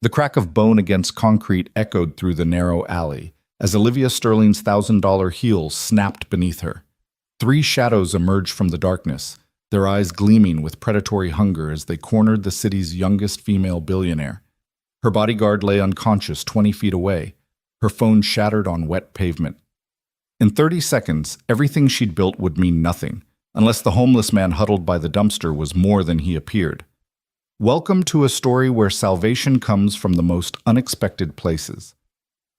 The crack of bone against concrete echoed through the narrow alley as Olivia Sterling's $1,000 heels snapped beneath her. Three shadows emerged from the darkness, their eyes gleaming with predatory hunger as they cornered the city's youngest female billionaire. Her bodyguard lay unconscious 20 feet away, her phone shattered on wet pavement. In 30 seconds, everything she'd built would mean nothing, unless the homeless man huddled by the dumpster was more than he appeared. Welcome to a story where salvation comes from the most unexpected places.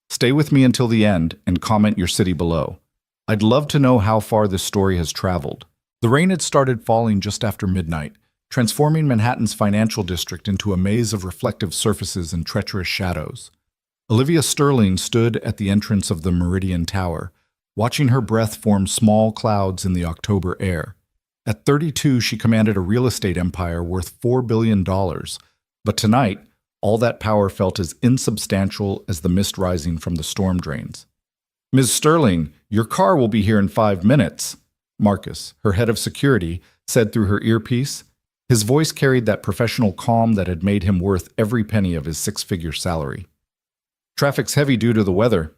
Stay with me until the end and comment your city below. I'd love to know how far this story has traveled. The rain had started falling just after midnight, transforming Manhattan's financial district into a maze of reflective surfaces and treacherous shadows. Olivia Sterling stood at the entrance of the Meridian Tower, watching her breath form small clouds in the October air. At 32, she commanded a real estate empire worth $4 billion, but tonight, all that power felt as insubstantial as the mist rising from the storm drains. "Ms. Sterling, your car will be here in 5 minutes," Marcus, her head of security, said through her earpiece. His voice carried that professional calm that had made him worth every penny of his six-figure salary. "Traffic's heavy due to the weather."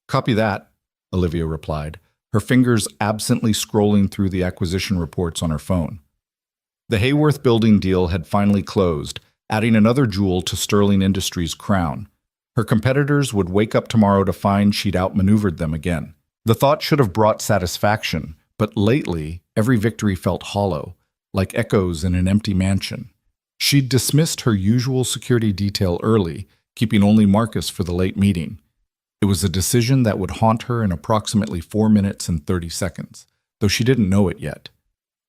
"Copy that," Olivia replied, her fingers absently scrolling through the acquisition reports on her phone. The Hayworth building deal had finally closed, adding another jewel to Sterling Industries' crown. Her competitors would wake up tomorrow to find she'd outmaneuvered them again. The thought should have brought satisfaction, but lately, every victory felt hollow, like echoes in an empty mansion. She'd dismissed her usual security detail early, keeping only Marcus for the late meeting. It was a decision that would haunt her in approximately 4 minutes and 30 seconds, though she didn't know it yet.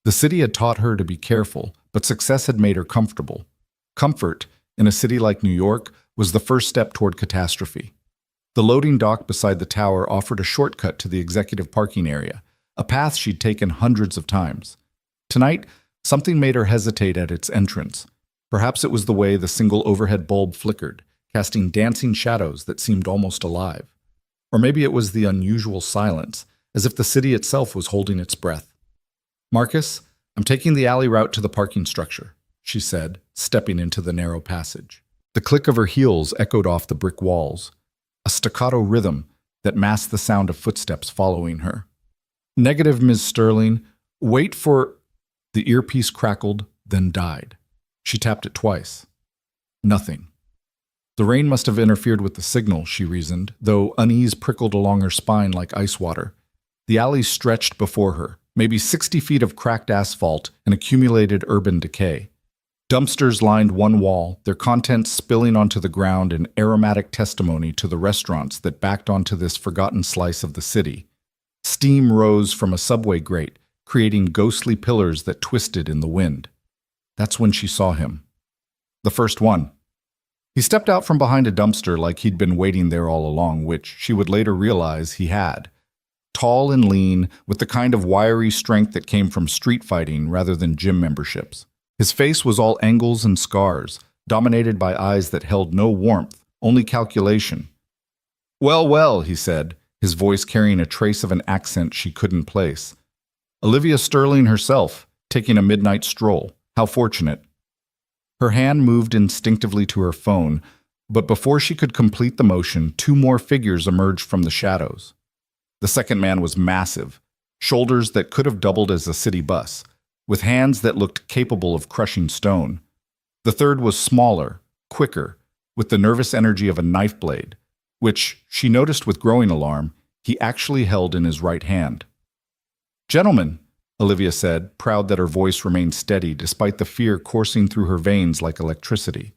The city had taught her to be careful, but success had made her comfortable. Comfort, in a city like New York, was the first step toward catastrophe. The loading dock beside the tower offered a shortcut to the executive parking area, a path she'd taken hundreds of times. Tonight, something made her hesitate at its entrance. Perhaps it was the way the single overhead bulb flickered, casting dancing shadows that seemed almost alive. Or maybe it was the unusual silence, as if the city itself was holding its breath. "Marcus, I'm taking the alley route to the parking structure," she said, stepping into the narrow passage. The click of her heels echoed off the brick walls, a staccato rhythm that masked the sound of footsteps following her. "Negative, Ms. Sterling. Wait for—" The earpiece crackled, then died. She tapped it twice. Nothing. The rain must have interfered with the signal, she reasoned, though unease prickled along her spine like ice water. The alley stretched before her, maybe 60 feet of cracked asphalt and accumulated urban decay. Dumpsters lined one wall, their contents spilling onto the ground in aromatic testimony to the restaurants that backed onto this forgotten slice of the city. Steam rose from a subway grate, creating ghostly pillars that twisted in the wind. That's when she saw him. The first one. He stepped out from behind a dumpster like he'd been waiting there all along, which she would later realize he had. Tall and lean, with the kind of wiry strength that came from street fighting rather than gym memberships. His face was all angles and scars, dominated by eyes that held no warmth, only calculation. "Well, well," he said, his voice carrying a trace of an accent she couldn't place. "Olivia Sterling herself, taking a midnight stroll. How fortunate." Her hand moved instinctively to her phone, but before she could complete the motion, 2 more figures emerged from the shadows. The second man was massive, shoulders that could have doubled as a city bus, with hands that looked capable of crushing stone. The third was smaller, quicker, with the nervous energy of a knife blade, which, she noticed with growing alarm, he actually held in his right hand. "Gentlemen," Olivia said, proud that her voice remained steady despite the fear coursing through her veins like electricity.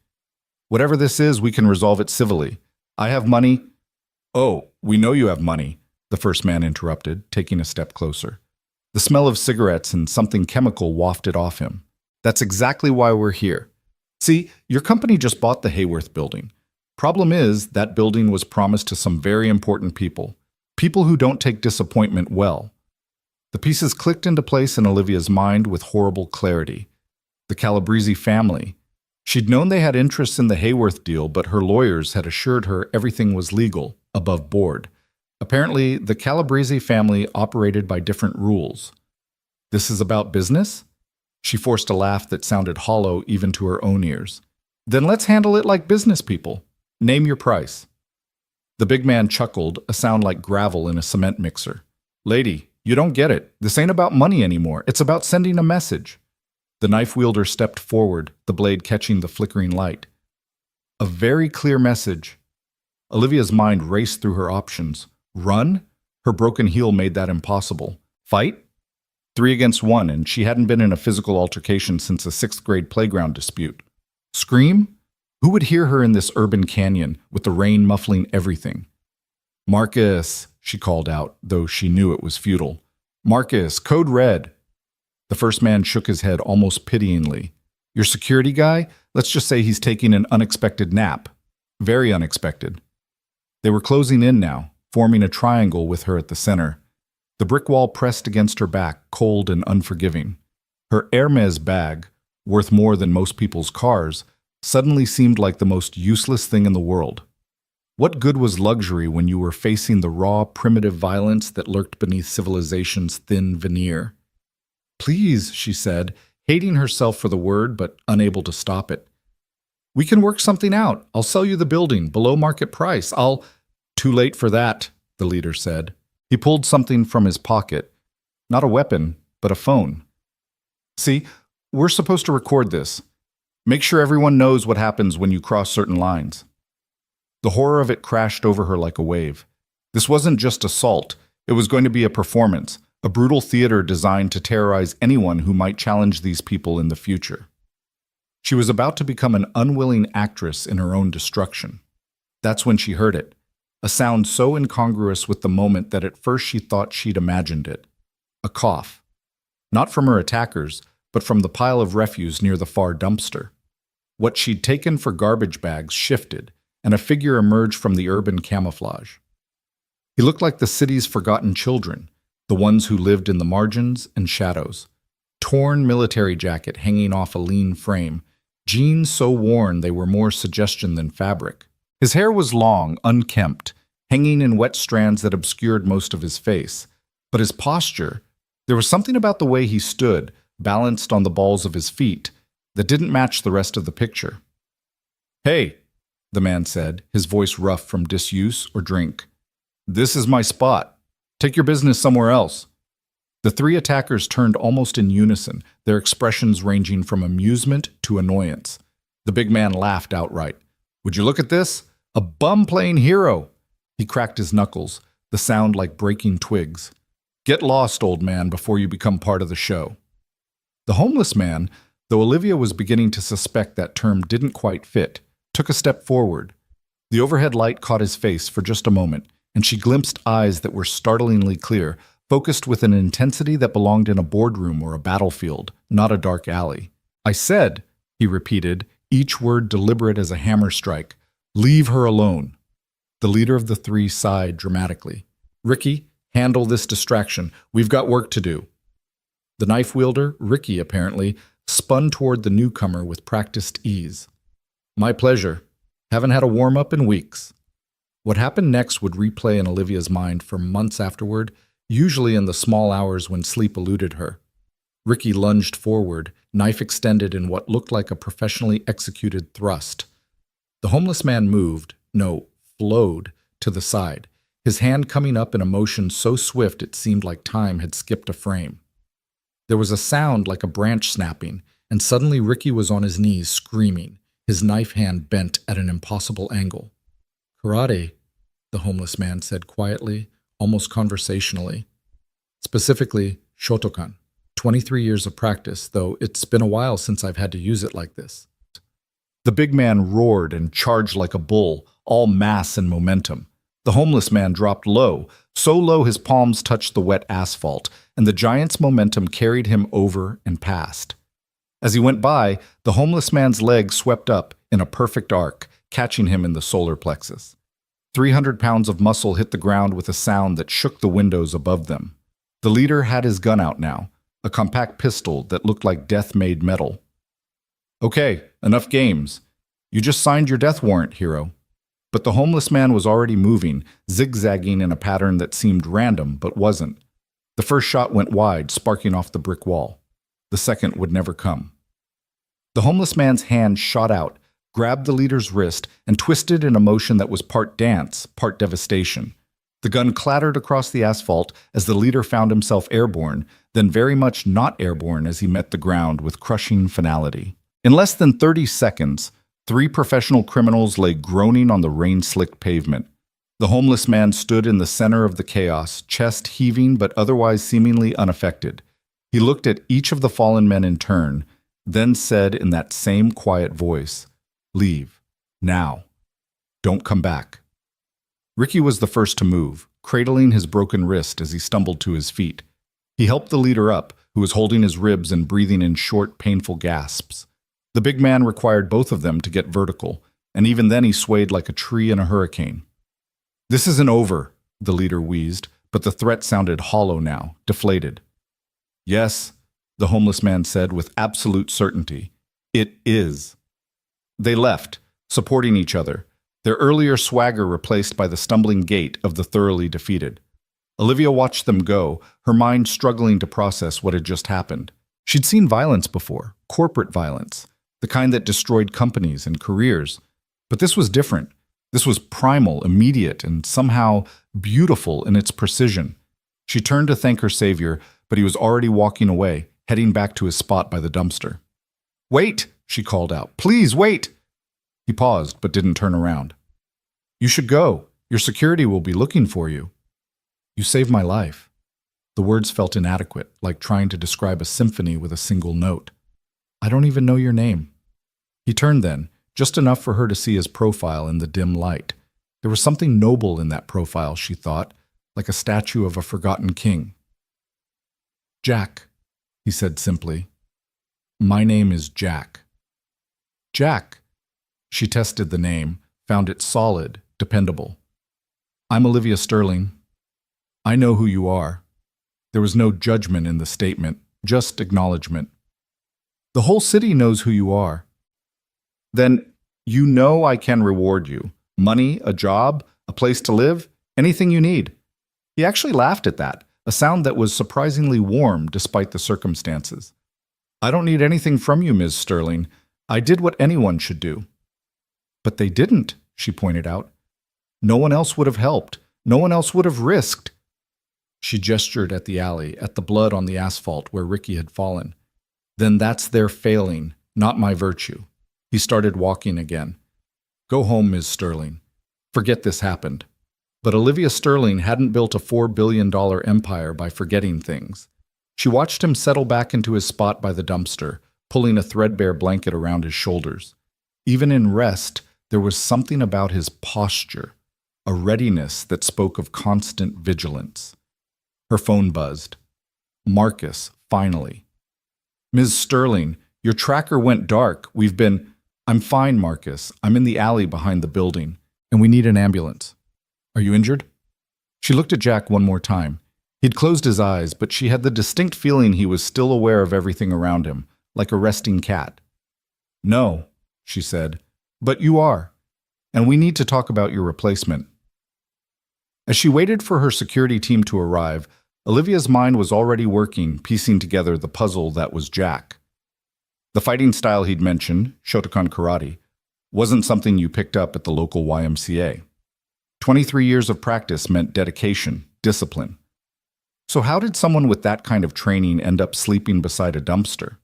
"Whatever this is, we can resolve it civilly. I have money—" "Oh, we know you have money," the first man interrupted, taking a step closer. The smell of cigarettes and something chemical wafted off him. "That's exactly why we're here. See, your company just bought the Hayworth building. Problem is, that building was promised to some very important people. People who don't take disappointment well." The pieces clicked into place in Olivia's mind with horrible clarity. The Calabrese family. She'd known they had interests in the Hayworth deal, but her lawyers had assured her everything was legal, above board. Apparently, the Calabrese family operated by different rules. "This is about business?" She forced a laugh that sounded hollow even to her own ears. Then let's handle it like business people. Name your price. The big man chuckled, a sound like gravel in a cement mixer. Lady, you don't get it. This ain't about money anymore. It's about sending a message. The knife wielder stepped forward, the blade catching the flickering light. A very clear message. Olivia's mind raced through her options. Run? Her broken heel made that impossible. Fight? 3 against 1, and she hadn't been in a physical altercation since a 6th grade playground dispute. Scream? Who would hear her in this urban canyon, with the rain muffling everything? Marcus, she called out, though she knew it was futile. Marcus, code red. The first man shook his head almost pityingly. Your security guy? Let's just say he's taking an unexpected nap. Very unexpected. They were closing in now, forming a triangle with her at the center. The brick wall pressed against her back, cold and unforgiving. Her Hermes bag, worth more than most people's cars, suddenly seemed like the most useless thing in the world. What good was luxury when you were facing the raw, primitive violence that lurked beneath civilization's thin veneer? Please, she said, hating herself for the word but unable to stop it. We can work something out. I'll sell you the building, below market price. Too late for that, the leader said. He pulled something from his pocket. Not a weapon, but a phone. See, we're supposed to record this. Make sure everyone knows what happens when you cross certain lines. The horror of it crashed over her like a wave. This wasn't just assault. It was going to be a performance, a brutal theater designed to terrorize anyone who might challenge these people in the future. She was about to become an unwilling actress in her own destruction. That's when she heard it, a sound so incongruous with the moment that at first she thought she'd imagined it. A cough. Not from her attackers, but from the pile of refuse near the far dumpster. What she'd taken for garbage bags shifted, and a figure emerged from the urban camouflage. He looked like the city's forgotten children, the ones who lived in the margins and shadows. Torn military jacket hanging off a lean frame, jeans so worn they were more suggestion than fabric. His hair was long, unkempt, hanging in wet strands that obscured most of his face. But his posture, there was something about the way he stood, balanced on the balls of his feet, that didn't match the rest of the picture. Hey, the man said, his voice rough from disuse or drink. This is my spot. Take your business somewhere else. The 3 attackers turned almost in unison, their expressions ranging from amusement to annoyance. The big man laughed outright. Would you look at this? A bum-playing hero. He cracked his knuckles, the sound like breaking twigs. Get lost, old man, before you become part of the show. The homeless man, though Olivia was beginning to suspect that term didn't quite fit, took a step forward. The overhead light caught his face for just a moment, and she glimpsed eyes that were startlingly clear, focused with an intensity that belonged in a boardroom or a battlefield, not a dark alley. I said, he repeated, each word deliberate as a hammer strike, leave her alone. The leader of the 3 sighed dramatically. Ricky, handle this distraction. We've got work to do. The knife wielder, Ricky apparently, spun toward the newcomer with practiced ease. My pleasure. Haven't had a warm-up in weeks. What happened next would replay in Olivia's mind for months afterward, usually in the small hours when sleep eluded her. Ricky lunged forward, knife extended in what looked like a professionally executed thrust. The homeless man flowed to the side, his hand coming up in a motion so swift it seemed like time had skipped a frame. There was a sound like a branch snapping, and suddenly Ricky was on his knees screaming, his knife hand bent at an impossible angle. Karate, the homeless man said quietly, almost conversationally. Specifically, Shotokan. 23 years of practice, though it's been a while since I've had to use it like this. The big man roared and charged like a bull, all mass and momentum. The homeless man dropped low, so low his palms touched the wet asphalt, and the giant's momentum carried him over and past. As he went by, the homeless man's leg swept up in a perfect arc, catching him in the solar plexus. 300 pounds of muscle hit the ground with a sound that shook the windows above them. The leader had his gun out now, a compact pistol that looked like death-made metal. Okay, enough games. You just signed your death warrant, hero. But the homeless man was already moving, zigzagging in a pattern that seemed random but wasn't. The first shot went wide, sparking off the brick wall. The second would never come. The homeless man's hand shot out, grabbed the leader's wrist, and twisted in a motion that was part dance, part devastation. The gun clattered across the asphalt as the leader found himself airborne, then very much not airborne as he met the ground with crushing finality. In less than 30 seconds, 3 professional criminals lay groaning on the rain-slicked pavement. The homeless man stood in the center of the chaos, chest heaving but otherwise seemingly unaffected. He looked at each of the fallen men in turn, then said in that same quiet voice, "Leave. Now. Don't come back." Ricky was the first to move, cradling his broken wrist as he stumbled to his feet. He helped the leader up, who was holding his ribs and breathing in short, painful gasps. The big man required both of them to get vertical, and even then he swayed like a tree in a hurricane. "This isn't over," the leader wheezed, but the threat sounded hollow now, deflated. "Yes," the homeless man said with absolute certainty. "It is." They left, supporting each other, their earlier swagger replaced by the stumbling gait of the thoroughly defeated. Olivia watched them go, her mind struggling to process what had just happened. She'd seen violence before, corporate violence, the kind that destroyed companies and careers. But this was different. This was primal, immediate, and somehow beautiful in its precision. She turned to thank her savior, but he was already walking away, heading back to his spot by the dumpster. "Wait!" she called out. "Please, wait!" He paused, but didn't turn around. "You should go. Your security will be looking for you." "You saved my life." The words felt inadequate, like trying to describe a symphony with a single note. "I don't even know your name." He turned then, just enough for her to see his profile in the dim light. There was something noble in that profile, she thought, like a statue of a forgotten king. "Jack," he said simply. "My name is Jack." "Jack." She tested the name, found it solid, dependable. "I'm Olivia Sterling. I know who you are." There was no judgment in the statement, just acknowledgement. "The whole city knows who you are." "Then you know I can reward you. Money, a job, a place to live, anything you need." He actually laughed at that, a sound that was surprisingly warm despite the circumstances. "I don't need anything from you, Ms. Sterling. I did what anyone should do." "But they didn't," she pointed out. "No one else would have helped. No one else would have risked." She gestured at the alley, at the blood on the asphalt where Ricky had fallen. "Then that's their failing, not my virtue." He started walking again. "Go home, Ms. Sterling. Forget this happened." But Olivia Sterling hadn't built a $4 billion empire by forgetting things. She watched him settle back into his spot by the dumpster, pulling a threadbare blanket around his shoulders. Even in rest, there was something about his posture, a readiness that spoke of constant vigilance. Her phone buzzed. Marcus, finally. "Ms. Sterling, your tracker went dark. We've been—" "I'm fine, Marcus. I'm in the alley behind the building, and we need an ambulance." "Are you injured?" She looked at Jack one more time. He'd closed his eyes, but she had the distinct feeling he was still aware of everything around him, like a resting cat. "No," she said, "but you are, and we need to talk about your replacement." As she waited for her security team to arrive, Olivia's mind was already working, piecing together the puzzle that was Jack. The fighting style he'd mentioned, Shotokan karate, wasn't something you picked up at the local YMCA. 23 years of practice meant dedication, discipline. So how did someone with that kind of training end up sleeping beside a dumpster?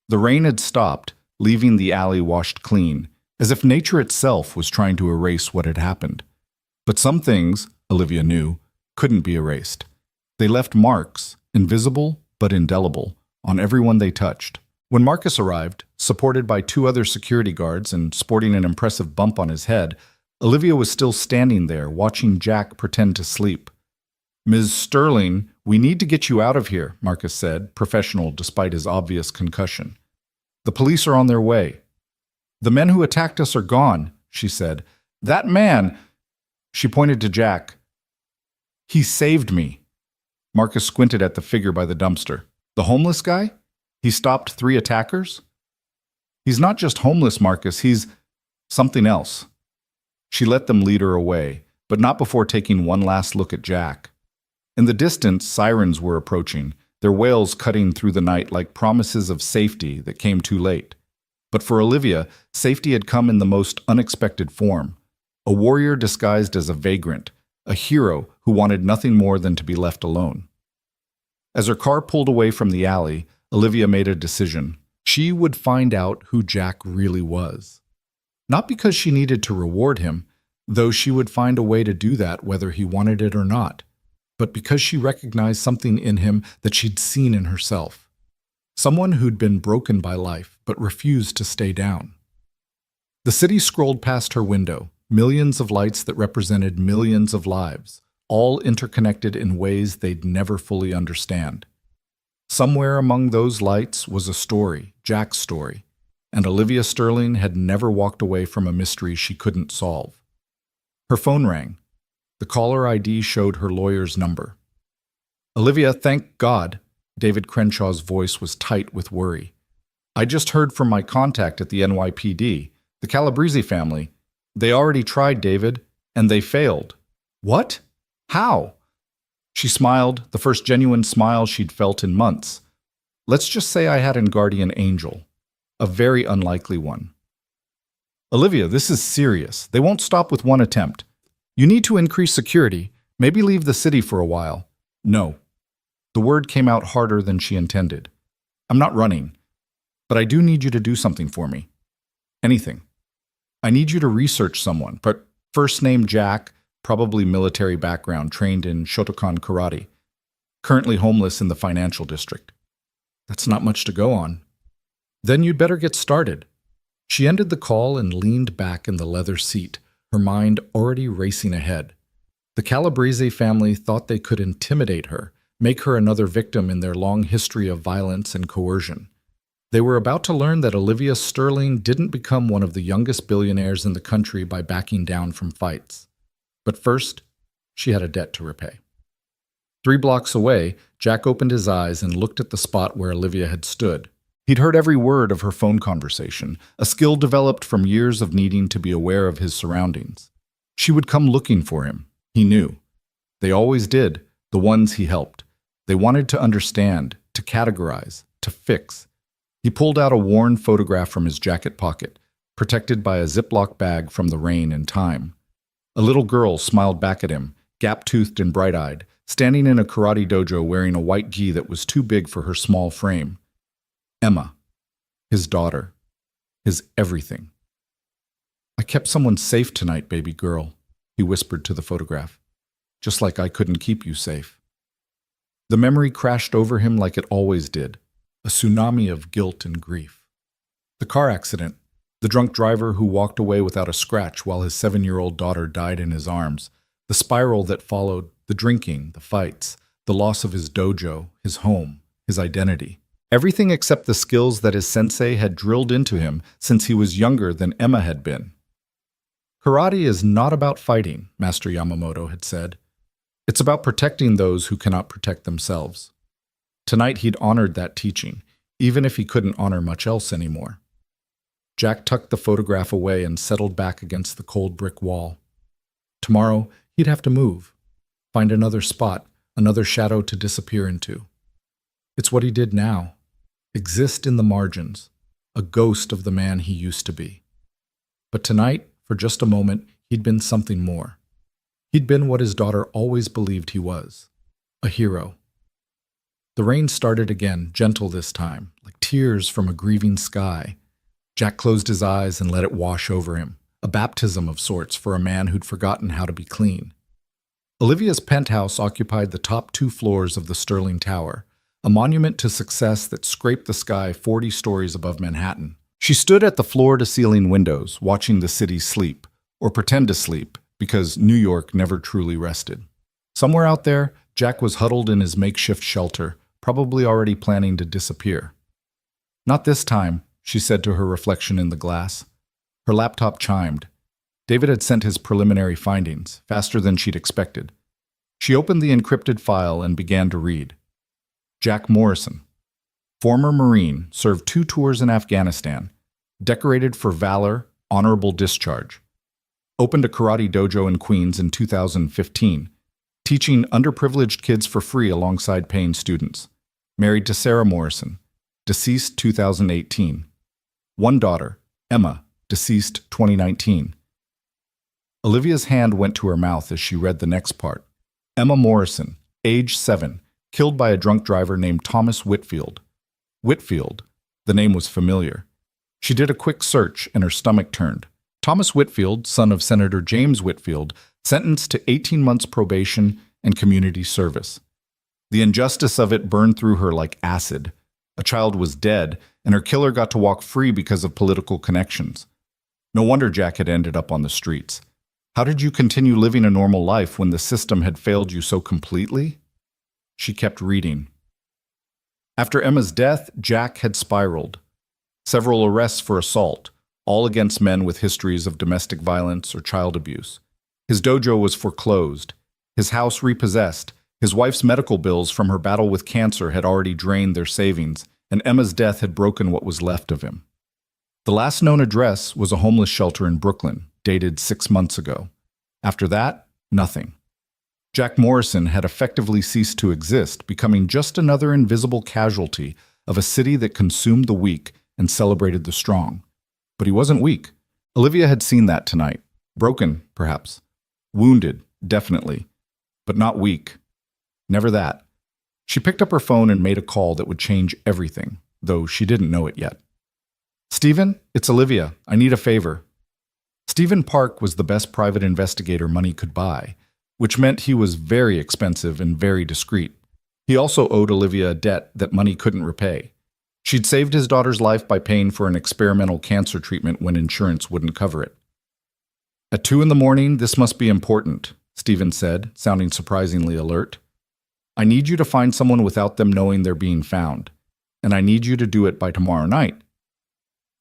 The rain had stopped, leaving the alley washed clean, as if nature itself was trying to erase what had happened. But some things, Olivia knew, couldn't be erased. They left marks, invisible but indelible, on everyone they touched. When Marcus arrived, supported by 2 other security guards and sporting an impressive bump on his head, Olivia was still standing there, watching Jack pretend to sleep. "Ms. Sterling, we need to get you out of here," Marcus said, professional despite his obvious concussion. "The police are on their way." "The men who attacked us are gone," she said. "That man—" She pointed to Jack. "He saved me." Marcus squinted at the figure by the dumpster. "The homeless guy? He stopped 3 attackers?" "He's not just homeless, Marcus. He's something else." She let them lead her away, but not before taking one last look at Jack. In the distance, sirens were approaching, their wails cutting through the night like promises of safety that came too late. But for Olivia, safety had come in the most unexpected form. A warrior disguised as a vagrant, a hero who wanted nothing more than to be left alone. As her car pulled away from the alley, Olivia made a decision. She would find out who Jack really was. Not because she needed to reward him, though she would find a way to do that whether he wanted it or not, but because she recognized something in him that she'd seen in herself. Someone who'd been broken by life but refused to stay down. The city scrolled past her window, millions of lights that represented millions of lives, all interconnected in ways they'd never fully understand. Somewhere among those lights was a story, Jack's story, and Olivia Sterling had never walked away from a mystery she couldn't solve. Her phone rang. The caller ID showed her lawyer's number. "Olivia, thank God." David Crenshaw's voice was tight with worry. "I just heard from my contact at the NYPD, the Calabrese family. They already tried, David, and they failed." "What? How?" She smiled, the first genuine smile she'd felt in months. "Let's just say I had a guardian angel. A very unlikely one." "Olivia, this is serious. They won't stop with one attempt. You need to increase security, maybe leave the city for a while." "No." The word came out harder than she intended. "I'm not running, but I do need you to do something for me. Anything. I need you to research someone, but first name Jack, probably military background, trained in Shotokan karate, currently homeless in the financial district." "That's not much to go on." "Then you'd better get started." She ended the call and leaned back in the leather seat, her mind already racing ahead. The Calabrese family thought they could intimidate her, make her another victim in their long history of violence and coercion. They were about to learn that Olivia Sterling didn't become one of the youngest billionaires in the country by backing down from fights. But first, she had a debt to repay. 3 blocks away, Jack opened his eyes and looked at the spot where Olivia had stood. He'd heard every word of her phone conversation, a skill developed from years of needing to be aware of his surroundings. She would come looking for him, he knew. They always did, the ones he helped. They wanted to understand, to categorize, to fix. He pulled out a worn photograph from his jacket pocket, protected by a Ziploc bag from the rain and time. A little girl smiled back at him, gap-toothed and bright-eyed, standing in a karate dojo wearing a white gi that was too big for her small frame. Emma, his daughter, his everything. "I kept someone safe tonight, baby girl," he whispered to the photograph. "Just like I couldn't keep you safe." The memory crashed over him like it always did, a tsunami of guilt and grief. The car accident, the drunk driver who walked away without a scratch while his 7-year-old daughter died in his arms, the spiral that followed, the drinking, the fights, the loss of his dojo, his home, his identity. Everything except the skills that his sensei had drilled into him since he was younger than Emma had been. "Karate is not about fighting," Master Yamamoto had said. "It's about protecting those who cannot protect themselves." Tonight he'd honored that teaching, even if he couldn't honor much else anymore. Jack tucked the photograph away and settled back against the cold brick wall. Tomorrow, he'd have to move, find another spot, another shadow to disappear into. It's what he did now. Exist in the margins, a ghost of the man he used to be. But tonight, for just a moment, he'd been something more. He'd been what his daughter always believed he was, a hero. The rain started again, gentle this time, like tears from a grieving sky. Jack closed his eyes and let it wash over him, a baptism of sorts for a man who'd forgotten how to be clean. Olivia's penthouse occupied the top 2 floors of the Sterling Tower, a monument to success that scraped the sky 40 stories above Manhattan. She stood at the floor-to-ceiling windows, watching the city sleep, or pretend to sleep, because New York never truly rested. Somewhere out there, Jack was huddled in his makeshift shelter, probably already planning to disappear. "Not this time," she said to her reflection in the glass. Her laptop chimed. David had sent his preliminary findings, faster than she'd expected. She opened the encrypted file and began to read. Jack Morrison, former Marine, served 2 tours in Afghanistan, decorated for valor, honorable discharge. Opened a karate dojo in Queens in 2015, teaching underprivileged kids for free alongside paying students. Married to Sarah Morrison, deceased 2018. One daughter, Emma, deceased 2019. Olivia's hand went to her mouth as she read the next part. Emma Morrison, age 7, killed by a drunk driver named Thomas Whitfield. Whitfield. The name was familiar. She did a quick search and her stomach turned. Thomas Whitfield, son of Senator James Whitfield, sentenced to 18 months probation and community service. The injustice of it burned through her like acid. A child was dead, and her killer got to walk free because of political connections. No wonder Jack had ended up on the streets. How did you continue living a normal life when the system had failed you so completely? She kept reading. After Emma's death, Jack had spiraled. Several arrests for assault, all against men with histories of domestic violence or child abuse. His dojo was foreclosed, his house repossessed, his wife's medical bills from her battle with cancer had already drained their savings, and Emma's death had broken what was left of him. The last known address was a homeless shelter in Brooklyn, dated 6 months ago. After that, nothing. Jack Morrison had effectively ceased to exist, becoming just another invisible casualty of a city that consumed the weak and celebrated the strong. But he wasn't weak. Olivia had seen that tonight. Broken, perhaps. Wounded, definitely. But not weak. Never that. She picked up her phone and made a call that would change everything, though she didn't know it yet. "Stephen, it's Olivia. I need a favor." Stephen Park was the best private investigator money could buy, which meant he was very expensive and very discreet. He also owed Olivia a debt that money couldn't repay. She'd saved his daughter's life by paying for an experimental cancer treatment when insurance wouldn't cover it. "At 2 in the morning, this must be important," Stephen said, sounding surprisingly alert. "I need you to find someone without them knowing they're being found, and I need you to do it by tomorrow night."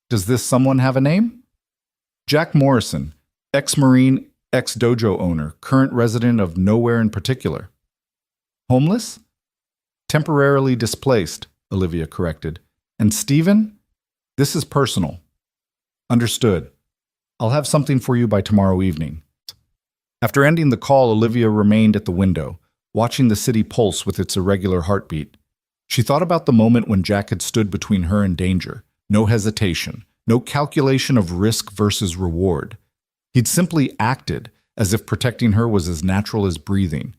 "Does this someone have a name?" "Jack Morrison, ex-Marine, ex-dojo owner, current resident of nowhere in particular." "Homeless?" "Temporarily displaced," Olivia corrected. "And Stephen? This is personal." "Understood. I'll have something for you by tomorrow evening." After ending the call, Olivia remained at the window, watching the city pulse with its irregular heartbeat. She thought about the moment when Jack had stood between her and danger. No hesitation, no calculation of risk versus reward. He'd simply acted, as if protecting her was as natural as breathing.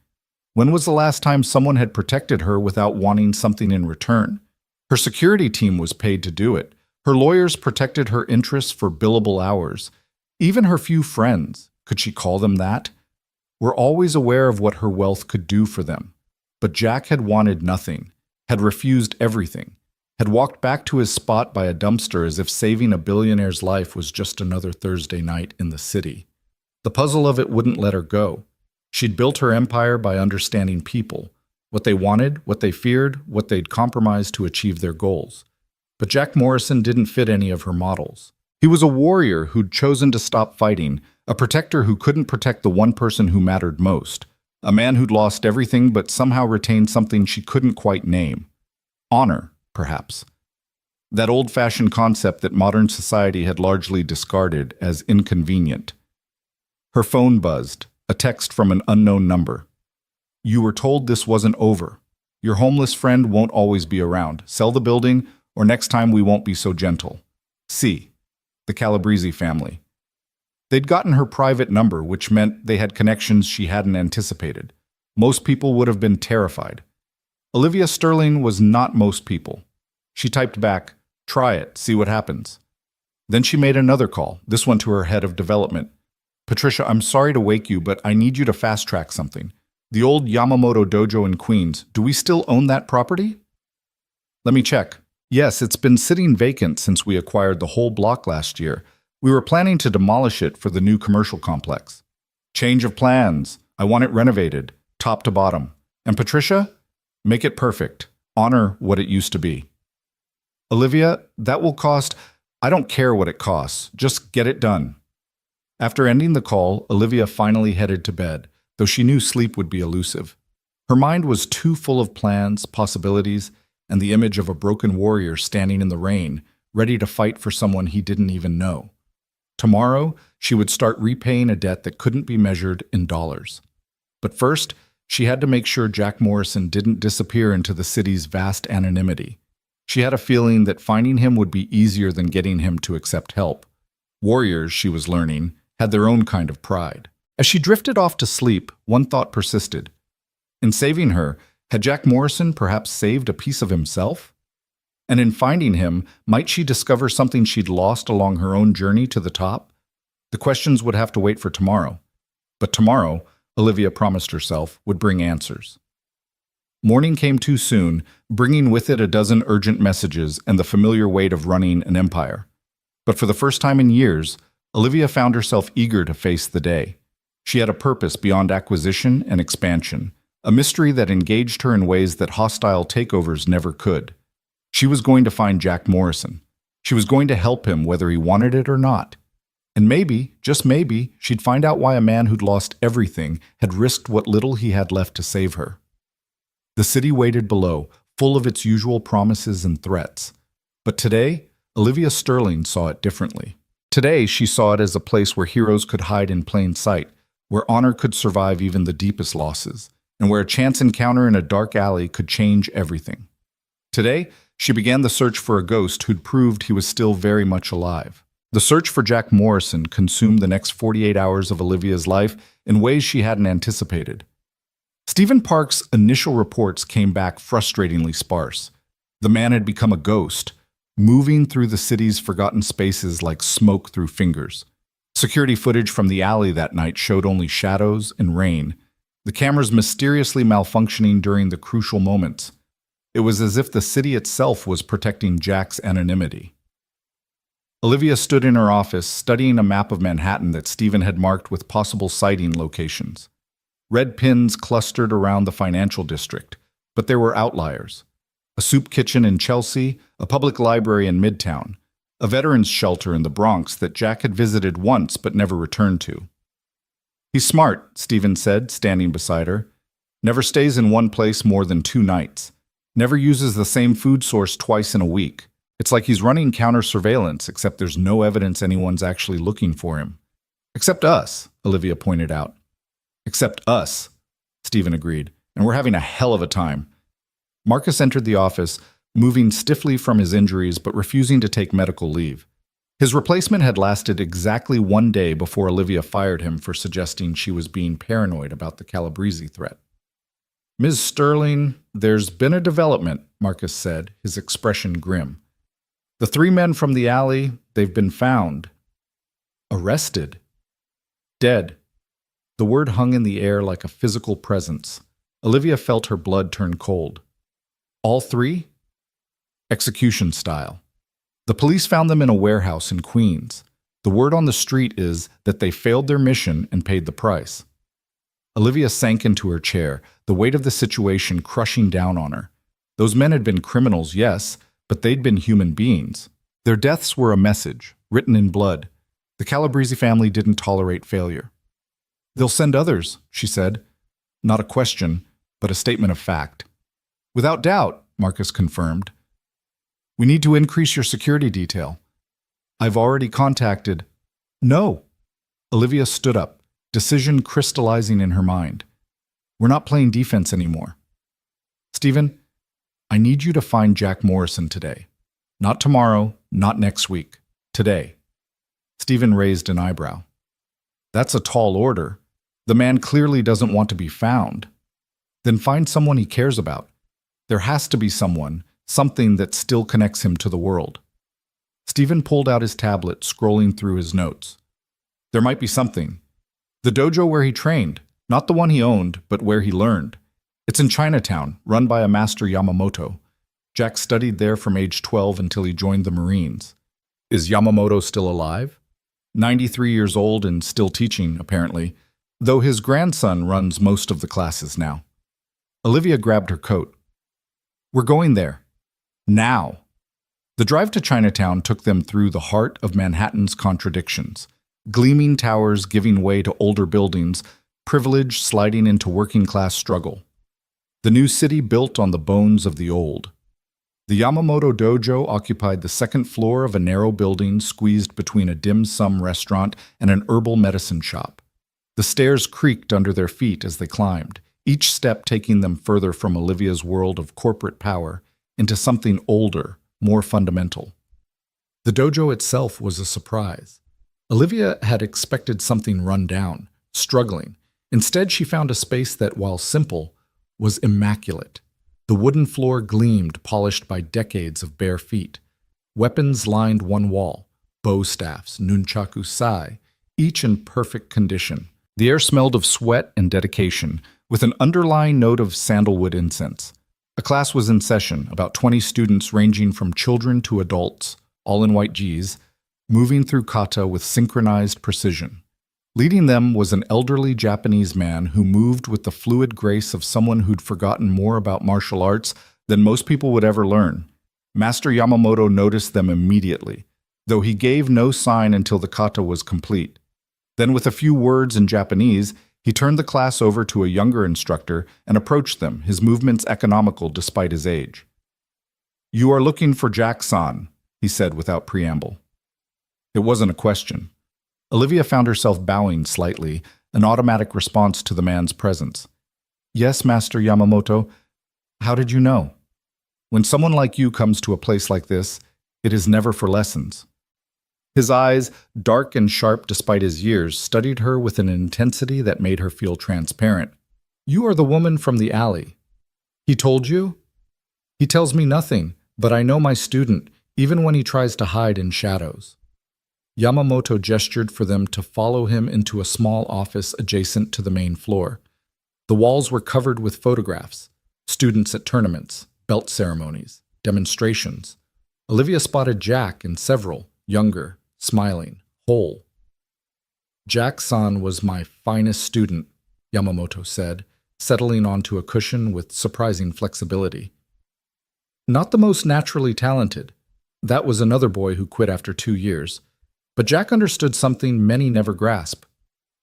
When was the last time someone had protected her without wanting something in return? Her security team was paid to do it. Her lawyers protected her interests for billable hours. Even her few friends, could she call them that, were always aware of what her wealth could do for them. But Jack had wanted nothing, had refused everything, had walked back to his spot by a dumpster as if saving a billionaire's life was just another Thursday night in the city. The puzzle of it wouldn't let her go. She'd built her empire by understanding people, what they wanted, what they feared, what they'd compromised to achieve their goals. But Jack Morrison didn't fit any of her models. He was a warrior who'd chosen to stop fighting, a protector who couldn't protect the one person who mattered most, a man who'd lost everything but somehow retained something she couldn't quite name. Honor, perhaps. That old-fashioned concept that modern society had largely discarded as inconvenient. Her phone buzzed, a text from an unknown number. "You were told this wasn't over. Your homeless friend won't always be around. Sell the building, or next time we won't be so gentle. C. The Calabrese family." They'd gotten her private number, which meant they had connections she hadn't anticipated. Most people would have been terrified. Olivia Sterling was not most people. She typed back, "Try it, see what happens." Then she made another call, this one to her head of development. "Patricia, I'm sorry to wake you, but I need you to fast-track something. The old Yamamoto Dojo in Queens, do we still own that property?" "Let me check. Yes, it's been sitting vacant since we acquired the whole block last year. We were planning to demolish it for the new commercial complex. Change of plans. I want it renovated, top to bottom. And Patricia, make it perfect. Honor what it used to be." "Olivia, that will cost—" "I don't care what it costs. Just get it done." After ending the call, Olivia finally headed to bed, though she knew sleep would be elusive. Her mind was too full of plans, possibilities, and the image of a broken warrior standing in the rain, ready to fight for someone he didn't even know. Tomorrow, she would start repaying a debt that couldn't be measured in dollars. But first, she had to make sure Jack Morrison didn't disappear into the city's vast anonymity. She had a feeling that finding him would be easier than getting him to accept help. Warriors, she was learning, had their own kind of pride. As she drifted off to sleep, one thought persisted. In saving her, had Jack Morrison perhaps saved a piece of himself? And in finding him, might she discover something she'd lost along her own journey to the top? The questions would have to wait for tomorrow. But tomorrow, Olivia promised herself, would bring answers. Morning came too soon, bringing with it a dozen urgent messages and the familiar weight of running an empire. But for the first time in years, Olivia found herself eager to face the day. She had a purpose beyond acquisition and expansion, a mystery that engaged her in ways that hostile takeovers never could. She was going to find Jack Morrison. She was going to help him whether he wanted it or not. And maybe, just maybe, she'd find out why a man who'd lost everything had risked what little he had left to save her. The city waited below, full of its usual promises and threats. But today, Olivia Sterling saw it differently. Today, she saw it as a place where heroes could hide in plain sight, where honor could survive even the deepest losses, and where a chance encounter in a dark alley could change everything. Today, she began the search for a ghost who'd proved he was still very much alive. The search for Jack Morrison consumed the next 48 hours of Olivia's life in ways she hadn't anticipated. Stephen Park's initial reports came back frustratingly sparse. The man had become a ghost, moving through the city's forgotten spaces like smoke through fingers. Security footage from the alley that night showed only shadows and rain, the cameras mysteriously malfunctioning during the crucial moments. It was as if the city itself was protecting Jack's anonymity. Olivia stood in her office, studying a map of Manhattan that Stephen had marked with possible sighting locations. Red pins clustered around the financial district, but there were outliers. A soup kitchen in Chelsea, a public library in Midtown, a veterans shelter in the Bronx that Jack had visited once but never returned to. "He's smart," Stephen said, standing beside her. "Never stays in one place more than 2 nights. Never uses the same food source twice in a week. It's like he's running counter-surveillance, except there's no evidence anyone's actually looking for him." "Except us," Olivia pointed out. "Except us," Stephen agreed, "and we're having a hell of a time." Marcus entered the office, moving stiffly from his injuries but refusing to take medical leave. His replacement had lasted exactly 1 day before Olivia fired him for suggesting she was being paranoid about the Calabrese threat. "Ms. Sterling, there's been a development," Marcus said, his expression grim. "The 3 men from the alley, they've been found. Arrested. Dead." The word hung in the air like a physical presence. Olivia felt her blood turn cold. "All 3? Execution style. The police found them in a warehouse in Queens. The word on the street is that they failed their mission and paid the price." Olivia sank into her chair, the weight of the situation crushing down on her. Those men had been criminals, yes, but they'd been human beings. Their deaths were a message, written in blood. The Calabrese family didn't tolerate failure. "They'll send others," she said. Not a question, but a statement of fact. "Without doubt," Marcus confirmed. "We need to increase your security detail." "I've already contacted—" "No." Olivia stood up, decision crystallizing in her mind. "We're not playing defense anymore. Stephen, I need you to find Jack Morrison today. Not tomorrow, not next week. Today." Stephen raised an eyebrow. "That's a tall order. The man clearly doesn't want to be found." "Then find someone he cares about. There has to be someone, something that still connects him to the world." Stephen pulled out his tablet, scrolling through his notes. "There might be something. The dojo where he trained, not the one he owned, but where he learned. It's in Chinatown, run by a master Yamamoto. Jack studied there from age 12 until he joined the Marines. Is Yamamoto still alive? 93 years old and still teaching, apparently, though his grandson runs most of the classes now." Olivia grabbed her coat. "We're going there. Now." The drive to Chinatown took them through the heart of Manhattan's contradictions. Gleaming towers giving way to older buildings, privilege sliding into working-class struggle. The new city built on the bones of the old. The Yamamoto Dojo occupied the 2nd floor of a narrow building squeezed between a dim-sum restaurant and an herbal medicine shop. The stairs creaked under their feet as they climbed, each step taking them further from Olivia's world of corporate power into something older, more fundamental. The dojo itself was a surprise. Olivia had expected something run down, struggling. Instead, she found a space that, while simple, was immaculate. The wooden floor gleamed, polished by decades of bare feet. Weapons lined one wall, bow staffs, nunchaku sai, each in perfect condition. The air smelled of sweat and dedication, with an underlying note of sandalwood incense. A class was in session, about 20 students ranging from children to adults, all in white gis, moving through kata with synchronized precision. Leading them was an elderly Japanese man who moved with the fluid grace of someone who'd forgotten more about martial arts than most people would ever learn. Master Yamamoto noticed them immediately, though he gave no sign until the kata was complete. Then, with a few words in Japanese, he turned the class over to a younger instructor and approached them, his movements economical despite his age. "You are looking for Jack-san," he said without preamble. It wasn't a question. Olivia found herself bowing slightly, an automatic response to the man's presence. "Yes, Master Yamamoto. How did you know? When someone like you comes to a place like this, it is never for lessons." His eyes, dark and sharp despite his years, studied her with an intensity that made her feel transparent. "You are the woman from the alley. He told you?" "He tells me nothing, but I know my student, even when he tries to hide in shadows." Yamamoto gestured for them to follow him into a small office adjacent to the main floor. The walls were covered with photographs, students at tournaments, belt ceremonies, demonstrations. Olivia spotted Jack in several, younger, smiling, whole. "Jack-san was my finest student," Yamamoto said, settling onto a cushion with surprising flexibility. "Not the most naturally talented. That was another boy who quit after 2 years. But Jack understood something many never grasp.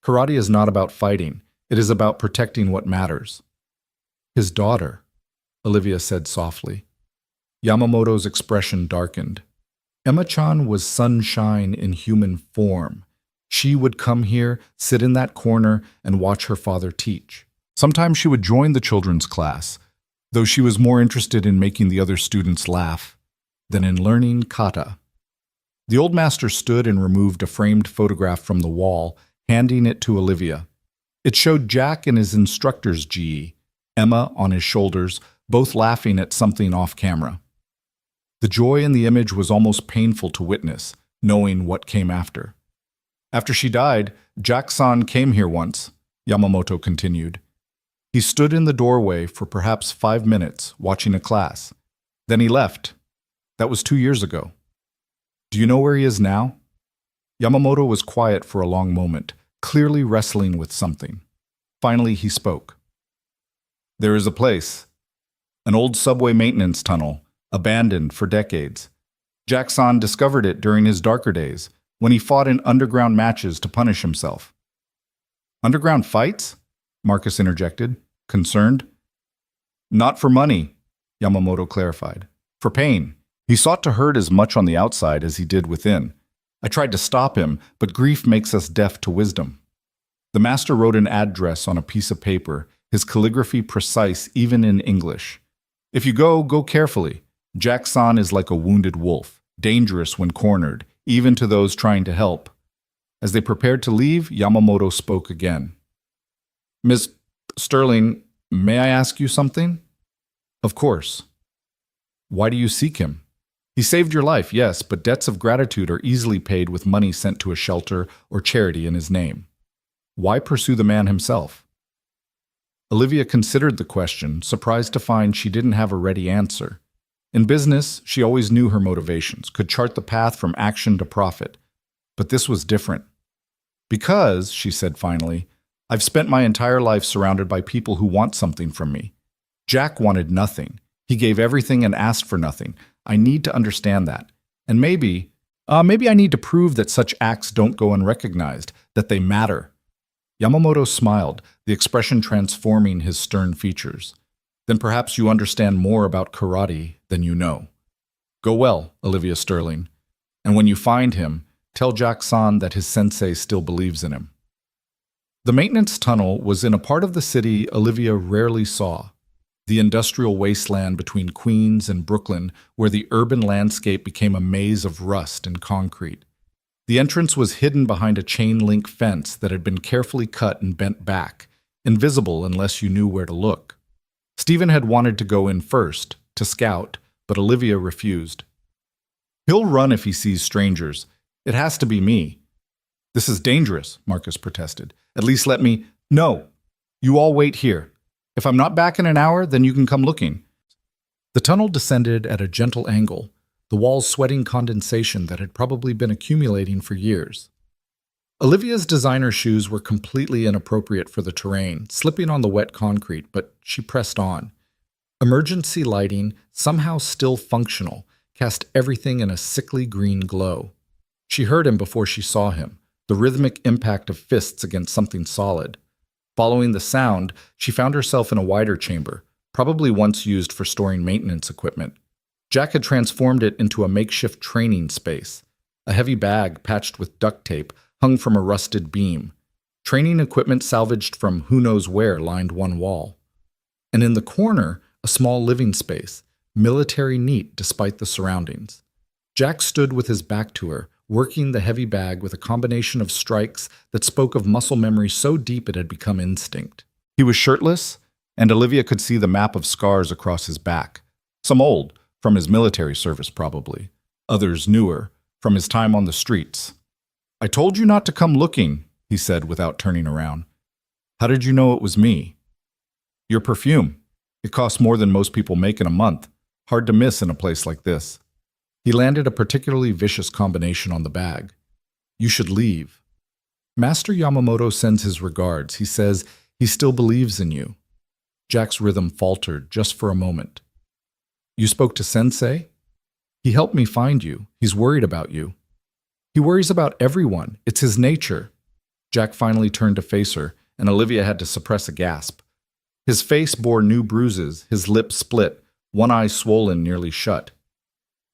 Karate is not about fighting. It is about protecting what matters." "His daughter," Olivia said softly. Yamamoto's expression darkened. Emma-chan was sunshine in human form. She would come here, sit in that corner, and watch her father teach. Sometimes she would join the children's class, though she was more interested in making the other students laugh than in learning kata. The old master stood and removed a framed photograph from the wall, handing it to Olivia. It showed Jack and his instructor's gi, Emma on his shoulders, both laughing at something off camera. The joy in the image was almost painful to witness, knowing what came after. "After she died, Jack-san came here once," Yamamoto continued. "He stood in the doorway for perhaps 5 minutes, watching a class. Then he left. That was 2 years ago. Do you know where he is now?" Yamamoto was quiet for a long moment, clearly wrestling with something. Finally, he spoke. "There is a place. An old subway maintenance tunnel, abandoned for decades. Jack-san discovered it during his darker days, when he fought in underground matches to punish himself." "Underground fights?" Marcus interjected, concerned. "Not for money," Yamamoto clarified. "For pain. He sought to hurt as much on the outside as he did within. I tried to stop him, but grief makes us deaf to wisdom." The master wrote an address on a piece of paper, his calligraphy precise even in English. "If you go carefully. Jack-san is like a wounded wolf, dangerous when cornered, even to those trying to help." As they prepared to leave, Yamamoto spoke again. "Miss Sterling, may I ask you something?" "Of course." "Why do you seek him? He saved your life, yes, but debts of gratitude are easily paid with money sent to a shelter or charity in his name. Why pursue the man himself?" Olivia considered the question, surprised to find she didn't have a ready answer. In business, she always knew her motivations, could chart the path from action to profit. But this was different. "Because," she said finally, "I've spent my entire life surrounded by people who want something from me. Jack wanted nothing. He gave everything and asked for nothing. I need to understand that. And maybe I need to prove that such acts don't go unrecognized, that they matter." Yamamoto smiled, the expression transforming his stern features. "Then perhaps you understand more about karate than you know. Go well, Olivia Sterling. And when you find him, tell Jack-san that his sensei still believes in him." The maintenance tunnel was in a part of the city Olivia rarely saw. The industrial wasteland between Queens and Brooklyn, where the urban landscape became a maze of rust and concrete. The entrance was hidden behind a chain-link fence that had been carefully cut and bent back, invisible unless you knew where to look. Stephen had wanted to go in first, to scout, but Olivia refused. "He'll run if he sees strangers. It has to be me." "This is dangerous," Marcus protested. "At least let me—" "No. You all wait here. If I'm not back in an hour, then you can come looking." The tunnel descended at a gentle angle, the walls sweating condensation that had probably been accumulating for years. Olivia's designer shoes were completely inappropriate for the terrain, slipping on the wet concrete, but she pressed on. Emergency lighting, somehow still functional, cast everything in a sickly green glow. She heard him before she saw him, the rhythmic impact of fists against something solid. Following the sound, she found herself in a wider chamber, probably once used for storing maintenance equipment. Jack had transformed it into a makeshift training space. A heavy bag patched with duct tape hung from a rusted beam. Training equipment salvaged from who knows where lined one wall. And in the corner, a small living space, military neat despite the surroundings. Jack stood with his back to her, working the heavy bag with a combination of strikes that spoke of muscle memory so deep it had become instinct. He was shirtless, and Olivia could see the map of scars across his back. Some old, from his military service probably. Others newer, from his time on the streets. "I told you not to come looking," he said without turning around. "How did you know it was me?" "Your perfume. It costs more than most people make in a month. Hard to miss in a place like this." He landed a particularly vicious combination on the bag. "You should leave. Master Yamamoto sends his regards. He says he still believes in you." Jack's rhythm faltered just for a moment. "You spoke to Sensei? He helped me find you. He's worried about you." "He worries about everyone. It's his nature." Jack finally turned to face her, and Olivia had to suppress a gasp. His face bore new bruises, his lips split, one eye swollen nearly shut.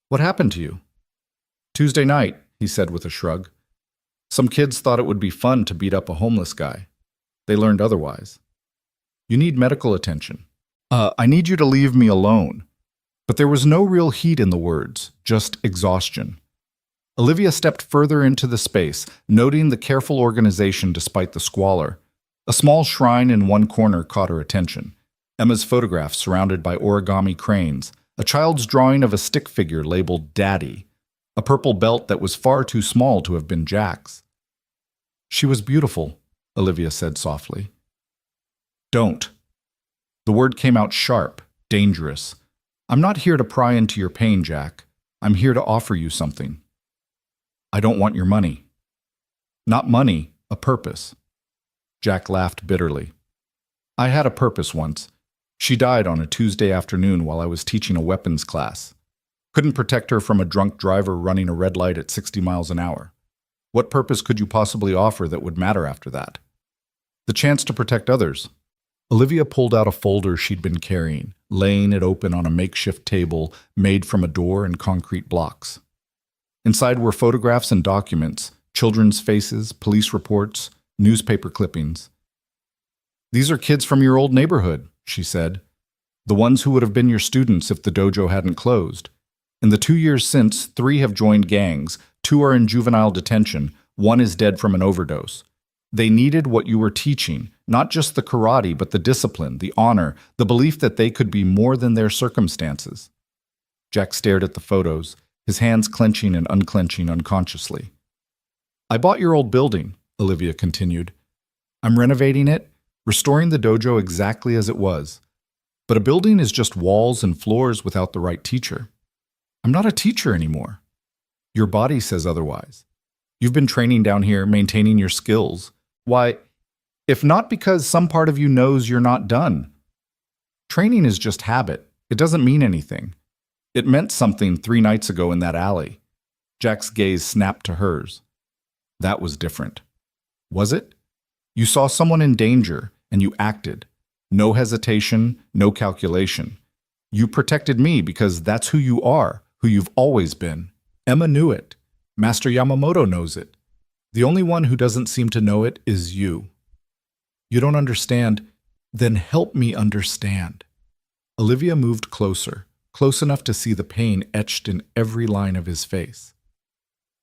"What happened to you?" "Tuesday night," he said with a shrug. "Some kids thought it would be fun to beat up a homeless guy. They learned otherwise. You need medical attention. I need you to leave me alone." But there was no real heat in the words, just exhaustion. Olivia stepped further into the space, noting the careful organization despite the squalor. A small shrine in one corner caught her attention. Emma's photograph surrounded by origami cranes, a child's drawing of a stick figure labeled Daddy, a purple belt that was far too small to have been Jack's. "She was beautiful," Olivia said softly. "Don't." The word came out sharp, dangerous. "I'm not here to pry into your pain, Jack. I'm here to offer you something." "I don't want your money." "Not money, a purpose." Jack laughed bitterly. "I had a purpose once. She died on a Tuesday afternoon while I was teaching a weapons class. Couldn't protect her from a drunk driver running a red light at 60 miles an hour. What purpose could you possibly offer that would matter after that?" "The chance to protect others." Olivia pulled out a folder she'd been carrying, laying it open on a makeshift table made from a door and concrete blocks. Inside were photographs and documents, children's faces, police reports, newspaper clippings. "These are kids from your old neighborhood," she said. "The ones who would have been your students if the dojo hadn't closed. In the 2 years since, 3 have joined gangs, 2 are in juvenile detention, 1 is dead from an overdose. They needed what you were teaching, not just the karate, but the discipline, the honor, the belief that they could be more than their circumstances." Jack stared at the photos, his hands clenching and unclenching unconsciously. "I bought your old building," Olivia continued. "I'm renovating it, restoring the dojo exactly as it was. But a building is just walls and floors without the right teacher. I'm not a teacher anymore. Your body says otherwise. You've been training down here, maintaining your skills. Why, if not because some part of you knows you're not done. Training is just habit. It doesn't mean anything. It meant something 3 nights ago in that alley." Jack's gaze snapped to hers. "That was different." "Was it? You saw someone in danger, and you acted. No hesitation, no calculation. You protected me because that's who you are, who you've always been. Emma knew it. Master Yamamoto knows it. The only one who doesn't seem to know it is you. You don't understand? Then help me understand." Olivia moved closer, close enough to see the pain etched in every line of his face.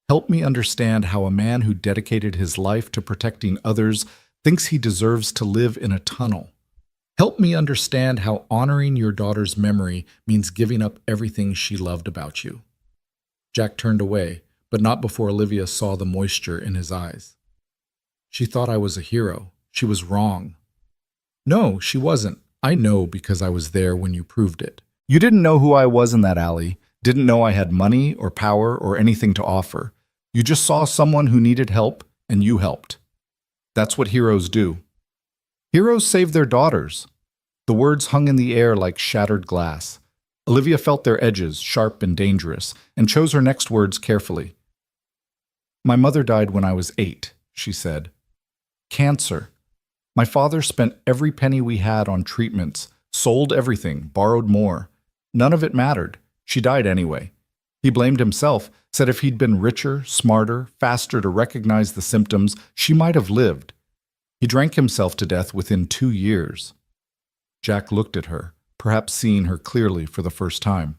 Help me understand how a man who dedicated his life to protecting others thinks he deserves to live in a tunnel. Help me understand how honoring your daughter's memory means giving up everything she loved about you. Jack turned away, but not before Olivia saw the moisture in his eyes. She thought I was a hero. She was wrong. No, she wasn't. I know because I was there when you proved it. You didn't know who I was in that alley, didn't know I had money or power or anything to offer. You just saw someone who needed help, and you helped. That's what heroes do. Heroes save their daughters. The words hung in the air like shattered glass. Olivia felt their edges, sharp and dangerous, and chose her next words carefully. My mother died when I was 8, she said. Cancer. My father spent every penny we had on treatments, sold everything, borrowed more. None of it mattered. She died anyway. He blamed himself, said if he'd been richer, smarter, faster to recognize the symptoms, she might have lived. He drank himself to death within 2 years. Jack looked at her, perhaps seeing her clearly for the first time.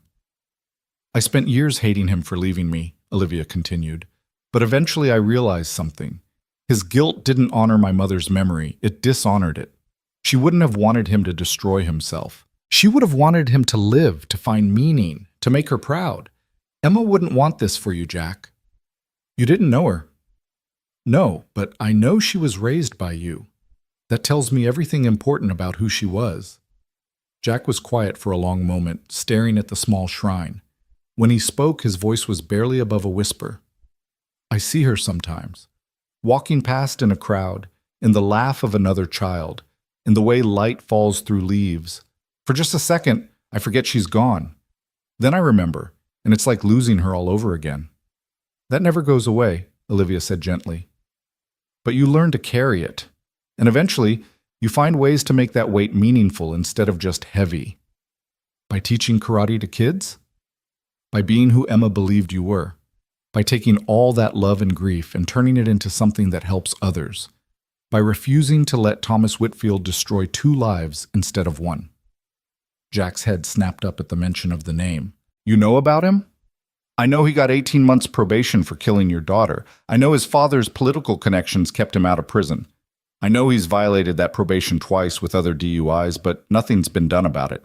I spent years hating him for leaving me, Olivia continued, but eventually I realized something. His guilt didn't honor my mother's memory, it dishonored it. She wouldn't have wanted him to destroy himself. She would have wanted him to live, to find meaning, to make her proud. Emma wouldn't want this for you, Jack. You didn't know her. No, but I know she was raised by you. That tells me everything important about who she was. Jack was quiet for a long moment, staring at the small shrine. When he spoke, his voice was barely above a whisper. I see her sometimes, walking past in a crowd, in the laugh of another child, in the way light falls through leaves. For just a second, I forget she's gone. Then I remember, and it's like losing her all over again. That never goes away, Olivia said gently. But you learn to carry it, and eventually you find ways to make that weight meaningful instead of just heavy. By teaching karate to kids? By being who Emma believed you were. By taking all that love and grief and turning it into something that helps others. By refusing to let Thomas Whitfield destroy 2 lives instead of 1. Jack's head snapped up at the mention of the name. You know about him? I know he got 18 months probation for killing your daughter. I know his father's political connections kept him out of prison. I know he's violated that probation twice with other DUIs, but nothing's been done about it.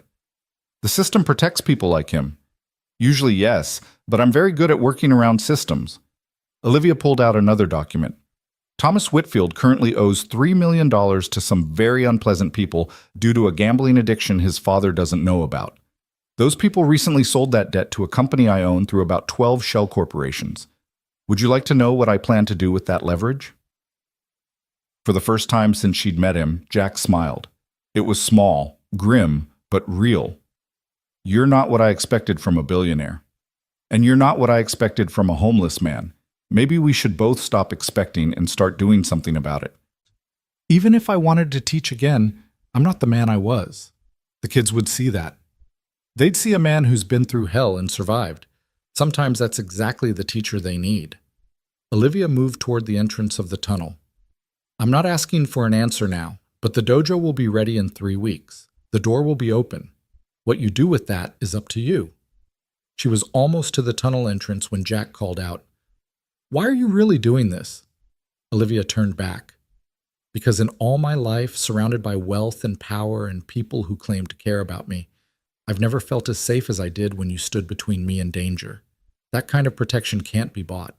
The system protects people like him. Usually yes, but I'm very good at working around systems. Olivia pulled out another document. Thomas Whitfield currently owes $3 million to some very unpleasant people due to a gambling addiction his father doesn't know about. Those people recently sold that debt to a company I own through about 12 shell corporations. Would you like to know what I plan to do with that leverage? For the first time since she'd met him, Jack smiled. It was small, grim, but real. You're not what I expected from a billionaire. And you're not what I expected from a homeless man. Maybe we should both stop expecting and start doing something about it. Even if I wanted to teach again, I'm not the man I was. The kids would see that. They'd see a man who's been through hell and survived. Sometimes that's exactly the teacher they need. Olivia moved toward the entrance of the tunnel. I'm not asking for an answer now, but the dojo will be ready in 3 weeks. The door will be open. What you do with that is up to you. She was almost to the tunnel entrance when Jack called out, Why are you really doing this? Olivia turned back. Because in all my life, surrounded by wealth and power and people who claimed to care about me, I've never felt as safe as I did when you stood between me and danger. That kind of protection can't be bought.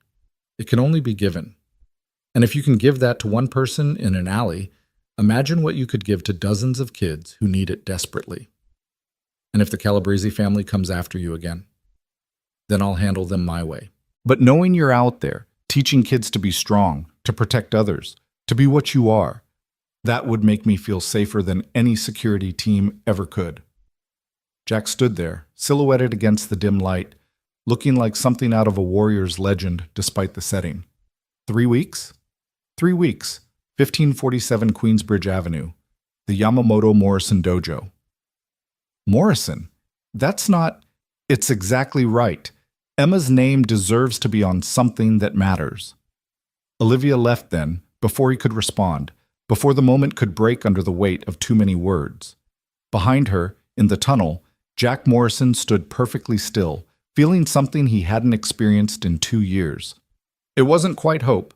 It can only be given. And if you can give that to one person in an alley, imagine what you could give to dozens of kids who need it desperately. And if the Calabrese family comes after you again, then I'll handle them my way. But knowing you're out there, teaching kids to be strong, to protect others, to be what you are, that would make me feel safer than any security team ever could. Jack stood there, silhouetted against the dim light, looking like something out of a warrior's legend despite the setting. 3 weeks? 3 weeks, 1547 Queensbridge Avenue, the Yamamoto Morrison Dojo. Morrison? That's not... It's exactly right. Emma's name deserves to be on something that matters. Olivia left then, before he could respond, before the moment could break under the weight of too many words. Behind her, In the tunnel, Jack Morrison stood perfectly still, feeling something he hadn't experienced in 2 years. It wasn't quite hope.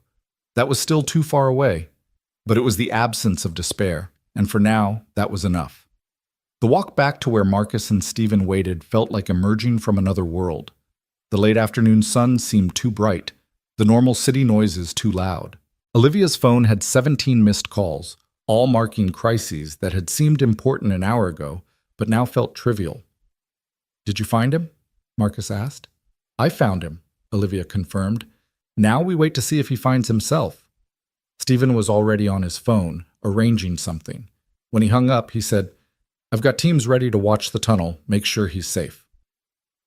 That was still too far away. But it was the absence of despair, and for now, that was enough. The walk back to where Marcus and Stephen waited felt like emerging from another world. The late afternoon sun seemed too bright, the normal city noises too loud. Olivia's phone had 17 missed calls, all marking crises that had seemed important an hour ago, but now felt trivial. "Did you find him?" Marcus asked. "I found him," Olivia confirmed. "Now we wait to see if he finds himself." Stephen was already on his phone, arranging something. When he hung up, he said, "I've got teams ready to watch the tunnel, make sure he's safe."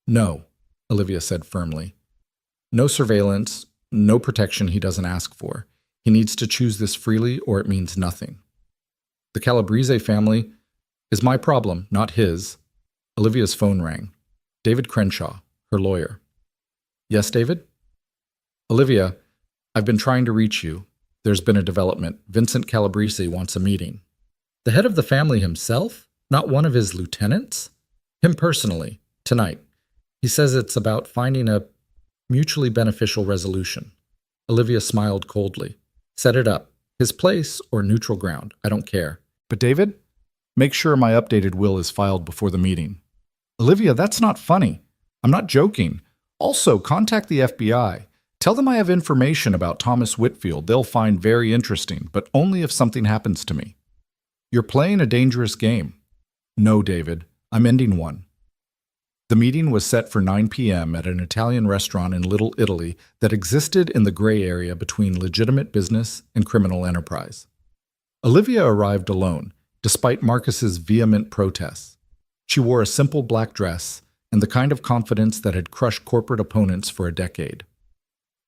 "No," Olivia said firmly. "No surveillance, no protection he doesn't ask for. He needs to choose this freely or it means nothing." "The Calabrese family is my problem, not his." Olivia's phone rang. David Crenshaw, her lawyer. "Yes, David?" "Olivia, I've been trying to reach you. There's been a development. Vincent Calabrese wants a meeting." "The head of the family himself? Not one of his lieutenants?" "Him personally, tonight. He says it's about finding a mutually beneficial resolution." Olivia smiled coldly. "Set it up. His place or neutral ground, I don't care." "But David, make sure my updated will is filed before the meeting." "Olivia, that's not funny. I'm not joking. Also, contact the FBI. Tell them I have information about Thomas Whitfield they'll find very interesting, but only if something happens to me." "You're playing a dangerous game." "No, David. I'm ending one." The meeting was set for 9 p.m. at an Italian restaurant in Little Italy that existed in the gray area between legitimate business and criminal enterprise. Olivia arrived alone, despite Marcus's vehement protests. She wore a simple black dress and the kind of confidence that had crushed corporate opponents for a decade.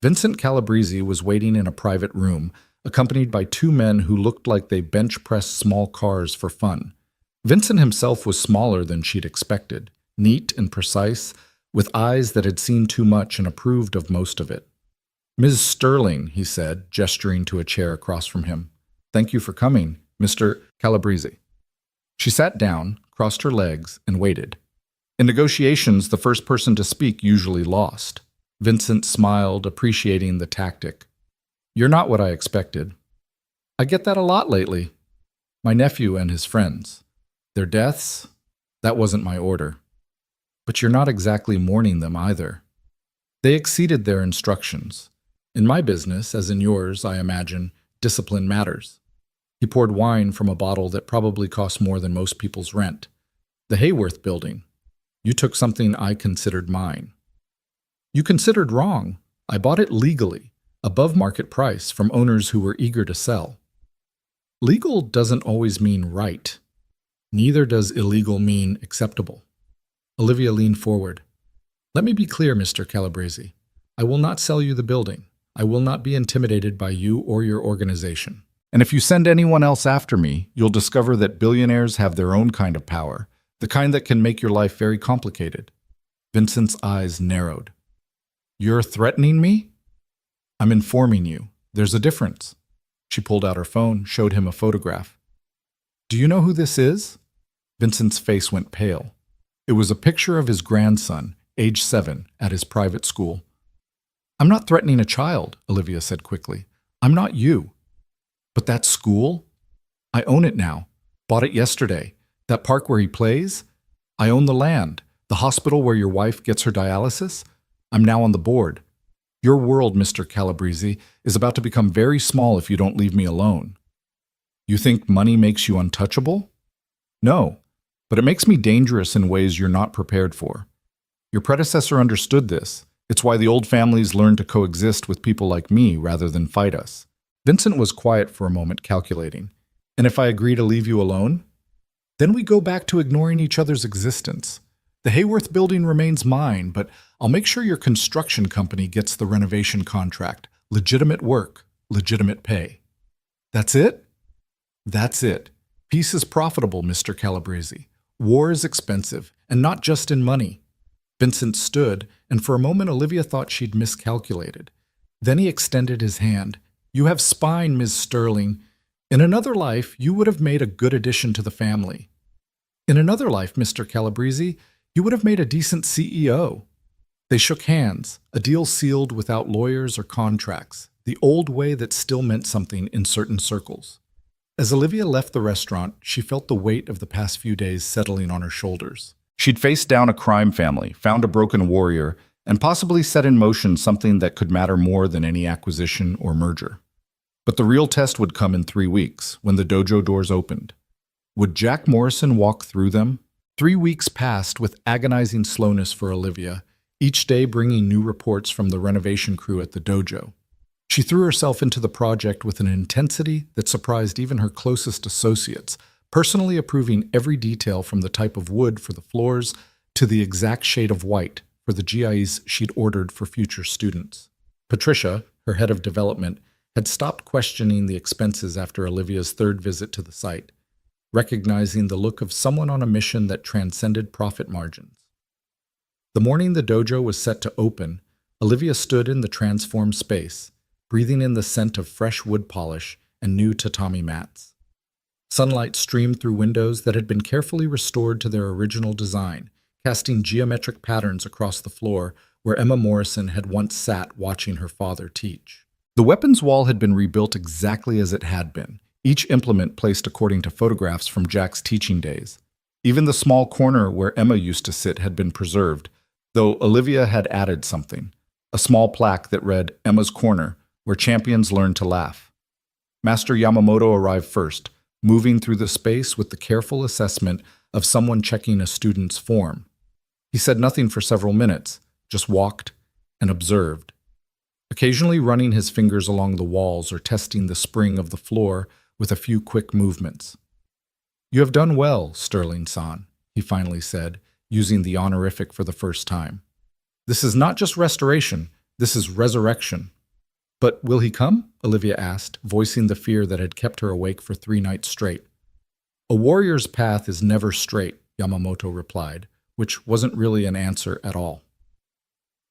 Vincent Calabrese was waiting in a private room, accompanied by 2 men who looked like they bench-pressed small cars for fun. Vincent himself was smaller than she'd expected, neat and precise, with eyes that had seen too much and approved of most of it. "Ms. Sterling," he said, gesturing to a chair across from him. "Thank you for coming, Mr. Calabrese." She sat down, crossed her legs, and waited. In negotiations, the first person to speak usually lost. Vincent smiled, appreciating the tactic. "You're not what I expected." "I get that a lot lately." "My nephew and his friends. Their deaths? That wasn't my order." "But you're not exactly mourning them either." "They exceeded their instructions. In my business, as in yours, I imagine, discipline matters." He poured wine from a bottle that probably cost more than most people's rent. "The Hayworth building. You took something I considered mine." "You considered wrong. I bought it legally, above market price, from owners who were eager to sell." "Legal doesn't always mean right. Neither does illegal mean acceptable." Olivia leaned forward. "Let me be clear, Mr. Calabrese. I will not sell you the building. I will not be intimidated by you or your organization. And if you send anyone else after me, you'll discover that billionaires have their own kind of power, the kind that can make your life very complicated." Vincent's eyes narrowed. "You're threatening me?" "I'm informing you. There's a difference." She pulled out her phone, showed him a photograph. "Do you know who this is?" Vincent's face went pale. It was a picture of his grandson, age 7, at his private school. "I'm not threatening a child," Olivia said quickly. "I'm not you." "But that school? I own it now. Bought it yesterday. That park where he plays? I own the land. The hospital where your wife gets her dialysis? I'm now on the board. Your world, Mr. Calabrese, is about to become very small if you don't leave me alone." "You think money makes you untouchable?" "No, but it makes me dangerous in ways you're not prepared for. Your predecessor understood this. It's why the old families learned to coexist with people like me rather than fight us." Vincent was quiet for a moment, calculating. "And if I agree to leave you alone?" "Then we go back to ignoring each other's existence. The Hayworth building remains mine, but I'll make sure your construction company gets the renovation contract. Legitimate work, legitimate pay." "That's it?" "That's it. Peace is profitable, Mr. Calabrese. War is expensive, and not just in money." Vincent stood, and for a moment Olivia thought she'd miscalculated. Then he extended his hand. "You have spine, Ms. Sterling. In another life, you would have made a good addition to the family." In another life, Mr. Calabrese, you would have made a decent CEO. They shook hands, a deal sealed without lawyers or contracts, the old way that still meant something in certain circles. As Olivia left the restaurant, she felt the weight of the past few days settling on her shoulders. She'd faced down a crime family, found a broken warrior, and possibly set in motion something that could matter more than any acquisition or merger. But the real test would come in 3 weeks, when the dojo doors opened. Would Jack Morrison walk through them? 3 weeks passed with agonizing slowness for Olivia, each day bringing new reports from the renovation crew at the dojo. She threw herself into the project with an intensity that surprised even her closest associates, personally approving every detail from the type of wood for the floors to the exact shade of white for the GIs she'd ordered for future students. Patricia, her head of development, had stopped questioning the expenses after Olivia's 3rd visit to the site, recognizing the look of someone on a mission that transcended profit margins. The morning the dojo was set to open, Olivia stood in the transformed space, breathing in the scent of fresh wood polish and new tatami mats. Sunlight streamed through windows that had been carefully restored to their original design, casting geometric patterns across the floor where Emma Morrison had once sat watching her father teach. The weapons wall had been rebuilt exactly as it had been, each implement placed according to photographs from Jack's teaching days. Even the small corner where Emma used to sit had been preserved, though Olivia had added something, a small plaque that read Emma's Corner, where champions learn to laugh. Master Yamamoto arrived first, moving through the space with the careful assessment of someone checking a student's form. He said nothing for several minutes, just walked and observed, occasionally running his fingers along the walls or testing the spring of the floor with a few quick movements. "You have done well, Sterling-san," he finally said, using the honorific for the first time. "This is not just restoration, this is resurrection." "But will he come?" Olivia asked, voicing the fear that had kept her awake for 3 nights straight. "A warrior's path is never straight," Yamamoto replied, which wasn't really an answer at all.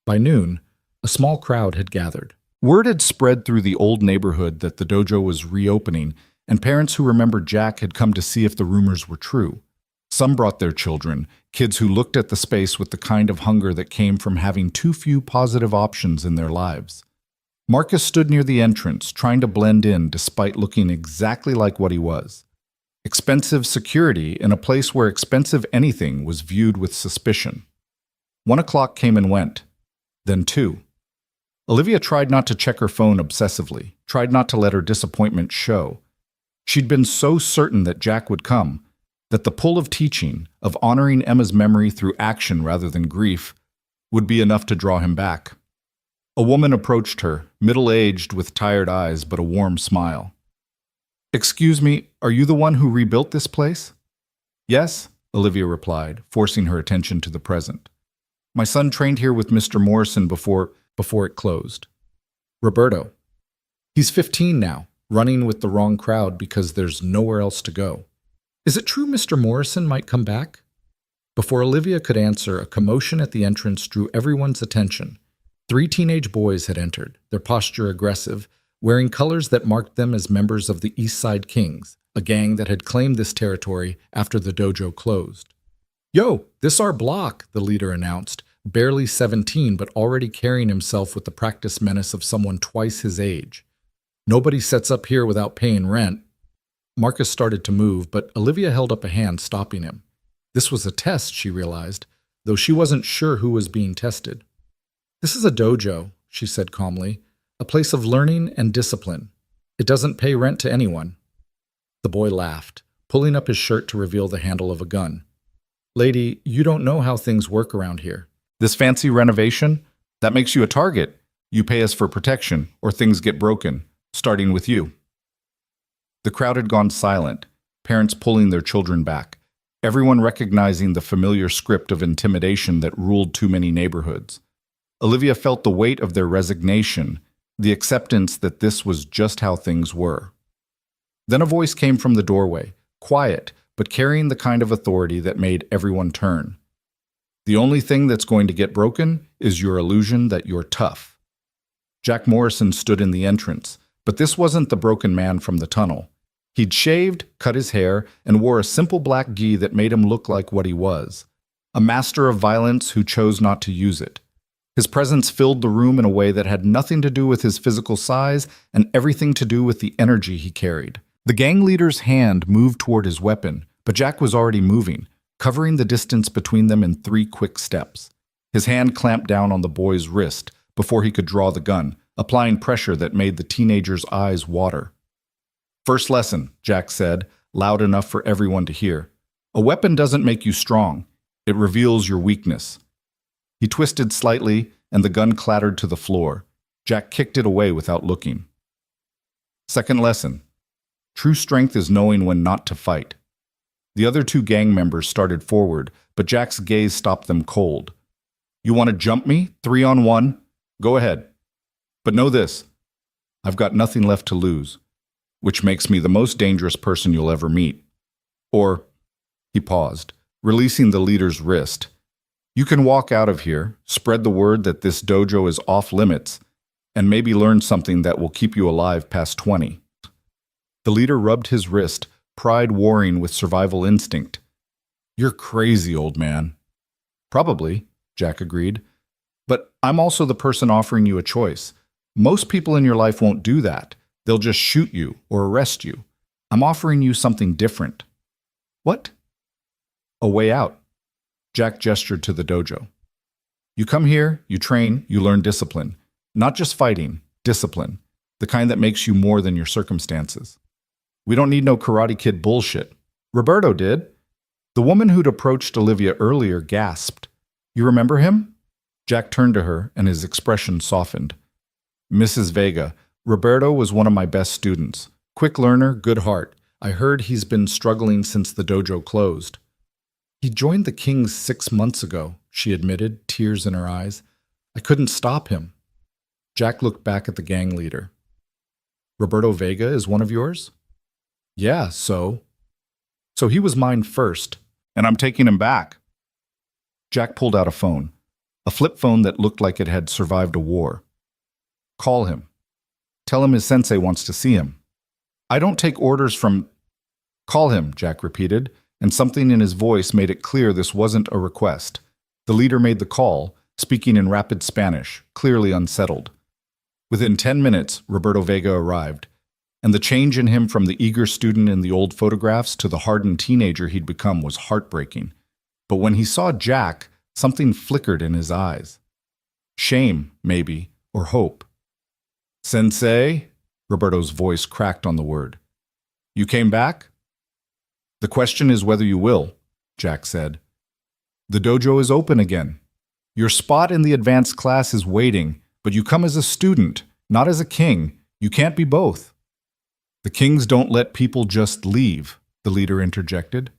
By noon, a small crowd had gathered. Word had spread through the old neighborhood that the dojo was reopening, and parents who remembered Jack had come to see if the rumors were true. Some brought their children, kids who looked at the space with the kind of hunger that came from having too few positive options in their lives. Marcus stood near the entrance, trying to blend in despite looking exactly like what he was. Expensive security in a place where expensive anything was viewed with suspicion. 1 o'clock came and went, then 2. Olivia tried not to check her phone obsessively, tried not to let her disappointment show. She'd been so certain that Jack would come, that the pull of teaching, of honoring Emma's memory through action rather than grief, would be enough to draw him back. A woman approached her, middle-aged with tired eyes but a warm smile. "Excuse me, are you the one who rebuilt this place?" "Yes," Olivia replied, forcing her attention to the present. "My son trained here with Mr. Morrison before it closed." "Roberto. He's 15 now, running with the wrong crowd because there's nowhere else to go. Is it true Mr. Morrison might come back?" Before Olivia could answer, a commotion at the entrance drew everyone's attention. 3 teenage boys had entered, their posture aggressive, wearing colors that marked them as members of the East Side Kings, a gang that had claimed this territory after the dojo closed. "Yo, this our block," the leader announced, barely 17 but already carrying himself with the practiced menace of someone twice his age. "Nobody sets up here without paying rent." Marcus started to move, but Olivia held up a hand, stopping him. This was a test, she realized, though she wasn't sure who was being tested. "This is a dojo," she said calmly, "a place of learning and discipline. It doesn't pay rent to anyone." The boy laughed, pulling up his shirt to reveal the handle of a gun. "Lady, you don't know how things work around here. This fancy renovation? That makes you a target. You pay us for protection, or things get broken, starting with you." The crowd had gone silent, parents pulling their children back, everyone recognizing the familiar script of intimidation that ruled too many neighborhoods. Olivia felt the weight of their resignation, the acceptance that this was just how things were. Then a voice came from the doorway, quiet, but carrying the kind of authority that made everyone turn. "The only thing that's going to get broken is your illusion that you're tough." Jack Morrison stood in the entrance, but this wasn't the broken man from the tunnel. He'd shaved, cut his hair, and wore a simple black gi that made him look like what he was, a master of violence who chose not to use it. His presence filled the room in a way that had nothing to do with his physical size and everything to do with the energy he carried. The gang leader's hand moved toward his weapon, but Jack was already moving, covering the distance between them in 3 quick steps. His hand clamped down on the boy's wrist before he could draw the gun, applying pressure that made the teenager's eyes water. "First lesson," Jack said, loud enough for everyone to hear. "A weapon doesn't make you strong. It reveals your weakness." He twisted slightly, and the gun clattered to the floor. Jack kicked it away without looking. Second lesson. True strength is knowing when not to fight. The other 2 gang members started forward, but Jack's gaze stopped them cold. "You want to jump me? 3-on-1? Go ahead. But know this. I've got nothing left to lose, which makes me the most dangerous person you'll ever meet." Or, he paused, releasing the leader's wrist. "You can walk out of here, spread the word that this dojo is off limits, and maybe learn something that will keep you alive past 20. The leader rubbed his wrist, pride warring with survival instinct. "You're crazy, old man." "Probably," Jack agreed. "But I'm also the person offering you a choice. Most people in your life won't do that. They'll just shoot you or arrest you. I'm offering you something different." "What?" "A way out." Jack gestured to the dojo. "You come here, you train, you learn discipline. Not just fighting, discipline. The kind that makes you more than your circumstances. We don't need no Karate Kid bullshit." Roberto did. The woman who'd approached Olivia earlier gasped. "You remember him?" Jack turned to her, and his expression softened. "Mrs. Vega, Roberto was one of my best students. Quick learner, good heart. I heard he's been struggling since the dojo closed." "He joined the Kings 6 months ago," she admitted, tears in her eyes. "I couldn't stop him." Jack looked back at the gang leader. "Roberto Vega is one of yours?" "Yeah, so he was mine first, and I'm taking him back." Jack pulled out a phone, a flip phone that looked like it had survived a war. "Call him. Tell him his sensei wants to see him." "I don't take orders from—" "Call him," Jack repeated, and something in his voice made it clear this wasn't a request. The leader made the call, speaking in rapid Spanish, clearly unsettled. Within 10 minutes, Roberto Vega arrived, and the change in him from the eager student in the old photographs to the hardened teenager he'd become was heartbreaking. But when he saw Jack, something flickered in his eyes. Shame, maybe, or hope. "Sensei?" Roberto's voice cracked on the word. "You came back?" "The question is whether you will," Jack said. "The dojo is open again. Your spot in the advanced class is waiting, but you come as a student, not as a king. You can't be both." "The kings don't let people just leave," the leader interjected.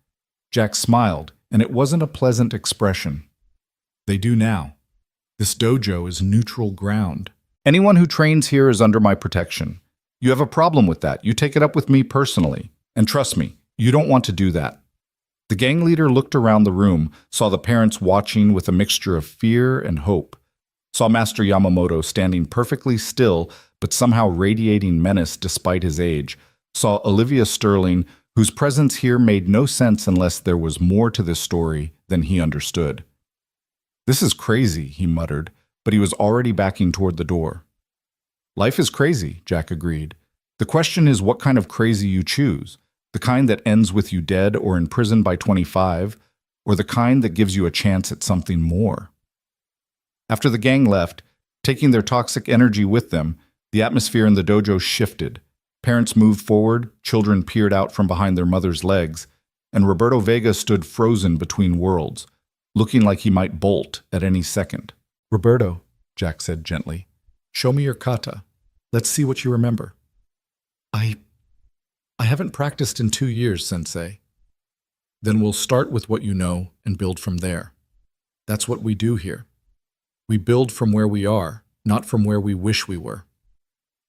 Jack smiled, and it wasn't a pleasant expression. "They do now. This dojo is neutral ground. Anyone who trains here is under my protection. You have a problem with that. You take it up with me personally. And trust me, you don't want to do that." The gang leader looked around the room, saw the parents watching with a mixture of fear and hope, saw Master Yamamoto standing perfectly still but somehow radiating menace despite his age, saw Olivia Sterling, whose presence here made no sense unless there was more to this story than he understood. "This is crazy," he muttered, but he was already backing toward the door. "Life is crazy," Jack agreed. "The question is what kind of crazy you choose. The kind that ends with you dead or in prison by 25, or the kind that gives you a chance at something more." After the gang left, taking their toxic energy with them, the atmosphere in the dojo shifted. Parents moved forward, children peered out from behind their mother's legs, and Roberto Vega stood frozen between worlds, looking like he might bolt at any second. "Roberto," Jack said gently, "show me your kata. Let's see what you remember." I haven't practiced in 2 years, Sensei." "Then we'll start with what you know and build from there. That's what we do here. We build from where we are, not from where we wish we were."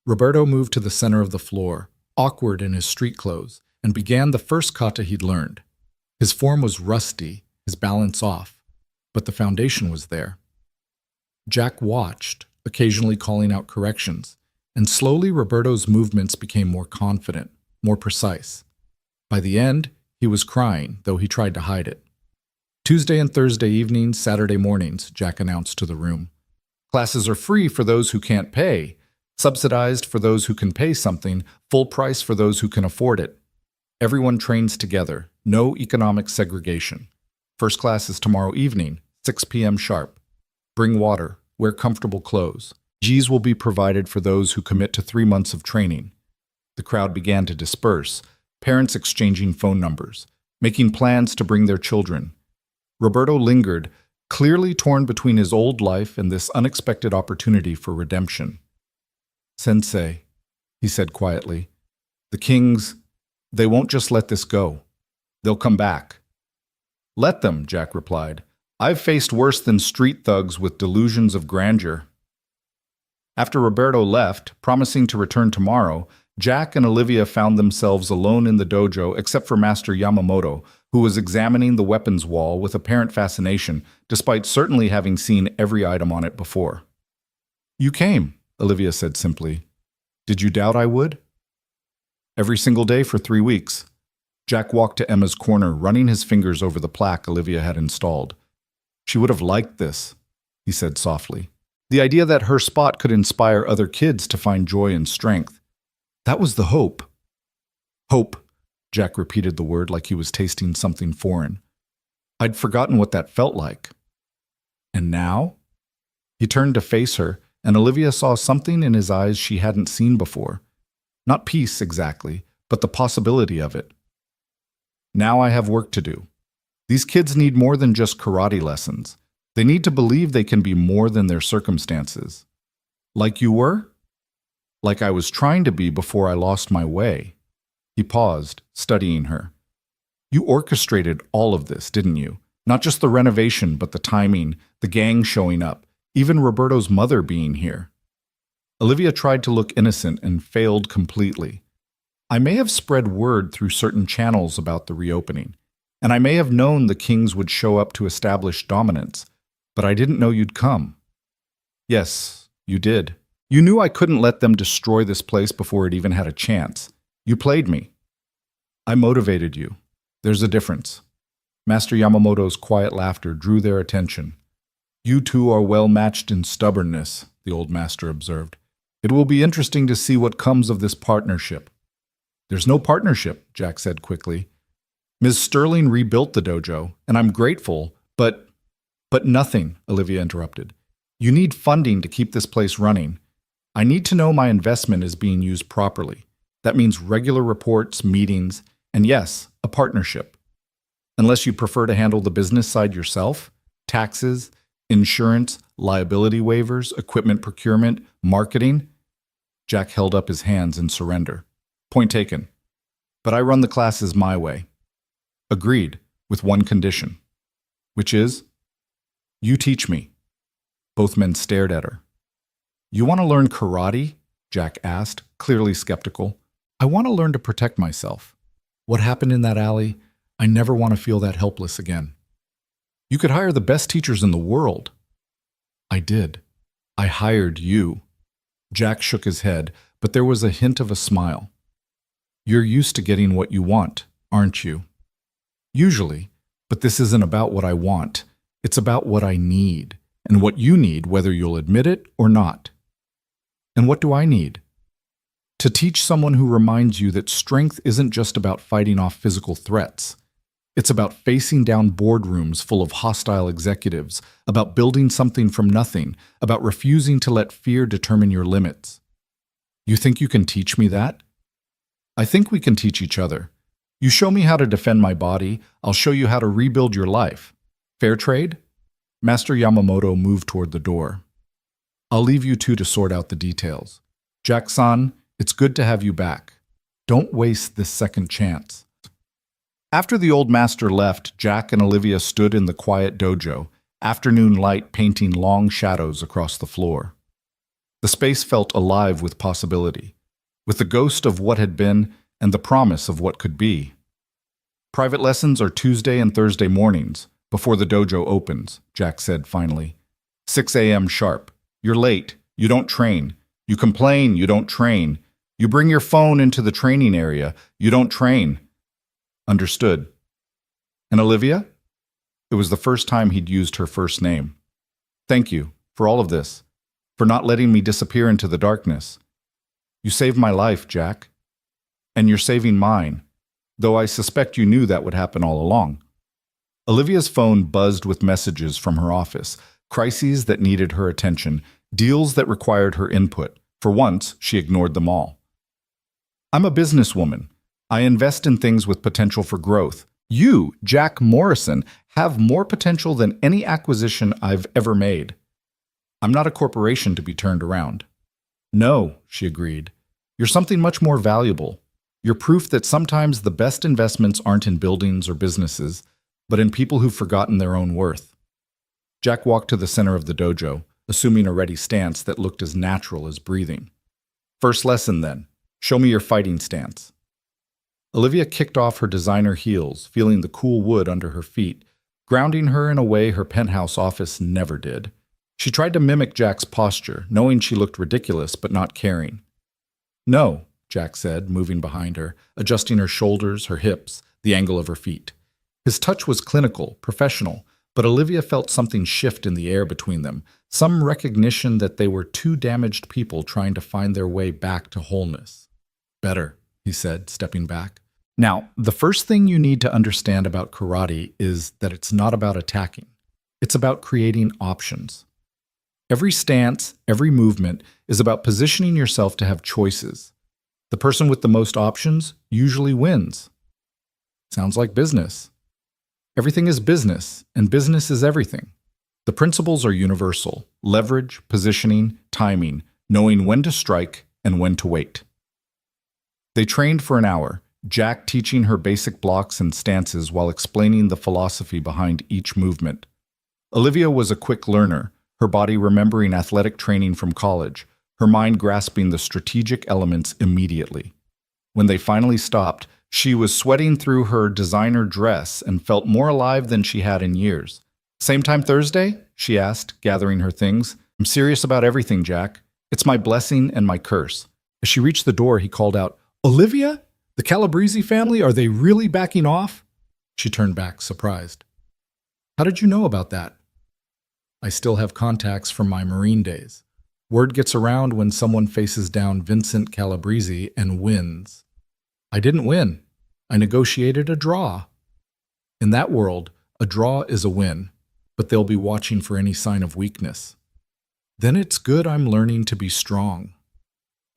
Roberto moved to the center of the floor, awkward in his street clothes, and began the first kata he'd learned. His form was rusty, his balance off, but the foundation was there. Jack watched, occasionally calling out corrections, and slowly Roberto's movements became more confident. more precise. By the end, he was crying, though he tried to hide it. Tuesday and Thursday evenings, Saturday mornings, Jack announced to the room. Classes are free for those who can't pay, subsidized for those who can pay something, full price for those who can afford it. Everyone trains together, no economic segregation. First class is tomorrow evening, 6 p.m. sharp. Bring water, wear comfortable clothes. G's will be provided for those who commit to 3 months of training. The crowd began to disperse, parents exchanging phone numbers, making plans to bring their children. Roberto lingered, clearly torn between his old life and this unexpected opportunity for redemption. Sensei, he said quietly, the kings, they won't just let this go. They'll come back. Let them, Jack replied. I've faced worse than street thugs with delusions of grandeur. After Roberto left, promising to return tomorrow, Jack and Olivia found themselves alone in the dojo except for Master Yamamoto, who was examining the weapons wall with apparent fascination, despite certainly having seen every item on it before. You came, Olivia said simply. Did you doubt I would? Every single day for 3 weeks. Jack walked to Emma's corner, running his fingers over the plaque Olivia had installed. She would have liked this, he said softly. The idea that her spot could inspire other kids to find joy and strength. That was the hope. Hope, Jack repeated the word like he was tasting something foreign. I'd forgotten what that felt like. And now? He turned to face her, and Olivia saw something in his eyes she hadn't seen before. Not peace, exactly, but the possibility of it. Now I have work to do. These kids need more than just karate lessons. They need to believe they can be more than their circumstances. Like you were? Like I was trying to be before I lost my way. He paused, studying her. You orchestrated all of this, didn't you? Not just the renovation, but the timing, the gang showing up, even Roberto's mother being here. Olivia tried to look innocent and failed completely. I may have spread word through certain channels about the reopening, and I may have known the kings would show up to establish dominance, but I didn't know you'd come. Yes, you did. You knew I couldn't let them destroy this place before it even had a chance. You played me. I motivated you. There's a difference. Master Yamamoto's quiet laughter drew their attention. You two are well matched in stubbornness, the old master observed. It will be interesting to see what comes of this partnership. There's no partnership, Jack said quickly. Ms. Sterling rebuilt the dojo, and I'm grateful, but nothing, Olivia interrupted. You need funding to keep this place running. I need to know my investment is being used properly. That means regular reports, meetings, and yes, a partnership. Unless you prefer to handle the business side yourself, taxes, insurance, liability waivers, equipment procurement, marketing. Jack held up his hands in surrender. Point taken. But I run the classes my way. Agreed, with one condition. Which is? You teach me. Both men stared at her. You want to learn karate? Jack asked, clearly skeptical. I want to learn to protect myself. What happened in that alley? I never want to feel that helpless again. You could hire the best teachers in the world. I did. I hired you. Jack shook his head, but there was a hint of a smile. You're used to getting what you want, aren't you? Usually, but this isn't about what I want. It's about what I need, and what you need, whether you'll admit it or not. And what do I need? To teach someone who reminds you that strength isn't just about fighting off physical threats. It's about facing down boardrooms full of hostile executives, about building something from nothing, about refusing to let fear determine your limits. You think you can teach me that? I think we can teach each other. You show me how to defend my body, I'll show you how to rebuild your life. Fair trade? Master Yamamoto moved toward the door. I'll leave you two to sort out the details. Jack-san, it's good to have you back. Don't waste this second chance. After the old master left, Jack and Olivia stood in the quiet dojo, afternoon light painting long shadows across the floor. The space felt alive with possibility, with the ghost of what had been and the promise of what could be. Private lessons are Tuesday and Thursday mornings, before the dojo opens, Jack said finally. 6 a.m. sharp. You're late. You don't train. You complain. You don't train. You bring your phone into the training area. You don't train. Understood. And Olivia? It was the first time he'd used her first name. Thank you for all of this, for not letting me disappear into the darkness. You saved my life, Jack. And you're saving mine, though I suspect you knew that would happen all along. Olivia's phone buzzed with messages from her office, crises that needed her attention, deals that required her input. For once, she ignored them all. I'm a businesswoman. I invest in things with potential for growth. You, Jack Morrison, have more potential than any acquisition I've ever made. I'm not a corporation to be turned around. No, she agreed. You're something much more valuable. You're proof that sometimes the best investments aren't in buildings or businesses, but in people who've forgotten their own worth. Jack walked to the center of the dojo, assuming a ready stance that looked as natural as breathing. First lesson, then. Show me your fighting stance. Olivia kicked off her designer heels, feeling the cool wood under her feet, grounding her in a way her penthouse office never did. She tried to mimic Jack's posture, knowing she looked ridiculous but not caring. No, Jack said, moving behind her, adjusting her shoulders, her hips, the angle of her feet. His touch was clinical, professional, but Olivia felt something shift in the air between them, some recognition that they were two damaged people trying to find their way back to wholeness. Better, he said, stepping back. Now, the first thing you need to understand about karate is that it's not about attacking. It's about creating options. Every stance, every movement is about positioning yourself to have choices. The person with the most options usually wins. Sounds like business. Everything is business, and business is everything. The principles are universal: leverage, positioning, timing, knowing when to strike and when to wait. They trained for an hour, Jack teaching her basic blocks and stances while explaining the philosophy behind each movement. Olivia was a quick learner, her body remembering athletic training from college, her mind grasping the strategic elements immediately. When they finally stopped, she was sweating through her designer dress and felt more alive than she had in years. Same time Thursday? She asked, gathering her things. I'm serious about everything, Jack. It's my blessing and my curse. As she reached the door, he called out, Olivia? The Calabrese family, are they really backing off? She turned back, surprised. How did you know about that? I still have contacts from my Marine days. Word gets around when someone faces down Vincent Calabrese and wins. I didn't win. I negotiated a draw. In that world, a draw is a win, but they'll be watching for any sign of weakness. Then it's good I'm learning to be strong.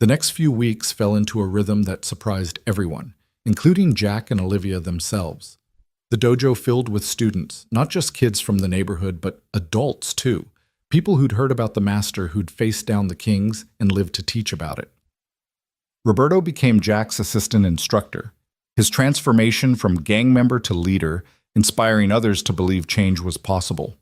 The next few weeks fell into a rhythm that surprised everyone, including Jack and Olivia themselves. The dojo filled with students, not just kids from the neighborhood, but adults too, people who'd heard about the master who'd faced down the kings and lived to teach about it. Roberto became Jack's assistant instructor, his transformation from gang member to leader, inspiring others to believe change was possible.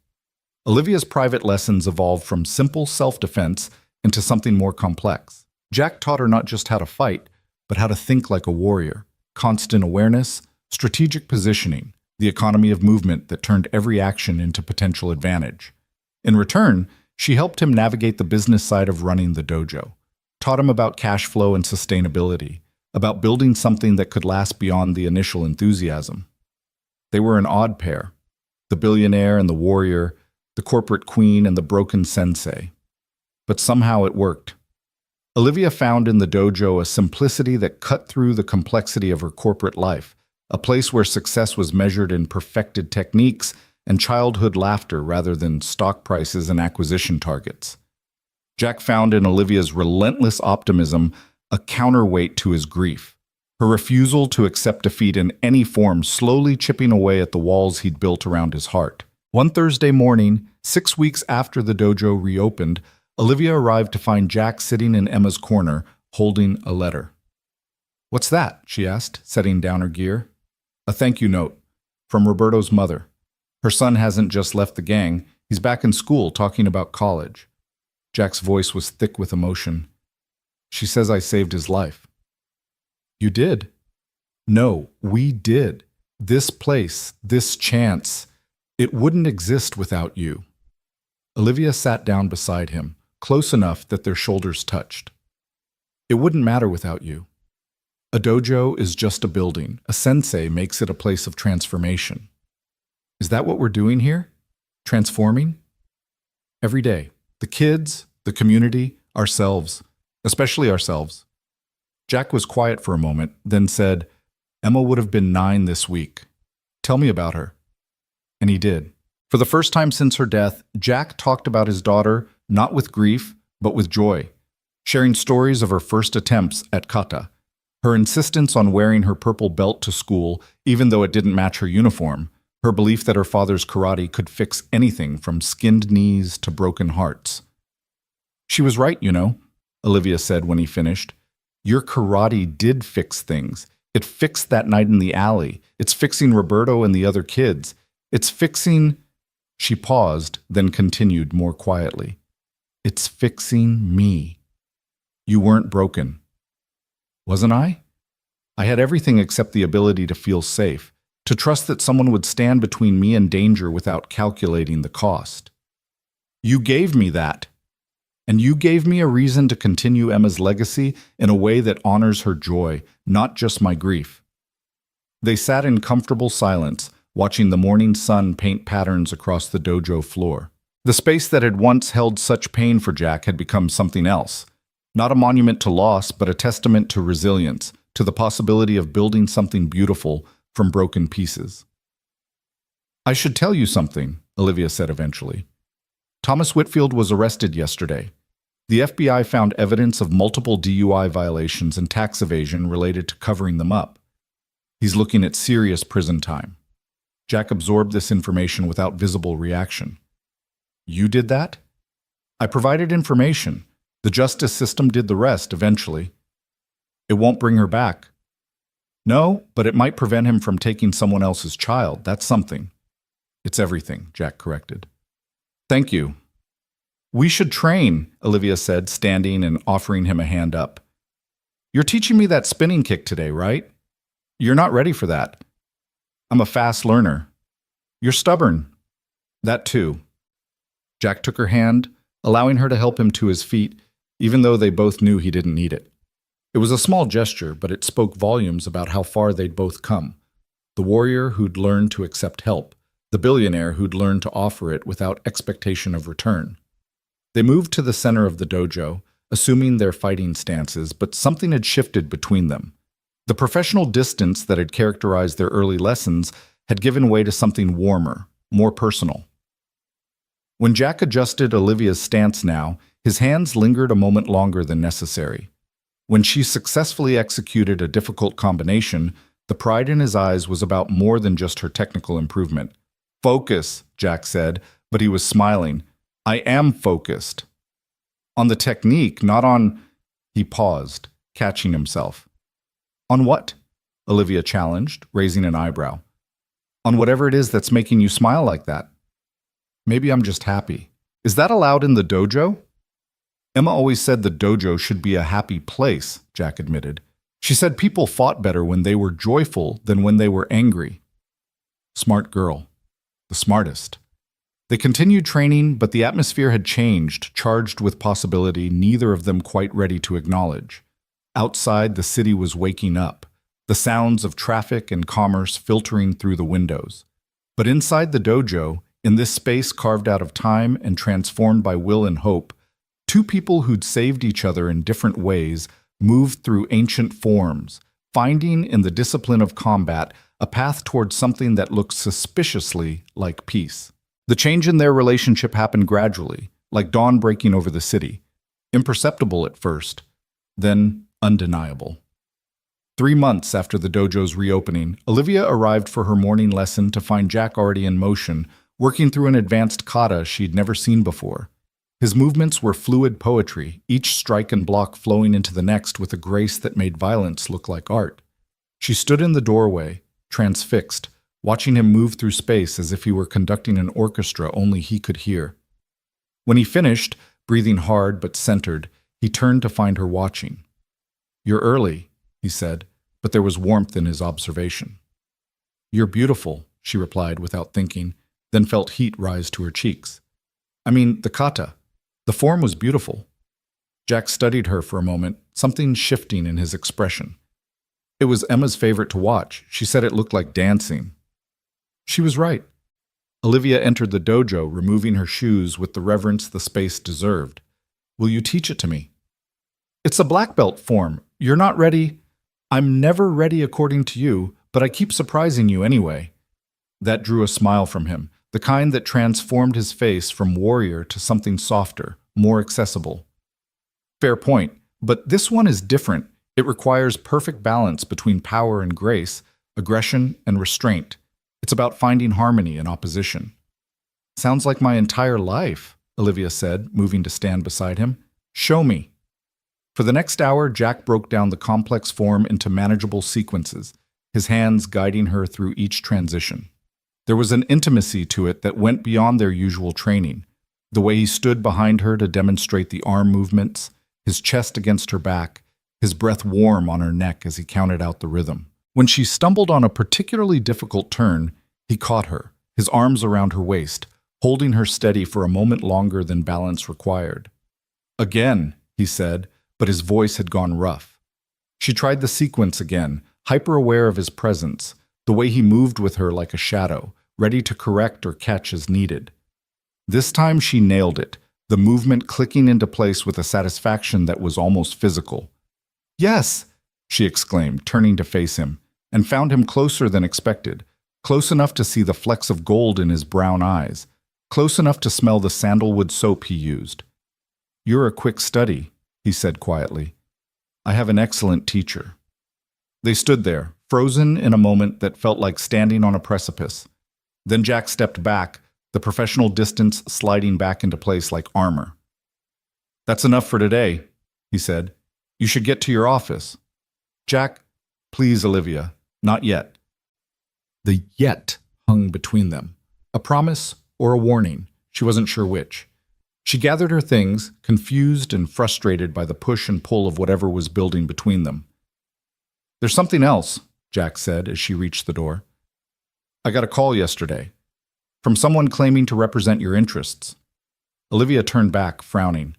Olivia's private lessons evolved from simple self-defense into something more complex. Jack taught her not just how to fight, but how to think like a warrior, constant awareness, strategic positioning, the economy of movement that turned every action into potential advantage. In return, she helped him navigate the business side of running the dojo, taught him about cash flow and sustainability, about building something that could last beyond the initial enthusiasm. They were an odd pair, the billionaire and the warrior, the corporate queen and the broken sensei. But somehow it worked. Olivia found in the dojo a simplicity that cut through the complexity of her corporate life, a place where success was measured in perfected techniques and childhood laughter rather than stock prices and acquisition targets. Jack found in Olivia's relentless optimism a counterweight to his grief, her refusal to accept defeat in any form slowly chipping away at the walls he'd built around his heart. One Thursday morning, 6 weeks after the dojo reopened, Olivia arrived to find Jack sitting in Emma's corner, holding a letter. "What's that?" she asked, setting down her gear. "A thank you note. From Roberto's mother. Her son hasn't just left the gang, he's back in school talking about college." Jack's voice was thick with emotion. "She says I saved his life." "You did?" "No, we did. This place, this chance, it wouldn't exist without you." Olivia sat down beside him, close enough that their shoulders touched. It wouldn't matter without you. A dojo is just a building. A sensei makes it a place of transformation. Is that what we're doing here? Transforming? Every day. The kids, the community, ourselves, especially ourselves. Jack was quiet for a moment, then said, Emma would have been 9 this week. Tell me about her. And he did. For the first time since her death, Jack talked about his daughter, not with grief, but with joy, sharing stories of her first attempts at kata, her insistence on wearing her purple belt to school, even though it didn't match her uniform, her belief that her father's karate could fix anything from skinned knees to broken hearts. She was right, you know, Olivia said when he finished. Your karate did fix things. It fixed that night in the alley. It's fixing Roberto and the other kids. It's fixing... She paused, then continued more quietly. It's fixing me. You weren't broken. Wasn't I? I had everything except the ability to feel safe, to trust that someone would stand between me and danger without calculating the cost. You gave me that. And you gave me a reason to continue Emma's legacy in a way that honors her joy, not just my grief. They sat in comfortable silence, watching the morning sun paint patterns across the dojo floor. The space that had once held such pain for Jack had become something else. Not a monument to loss, but a testament to resilience, to the possibility of building something beautiful from broken pieces. I should tell you something, Olivia said eventually. Thomas Whitfield was arrested yesterday. The FBI found evidence of multiple DUI violations and tax evasion related to covering them up. He's looking at serious prison time. Jack absorbed this information without visible reaction. You did that? I provided information. The justice system did the rest eventually. It won't bring her back. No, but it might prevent him from taking someone else's child. That's something. It's everything, Jack corrected. Thank you. We should train, Olivia said, standing and offering him a hand up. You're teaching me that spinning kick today, right? You're not ready for that. I'm a fast learner. You're stubborn. That too. Jack took her hand, allowing her to help him to his feet, even though they both knew he didn't need it. It was a small gesture, but it spoke volumes about how far they'd both come. The warrior who'd learned to accept help, the billionaire who'd learned to offer it without expectation of return. They moved to the center of the dojo, assuming their fighting stances, but something had shifted between them. The professional distance that had characterized their early lessons had given way to something warmer, more personal. When Jack adjusted Olivia's stance now, his hands lingered a moment longer than necessary. When she successfully executed a difficult combination, the pride in his eyes was about more than just her technical improvement. Focus, Jack said, but he was smiling. I am focused. On the technique, not on... He paused, catching himself. On what? Olivia challenged, raising an eyebrow. On whatever it is that's making you smile like that. Maybe I'm just happy. Is that allowed in the dojo? Emma always said the dojo should be a happy place, Jack admitted. She said people fought better when they were joyful than when they were angry. Smart girl. The smartest. They continued training, but the atmosphere had changed, charged with possibility neither of them quite ready to acknowledge. Outside, the city was waking up, the sounds of traffic and commerce filtering through the windows. But inside the dojo, in this space carved out of time and transformed by will and hope, two people who'd saved each other in different ways moved through ancient forms, finding in the discipline of combat a path towards something that looked suspiciously like peace. The change in their relationship happened gradually, like dawn breaking over the city, imperceptible at first, then undeniable. 3 months after the dojo's reopening, Olivia arrived for her morning lesson to find Jack already in motion, working through an advanced kata she'd never seen before. His movements were fluid poetry, each strike and block flowing into the next with a grace that made violence look like art. She stood in the doorway, transfixed, watching him move through space as if he were conducting an orchestra only he could hear. When he finished, breathing hard but centered, he turned to find her watching. You're early, he said, but there was warmth in his observation. You're beautiful, she replied without thinking, then felt heat rise to her cheeks. I mean, the kata. The form was beautiful. Jack studied her for a moment, something shifting in his expression. It was Emma's favorite to watch. She said it looked like dancing. She was right. Olivia entered the dojo, removing her shoes with the reverence the space deserved. Will you teach it to me? It's a black belt form. You're not ready. I'm never ready according to you, but I keep surprising you anyway. That drew a smile from him, the kind that transformed his face from warrior to something softer, more accessible. Fair point, but this one is different. It requires perfect balance between power and grace, aggression and restraint. It's about finding harmony in opposition. Sounds like my entire life, Olivia said, moving to stand beside him. Show me. For the next hour, Jack broke down the complex form into manageable sequences, his hands guiding her through each transition. There was an intimacy to it that went beyond their usual training. The way he stood behind her to demonstrate the arm movements, his chest against her back, his breath warm on her neck as he counted out the rhythm. When she stumbled on a particularly difficult turn, he caught her, his arms around her waist, holding her steady for a moment longer than balance required. Again, he said, but his voice had gone rough. She tried the sequence again, hyper-aware of his presence, the way he moved with her like a shadow, ready to correct or catch as needed. This time she nailed it, the movement clicking into place with a satisfaction that was almost physical. Yes, she exclaimed, turning to face him, and found him closer than expected, close enough to see the flecks of gold in his brown eyes, close enough to smell the sandalwood soap he used. You're a quick study, he said quietly. I have an excellent teacher. They stood there, frozen in a moment that felt like standing on a precipice. Then Jack stepped back, the professional distance sliding back into place like armor. That's enough for today, he said. You should get to your office. Jack, please, Olivia, not yet. The yet hung between them, a promise or a warning, she wasn't sure which. She gathered her things, confused and frustrated by the push and pull of whatever was building between them. There's something else, Jack said as she reached the door. I got a call yesterday, from someone claiming to represent your interests. Olivia turned back, frowning.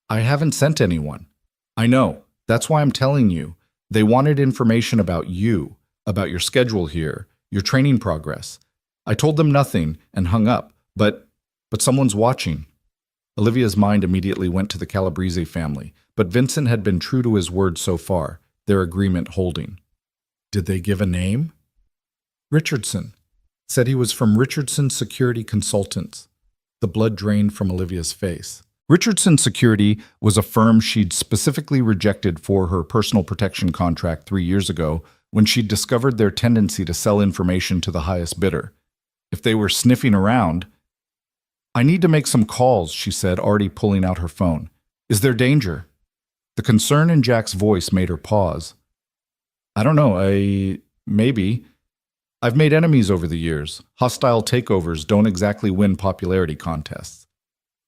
I haven't sent anyone. I know, that's why I'm telling you. They wanted information about you, about your schedule here, your training progress. I told them nothing and hung up, but someone's watching. Olivia's mind immediately went to the Calabrese family, but Vincent had been true to his word so far, their agreement holding. Did they give a name? Richardson. Said he was from Richardson Security Consultants. The blood drained from Olivia's face. Richardson Security was a firm she'd specifically rejected for her personal protection contract 3 years ago when she'd discovered their tendency to sell information to the highest bidder. If they were sniffing around, I need to make some calls, she said, already pulling out her phone. Is there danger? The concern in Jack's voice made her pause. I don't know, maybe. I've made enemies over the years. Hostile takeovers don't exactly win popularity contests.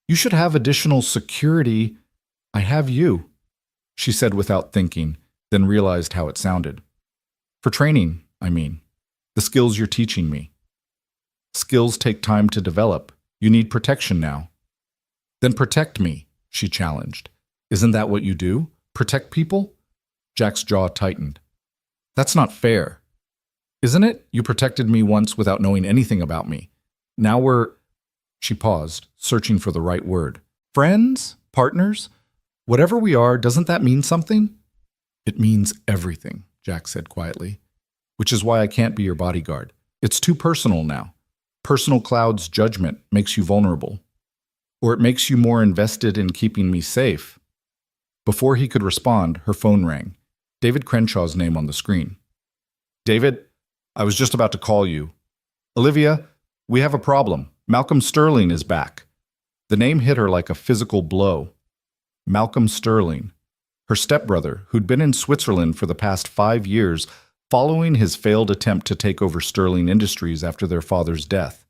You should have additional security. I have you, she said without thinking, then realized how it sounded. For training, I mean. The skills you're teaching me. Skills take time to develop. You need protection now. Then protect me, she challenged. Isn't that what you do? Protect people? Jack's jaw tightened. That's not fair. Isn't it? You protected me once without knowing anything about me. Now we're... She paused, searching for the right word. Friends? Partners? Whatever we are, doesn't that mean something? It means everything, Jack said quietly. Which is why I can't be your bodyguard. It's too personal now. Personal Cloud's judgment makes you vulnerable. Or it makes you more invested in keeping me safe. Before he could respond, her phone rang. David Crenshaw's name on the screen. David, I was just about to call you. Olivia, we have a problem. Malcolm Sterling is back. The name hit her like a physical blow. Malcolm Sterling, her stepbrother, who'd been in Switzerland for the past 5 years, following his failed attempt to take over Sterling Industries after their father's death.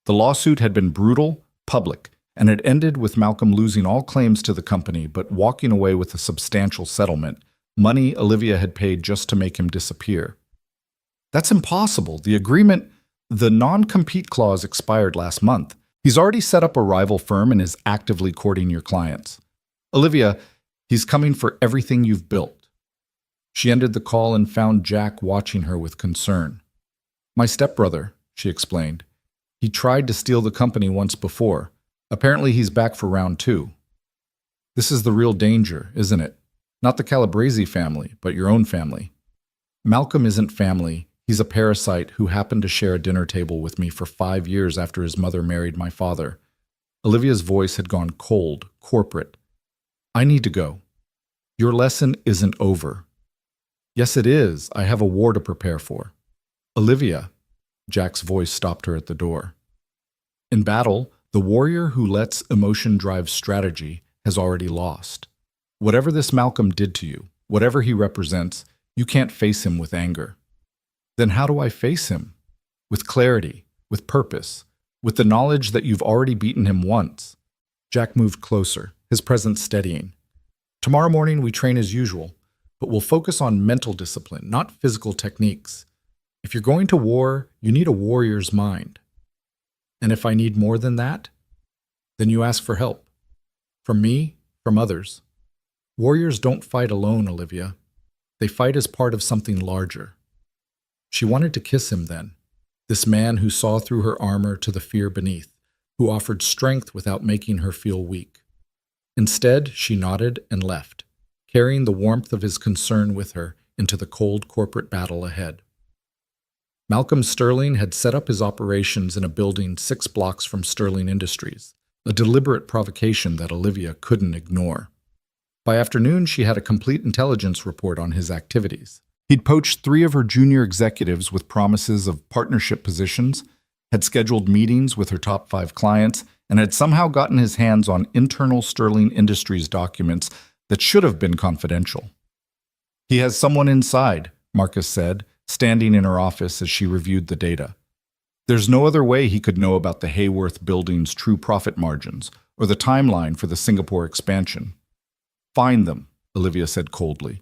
The lawsuit had been brutal, public, and had ended with Malcolm losing all claims to the company but walking away with a substantial settlement, money Olivia had paid just to make him disappear. That's impossible. The non-compete clause expired last month. He's already set up a rival firm and is actively courting your clients. Olivia, He's coming for everything you've built. She ended the call and found Jack watching her with concern. My stepbrother, she explained. He tried to steal the company once before. Apparently he's back for round 2. This is the real danger, isn't it? Not the Calabrese family, but your own family. Malcolm isn't family. He's a parasite who happened to share a dinner table with me for 5 years after his mother married my father. Olivia's voice had gone cold, corporate. I need to go. Your lesson isn't over. Yes, it is. I have a war to prepare for. Olivia, Jack's voice stopped her at the door. In battle, the warrior who lets emotion drive strategy has already lost. Whatever this Malcolm did to you, whatever he represents, you can't face him with anger. Then how do I face him? With clarity, with purpose, with the knowledge that you've already beaten him once. Jack moved closer, his presence steadying. Tomorrow morning we train as usual, but we'll focus on mental discipline, not physical techniques. If you're going to war, you need a warrior's mind. And if I need more than that, then you ask for help. From me, from others. Warriors don't fight alone, Olivia. They fight as part of something larger. She wanted to kiss him then, this man who saw through her armor to the fear beneath, who offered strength without making her feel weak. Instead, she nodded and left, carrying the warmth of his concern with her into the cold corporate battle ahead. Malcolm Sterling had set up his operations in a building 6 blocks from Sterling Industries, a deliberate provocation that Olivia couldn't ignore. By afternoon, she had a complete intelligence report on his activities. He'd poached 3 of her junior executives with promises of partnership positions, had scheduled meetings with her top 5 clients, and had somehow gotten his hands on internal Sterling Industries documents that should have been confidential. He has someone inside, Marcus said, standing in her office as she reviewed the data. There's no other way he could know about the Hayworth building's true profit margins or the timeline for the Singapore expansion. Find them, Olivia said coldly.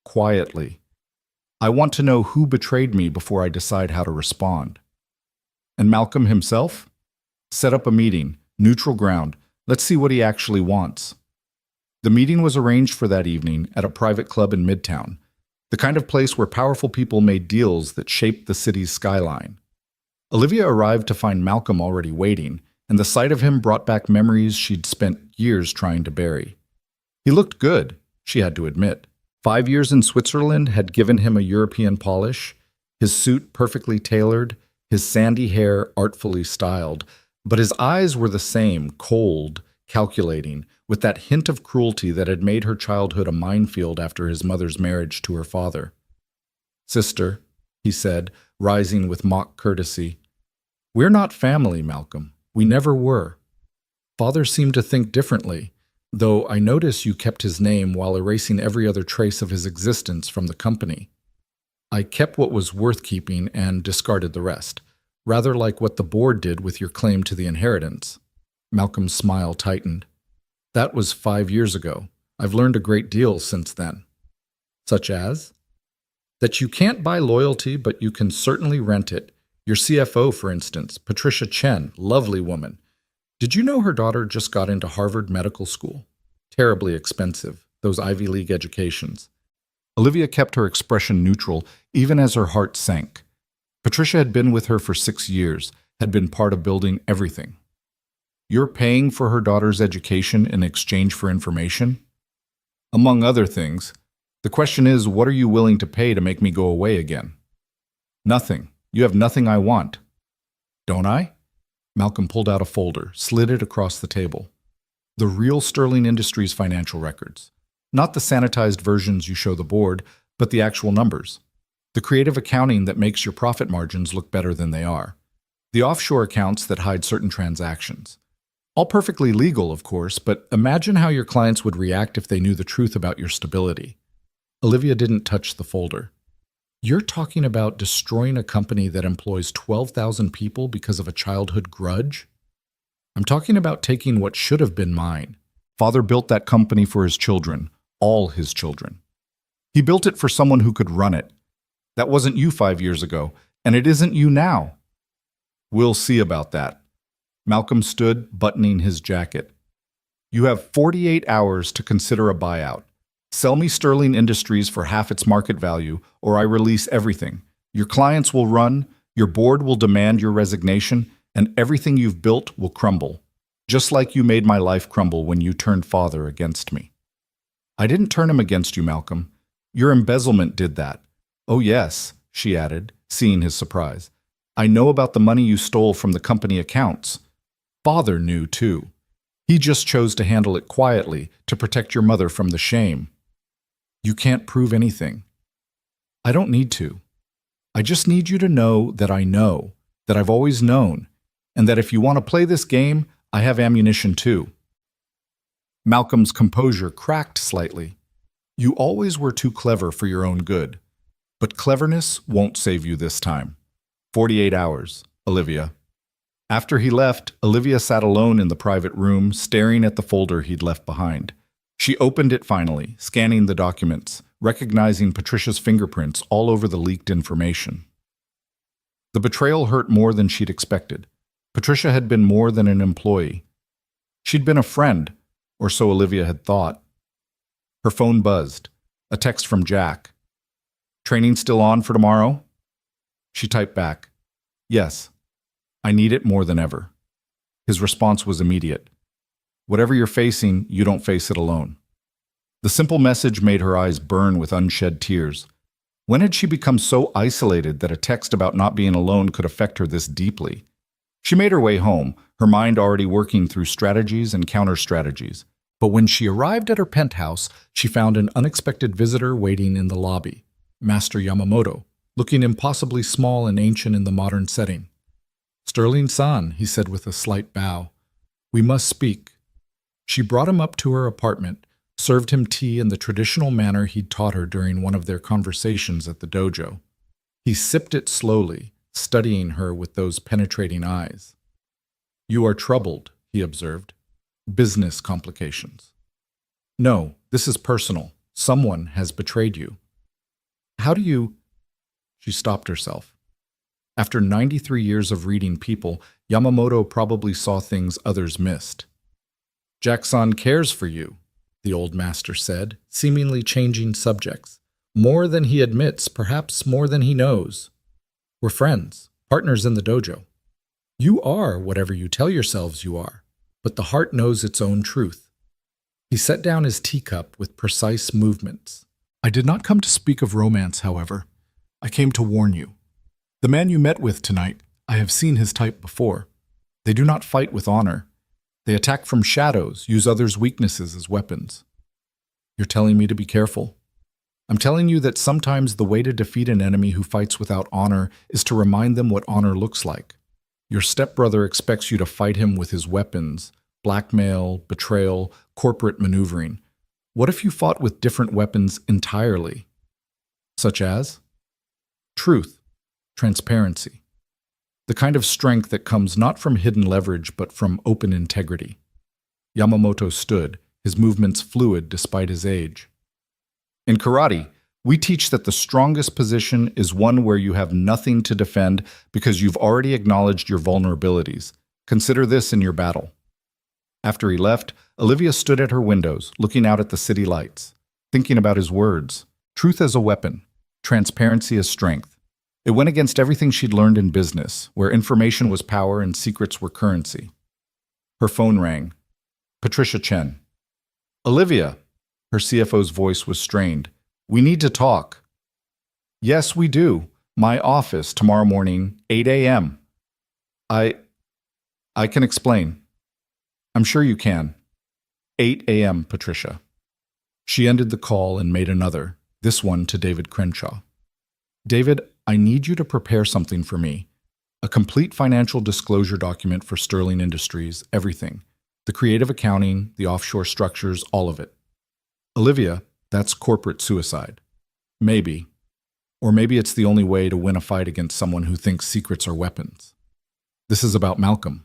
Quietly. I want to know who betrayed me before I decide how to respond. And Malcolm himself? Set up a meeting, neutral ground. Let's see what he actually wants. The meeting was arranged for that evening at a private club in Midtown, the kind of place where powerful people made deals that shaped the city's skyline. Olivia arrived to find Malcolm already waiting, and the sight of him brought back memories she'd spent years trying to bury. He looked good, she had to admit. 5 years in Switzerland had given him a European polish, his suit perfectly tailored, his sandy hair artfully styled, but his eyes were the same, cold, calculating, with that hint of cruelty that had made her childhood a minefield after his mother's marriage to her father. Sister, he said, rising with mock courtesy, we're not family, Malcolm. We never were. Father seemed to think differently, though I notice you kept his name while erasing every other trace of his existence from the company. I kept what was worth keeping and discarded the rest, rather like what the board did with your claim to the inheritance. Malcolm's smile tightened. That was 5 years ago. I've learned a great deal since then. Such as? That you can't buy loyalty, but you can certainly rent it. Your CFO, for instance, Patricia Chen, lovely woman. Did you know her daughter just got into Harvard Medical School? Terribly expensive, those Ivy League educations. Olivia kept her expression neutral, even as her heart sank. Patricia had been with her for 6 years, had been part of building everything. You're paying for her daughter's education in exchange for information? Among other things, the question is, what are you willing to pay to make me go away again? Nothing. You have nothing I want. Don't I? Malcolm pulled out a folder, slid it across the table. The real Sterling Industries financial records. Not the sanitized versions you show the board, but the actual numbers. The creative accounting that makes your profit margins look better than they are. The offshore accounts that hide certain transactions. All perfectly legal, of course, but imagine how your clients would react if they knew the truth about your stability. Olivia didn't touch the folder. You're talking about destroying a company that employs 12,000 people because of a childhood grudge? I'm talking about taking what should have been mine. Father built that company for his children, all his children. He built it for someone who could run it. That wasn't you 5 years ago, and it isn't you now. We'll see about that. Malcolm stood, buttoning his jacket. You have 48 hours to consider a buyout. Sell me Sterling Industries for half its market value, or I release everything. Your clients will run, your board will demand your resignation, and everything you've built will crumble. Just like you made my life crumble when you turned father against me. I didn't turn him against you, Malcolm. Your embezzlement did that. Oh yes, she added, seeing his surprise. I know about the money you stole from the company accounts. Father knew, too. He just chose to handle it quietly to protect your mother from the shame. You can't prove anything. I don't need to. I just need you to know, that I've always known, and that if you want to play this game, I have ammunition too. Malcolm's composure cracked slightly. You always were too clever for your own good. But cleverness won't save you this time. 48 hours, Olivia. After he left, Olivia sat alone in the private room, staring at the folder he'd left behind. She opened it finally, scanning the documents, recognizing Patricia's fingerprints all over the leaked information. The betrayal hurt more than she'd expected. Patricia had been more than an employee. She'd been a friend, or so Olivia had thought. Her phone buzzed. A text from Jack. Training still on for tomorrow? She typed back, Yes. I need it more than ever. His response was immediate. Whatever you're facing, you don't face it alone. The simple message made her eyes burn with unshed tears. When had she become so isolated that a text about not being alone could affect her this deeply? She made her way home, her mind already working through strategies and counter-strategies. But when she arrived at her penthouse, she found an unexpected visitor waiting in the lobby, Master Yamamoto, looking impossibly small and ancient in the modern setting. Sterling-san, he said with a slight bow. We must speak. She brought him up to her apartment, served him tea in the traditional manner he'd taught her during one of their conversations at the dojo. He sipped it slowly, studying her with those penetrating eyes. You are troubled, he observed. Business complications. No, this is personal. Someone has betrayed you. How do you... She stopped herself. After 93 years of reading people, Yamamoto probably saw things others missed. Jack-san cares for you, the old master said, seemingly changing subjects. More than he admits, perhaps more than he knows. We're friends, partners in the dojo. You are whatever you tell yourselves you are, but the heart knows its own truth. He set down his teacup with precise movements. I did not come to speak of romance, however. I came to warn you. The man you met with tonight, I have seen his type before. They do not fight with honor. They attack from shadows, use others' weaknesses as weapons. You're telling me to be careful? I'm telling you that sometimes the way to defeat an enemy who fights without honor is to remind them what honor looks like. Your stepbrother expects you to fight him with his weapons, blackmail, betrayal, corporate maneuvering. What if you fought with different weapons entirely? Such as? Truth, transparency. The kind of strength that comes not from hidden leverage but from open integrity. Yamamoto stood, his movements fluid despite his age. In karate, we teach that the strongest position is one where you have nothing to defend because you've already acknowledged your vulnerabilities. Consider this in your battle. After he left, Olivia stood at her windows, looking out at the city lights, thinking about his words. Truth as a weapon, transparency as strength. It went against everything she'd learned in business, where information was power and secrets were currency. Her phone rang. Patricia Chen. Olivia. Her CFO's voice was strained. We need to talk. Yes, we do. My office tomorrow morning, 8 a.m. I can explain. I'm sure you can. 8 a.m., Patricia. She ended the call and made another, this one to David Crenshaw. David, I need you to prepare something for me. A complete financial disclosure document for Sterling Industries, everything. The creative accounting, the offshore structures, all of it. Olivia, that's corporate suicide. Maybe. Or maybe it's the only way to win a fight against someone who thinks secrets are weapons. This is about Malcolm.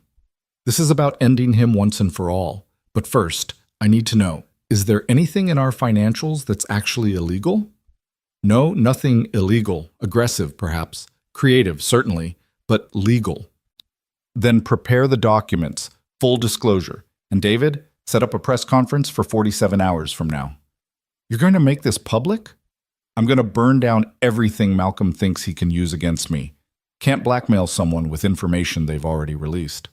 This is about ending him once and for all. But first, I need to know, is there anything in our financials that's actually illegal? No, nothing illegal, aggressive perhaps, creative certainly, but legal. Then prepare the documents, full disclosure. And David, Set up a press conference for 47 hours from now. You're going to make this public? I'm going to burn down everything Malcolm thinks he can use against me. Can't blackmail someone with information they've already released.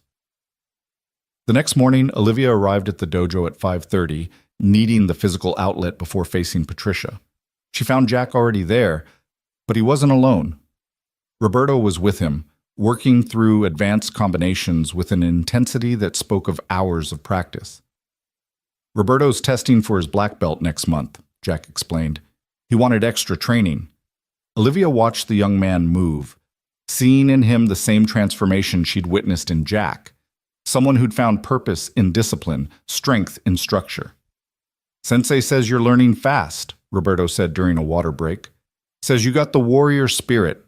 The next morning, Olivia arrived at the dojo at 5:30, needing the physical outlet before facing Patricia. She found Jack already there, but he wasn't alone. Roberto was with him, working through advanced combinations with an intensity that spoke of hours of practice. Roberto's testing for his black belt next month, Jack explained. He wanted extra training. Olivia watched the young man move, seeing in him the same transformation she'd witnessed in Jack, someone who'd found purpose in discipline, strength in structure. Sensei says you're learning fast, Roberto said during a water break. Says you got the warrior spirit.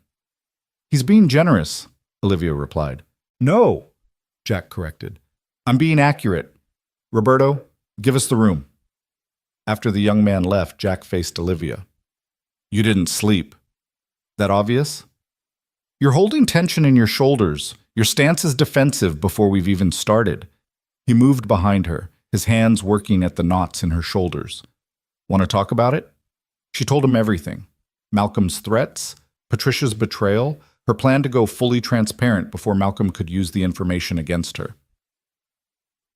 He's being generous, Olivia replied. No, Jack corrected. I'm being accurate. Roberto, give us the room. After the young man left, Jack faced Olivia. You didn't sleep. That obvious? You're holding tension in your shoulders. Your stance is defensive before we've even started. He moved behind her, his hands working at the knots in her shoulders. Want to talk about it? She told him everything. Malcolm's threats, Patricia's betrayal, her plan to go fully transparent before Malcolm could use the information against her.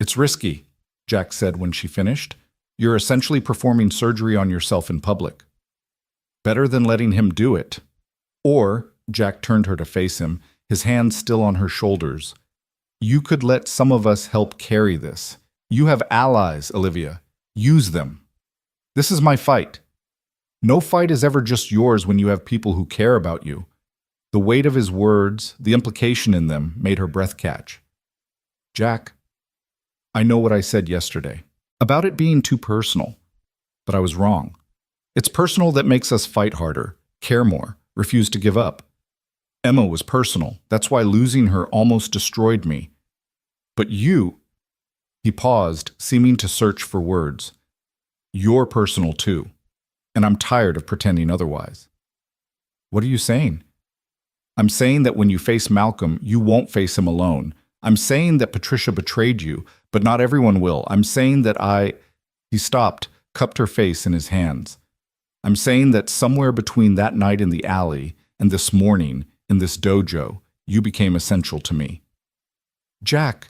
It's risky, Jack said when she finished. You're essentially performing surgery on yourself in public. Better than letting him do it. Or, Jack turned her to face him, his hands still on her shoulders. You could let some of us help carry this. You have allies, Olivia. Use them. This is my fight. No fight is ever just yours when you have people who care about you. The weight of his words, the implication in them, made her breath catch. Jack, I know what I said yesterday, about it being too personal, but I was wrong. It's personal that makes us fight harder, care more, refuse to give up. Emma was personal. That's why losing her almost destroyed me. But you, he paused, seeming to search for words. You're personal too, and I'm tired of pretending otherwise. What are you saying? I'm saying that when you face Malcolm, you won't face him alone. I'm saying that Patricia betrayed you, but not everyone will. I'm saying that He stopped, cupped her face in his hands. I'm saying that somewhere between that night in the alley and this morning, in this dojo, you became essential to me. Jack.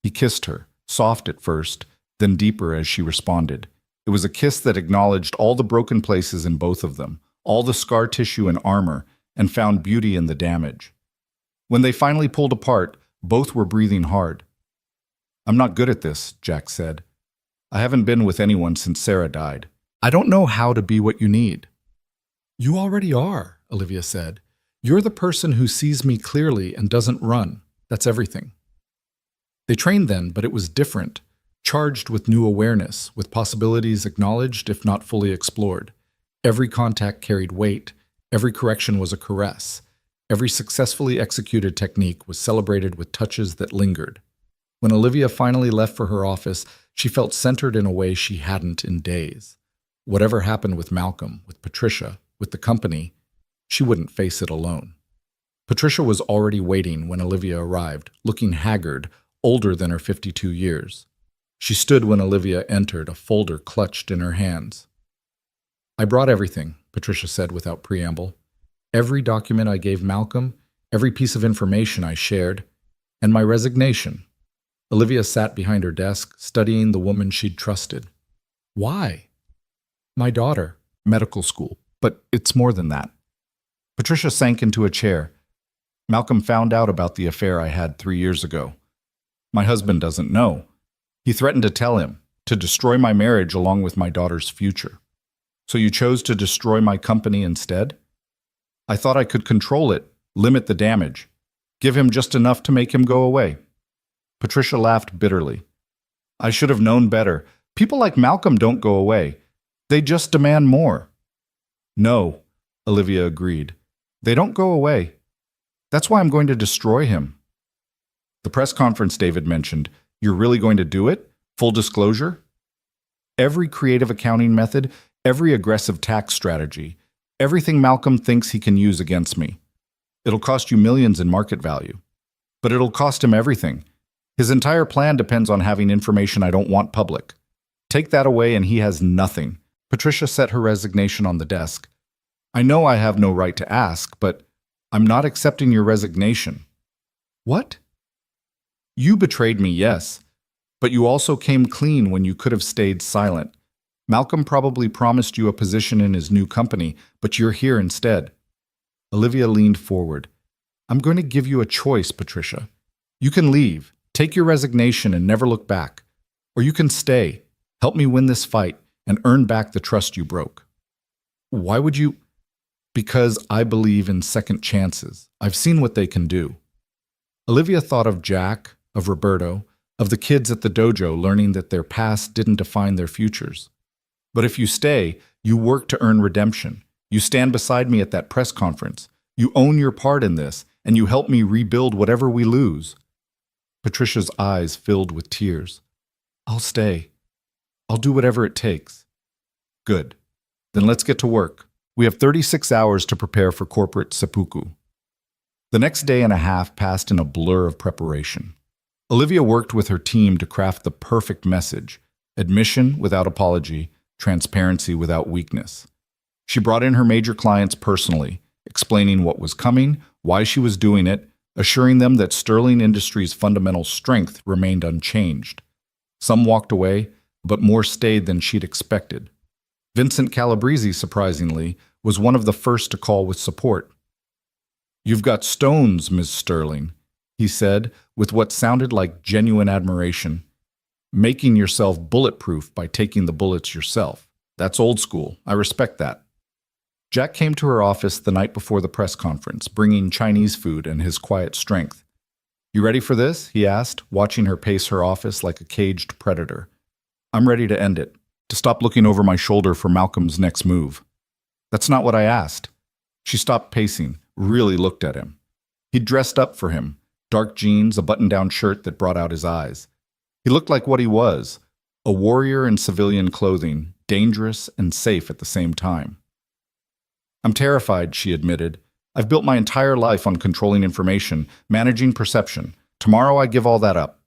He kissed her, soft at first, then deeper as she responded. It was a kiss that acknowledged all the broken places in both of them, all the scar tissue and armor, and found beauty in the damage. When they finally pulled apart, both were breathing hard. I'm not good at this, Jack said. I haven't been with anyone since Sarah died. I don't know how to be what you need. You already are, Olivia said. You're the person who sees me clearly and doesn't run. That's everything. They trained then, but it was different, charged with new awareness, with possibilities acknowledged if not fully explored. Every contact carried weight. Every correction was a caress. Every successfully executed technique was celebrated with touches that lingered. When Olivia finally left for her office, she felt centered in a way she hadn't in days. Whatever happened with Malcolm, with Patricia, with the company, she wouldn't face it alone. Patricia was already waiting when Olivia arrived, looking haggard, older than her 52 years. She stood when Olivia entered, a folder clutched in her hands. I brought everything, Patricia said without preamble. Every document I gave Malcolm, every piece of information I shared, and my resignation. Olivia sat behind her desk, studying the woman she'd trusted. Why? My daughter, medical school, but it's more than that. Patricia sank into a chair. Malcolm found out about the affair I had 3 years ago. My husband doesn't know. He threatened to tell him, to destroy my marriage along with my daughter's future. So you chose to destroy my company instead? I thought I could control it, limit the damage, give him just enough to make him go away. Patricia laughed bitterly. I should have known better. People like Malcolm don't go away. They just demand more. No, Olivia agreed. They don't go away. That's why I'm going to destroy him. The press conference David mentioned, you're really going to do it? Full disclosure? Every creative accounting method, every aggressive tax strategy, everything Malcolm thinks he can use against me. It'll cost you millions in market value. But it'll cost him everything. His entire plan depends on having information I don't want public. Take that away and he has nothing. Patricia set her resignation on the desk. I know I have no right to ask, but I'm not accepting your resignation. What? You betrayed me, yes, but you also came clean when you could have stayed silent. Malcolm probably promised you a position in his new company, but you're here instead. Olivia leaned forward. I'm going to give you a choice, Patricia. You can leave, take your resignation and never look back. Or you can stay, help me win this fight, and earn back the trust you broke. Why would you? Because I believe in second chances. I've seen what they can do. Olivia thought of Jack, of Roberto, of the kids at the dojo learning that their past didn't define their futures. But if you stay, you work to earn redemption. You stand beside me at that press conference. You own your part in this, and you help me rebuild whatever we lose. Patricia's eyes filled with tears. I'll stay. I'll do whatever it takes. Good. Then let's get to work. We have 36 hours to prepare for corporate seppuku. The next day and a half passed in a blur of preparation. Olivia worked with her team to craft the perfect message: admission without apology, transparency without weakness. She brought in her major clients personally, explaining what was coming, why she was doing it, assuring them that Sterling Industries' fundamental strength remained unchanged. Some walked away, but more stayed than she'd expected. Vincent Calabrese, surprisingly, was one of the first to call with support. You've got stones, Ms. Sterling, he said, with what sounded like genuine admiration. Making yourself bulletproof by taking the bullets yourself. That's old school. I respect that. Jack came to her office the night before the press conference, bringing Chinese food and his quiet strength. You ready for this? He asked, watching her pace her office like a caged predator. I'm ready to end it, to stop looking over my shoulder for Malcolm's next move. That's not what I asked. She stopped pacing, really looked at him. He'd dressed up for him, dark jeans, a button-down shirt that brought out his eyes. He looked like what he was, a warrior in civilian clothing, dangerous and safe at the same time. I'm terrified, she admitted. I've built my entire life on controlling information, managing perception. Tomorrow I give all that up.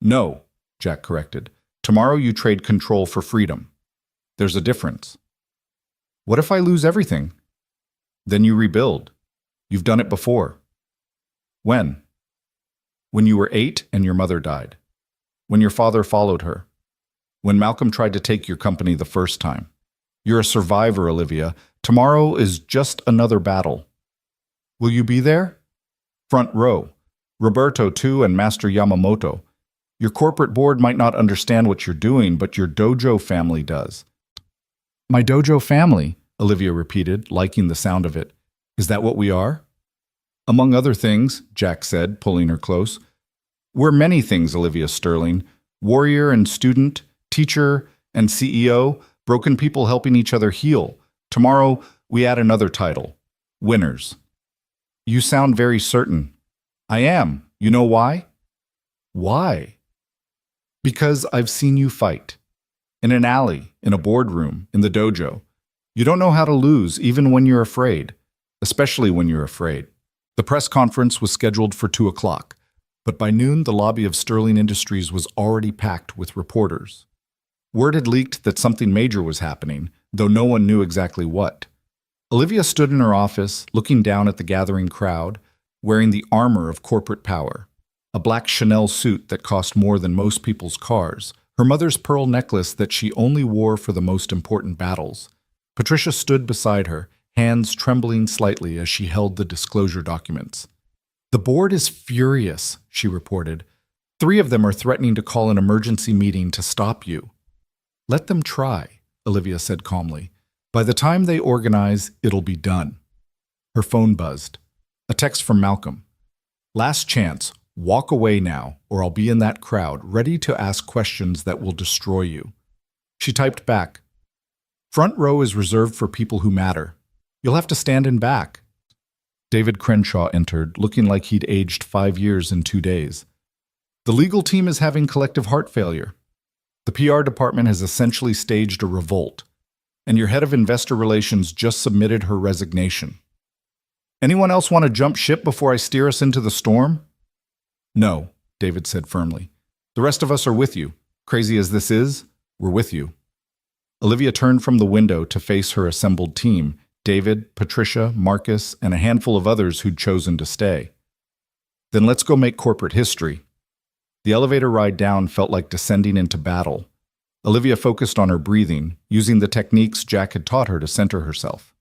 No, Jack corrected. Tomorrow you trade control for freedom. There's a difference. What if I lose everything? Then you rebuild. You've done it before. When? When you were 8 and your mother died. When your father followed her. When Malcolm tried to take your company the first time. You're a survivor, Olivia. Tomorrow is just another battle. Will you be there? Front row. Roberto, too, and Master Yamamoto. Your corporate board might not understand what you're doing, but your dojo family does. My dojo family, Olivia repeated, liking the sound of it. Is that what we are? Among other things, Jack said, pulling her close. We're many things, Olivia Sterling. Warrior and student, teacher and CEO, broken people helping each other heal. Tomorrow, we add another title. Winners. You sound very certain. I am. You know why? Why? Because I've seen you fight. In an alley, in a boardroom, in the dojo. You don't know how to lose, even when you're afraid. Especially when you're afraid. The press conference was scheduled for 2 o'clock, but by noon the lobby of Sterling Industries was already packed with reporters. Word had leaked that something major was happening, though no one knew exactly what. Olivia stood in her office, looking down at the gathering crowd, wearing the armor of corporate power. A black Chanel suit that cost more than most people's cars, her mother's pearl necklace that she only wore for the most important battles. Patricia stood beside her, hands trembling slightly as she held the disclosure documents. The board is furious, she reported. 3 of them are threatening to call an emergency meeting to stop you. Let them try, Olivia said calmly. By the time they organize, it'll be done. Her phone buzzed. A text from Malcolm. Last chance, walk away now, or I'll be in that crowd, ready to ask questions that will destroy you. She typed back. Front row is reserved for people who matter. You'll have to stand in back. David Crenshaw entered, looking like he'd aged 5 years in 2 days. The legal team is having collective heart failure. The PR department has essentially staged a revolt, and your head of investor relations just submitted her resignation. Anyone else want to jump ship before I steer us into the storm? No, David said firmly. "The rest of us are with you. Crazy as this is, we're with you." Olivia turned from the window to face her assembled team, David, Patricia, Marcus, and a handful of others who'd chosen to stay. "Then let's go make corporate history." The elevator ride down felt like descending into battle. Olivia focused on her breathing, using the techniques Jack had taught her to center herself.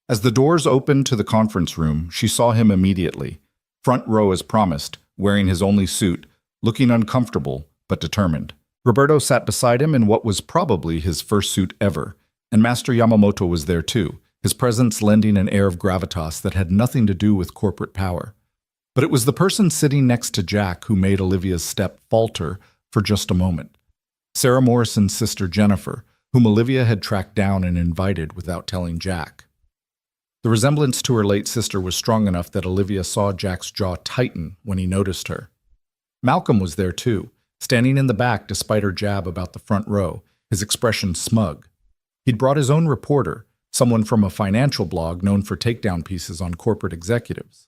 As the doors opened to the conference room, she saw him immediately, front row as promised, wearing his only suit, looking uncomfortable but determined. Roberto sat beside him in what was probably his first suit ever, and Master Yamamoto was there too, his presence lending an air of gravitas that had nothing to do with corporate power. But it was the person sitting next to Jack who made Olivia's step falter for just a moment. Sarah Morrison's sister Jennifer, whom Olivia had tracked down and invited without telling Jack. The resemblance to her late sister was strong enough that Olivia saw Jack's jaw tighten when he noticed her. Malcolm was there too, standing in the back despite her jab about the front row, his expression smug. He'd brought his own reporter, someone from a financial blog known for takedown pieces on corporate executives.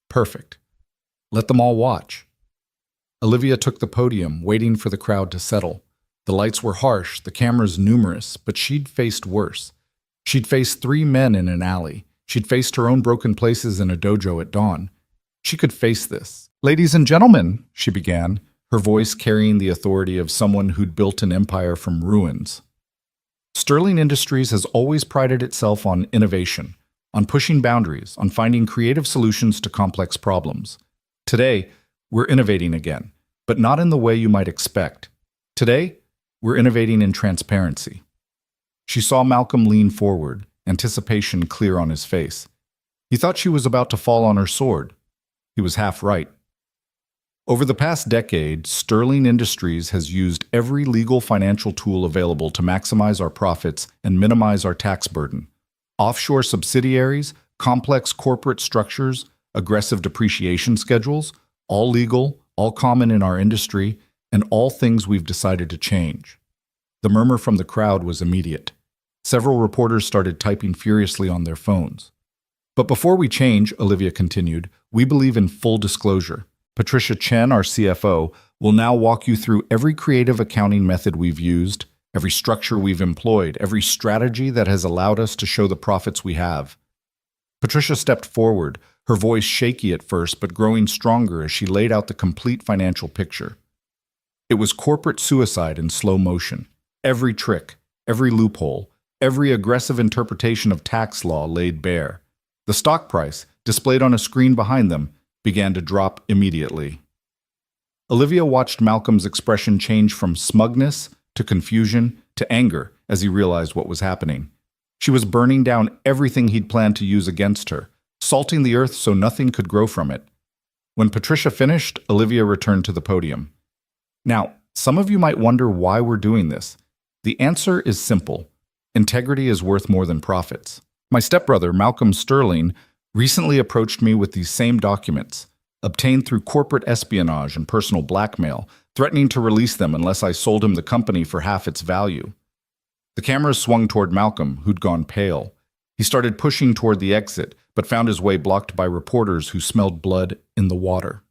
Perfect. Let them all watch. Olivia took the podium, waiting for the crowd to settle. The lights were harsh, the cameras numerous, but she'd faced worse. She'd faced 3 men in an alley. She'd faced her own broken places in a dojo at dawn. She could face this. "Ladies and gentlemen," she began, her voice carrying the authority of someone who'd built an empire from ruins. Sterling Industries has always prided itself on innovation, on pushing boundaries, on finding creative solutions to complex problems. Today, we're innovating again, but not in the way you might expect. Today, we're innovating in transparency. She saw Malcolm lean forward, anticipation clear on his face. He thought she was about to fall on her sword. He was half right. Over the past decade, Sterling Industries has used every legal financial tool available to maximize our profits and minimize our tax burden. Offshore subsidiaries, complex corporate structures, aggressive depreciation schedules, all legal, all common in our industry, and all things we've decided to change. The murmur from the crowd was immediate. Several reporters started typing furiously on their phones. "But before we change," Olivia continued, "we believe in full disclosure. Patricia Chen, our CFO, will now walk you through every creative accounting method we've used, every structure we've employed, every strategy that has allowed us to show the profits we have." Patricia stepped forward, her voice shaky at first but growing stronger as she laid out the complete financial picture. It was corporate suicide in slow motion. Every trick, every loophole, every aggressive interpretation of tax law laid bare. The stock price, displayed on a screen behind them, began to drop immediately. Olivia watched Malcolm's expression change from smugness to confusion to anger as he realized what was happening. She was burning down everything he'd planned to use against her, salting the earth so nothing could grow from it. When Patricia finished, Olivia returned to the podium. "Now, some of you might wonder why we're doing this. The answer is simple. Integrity is worth more than profits. My stepbrother, Malcolm Sterling, recently approached me with these same documents, obtained through corporate espionage and personal blackmail, threatening to release them unless I sold him the company for half its value." The cameras swung toward Malcolm, who'd gone pale. He started pushing toward the exit, but found his way blocked by reporters who smelled blood in the water.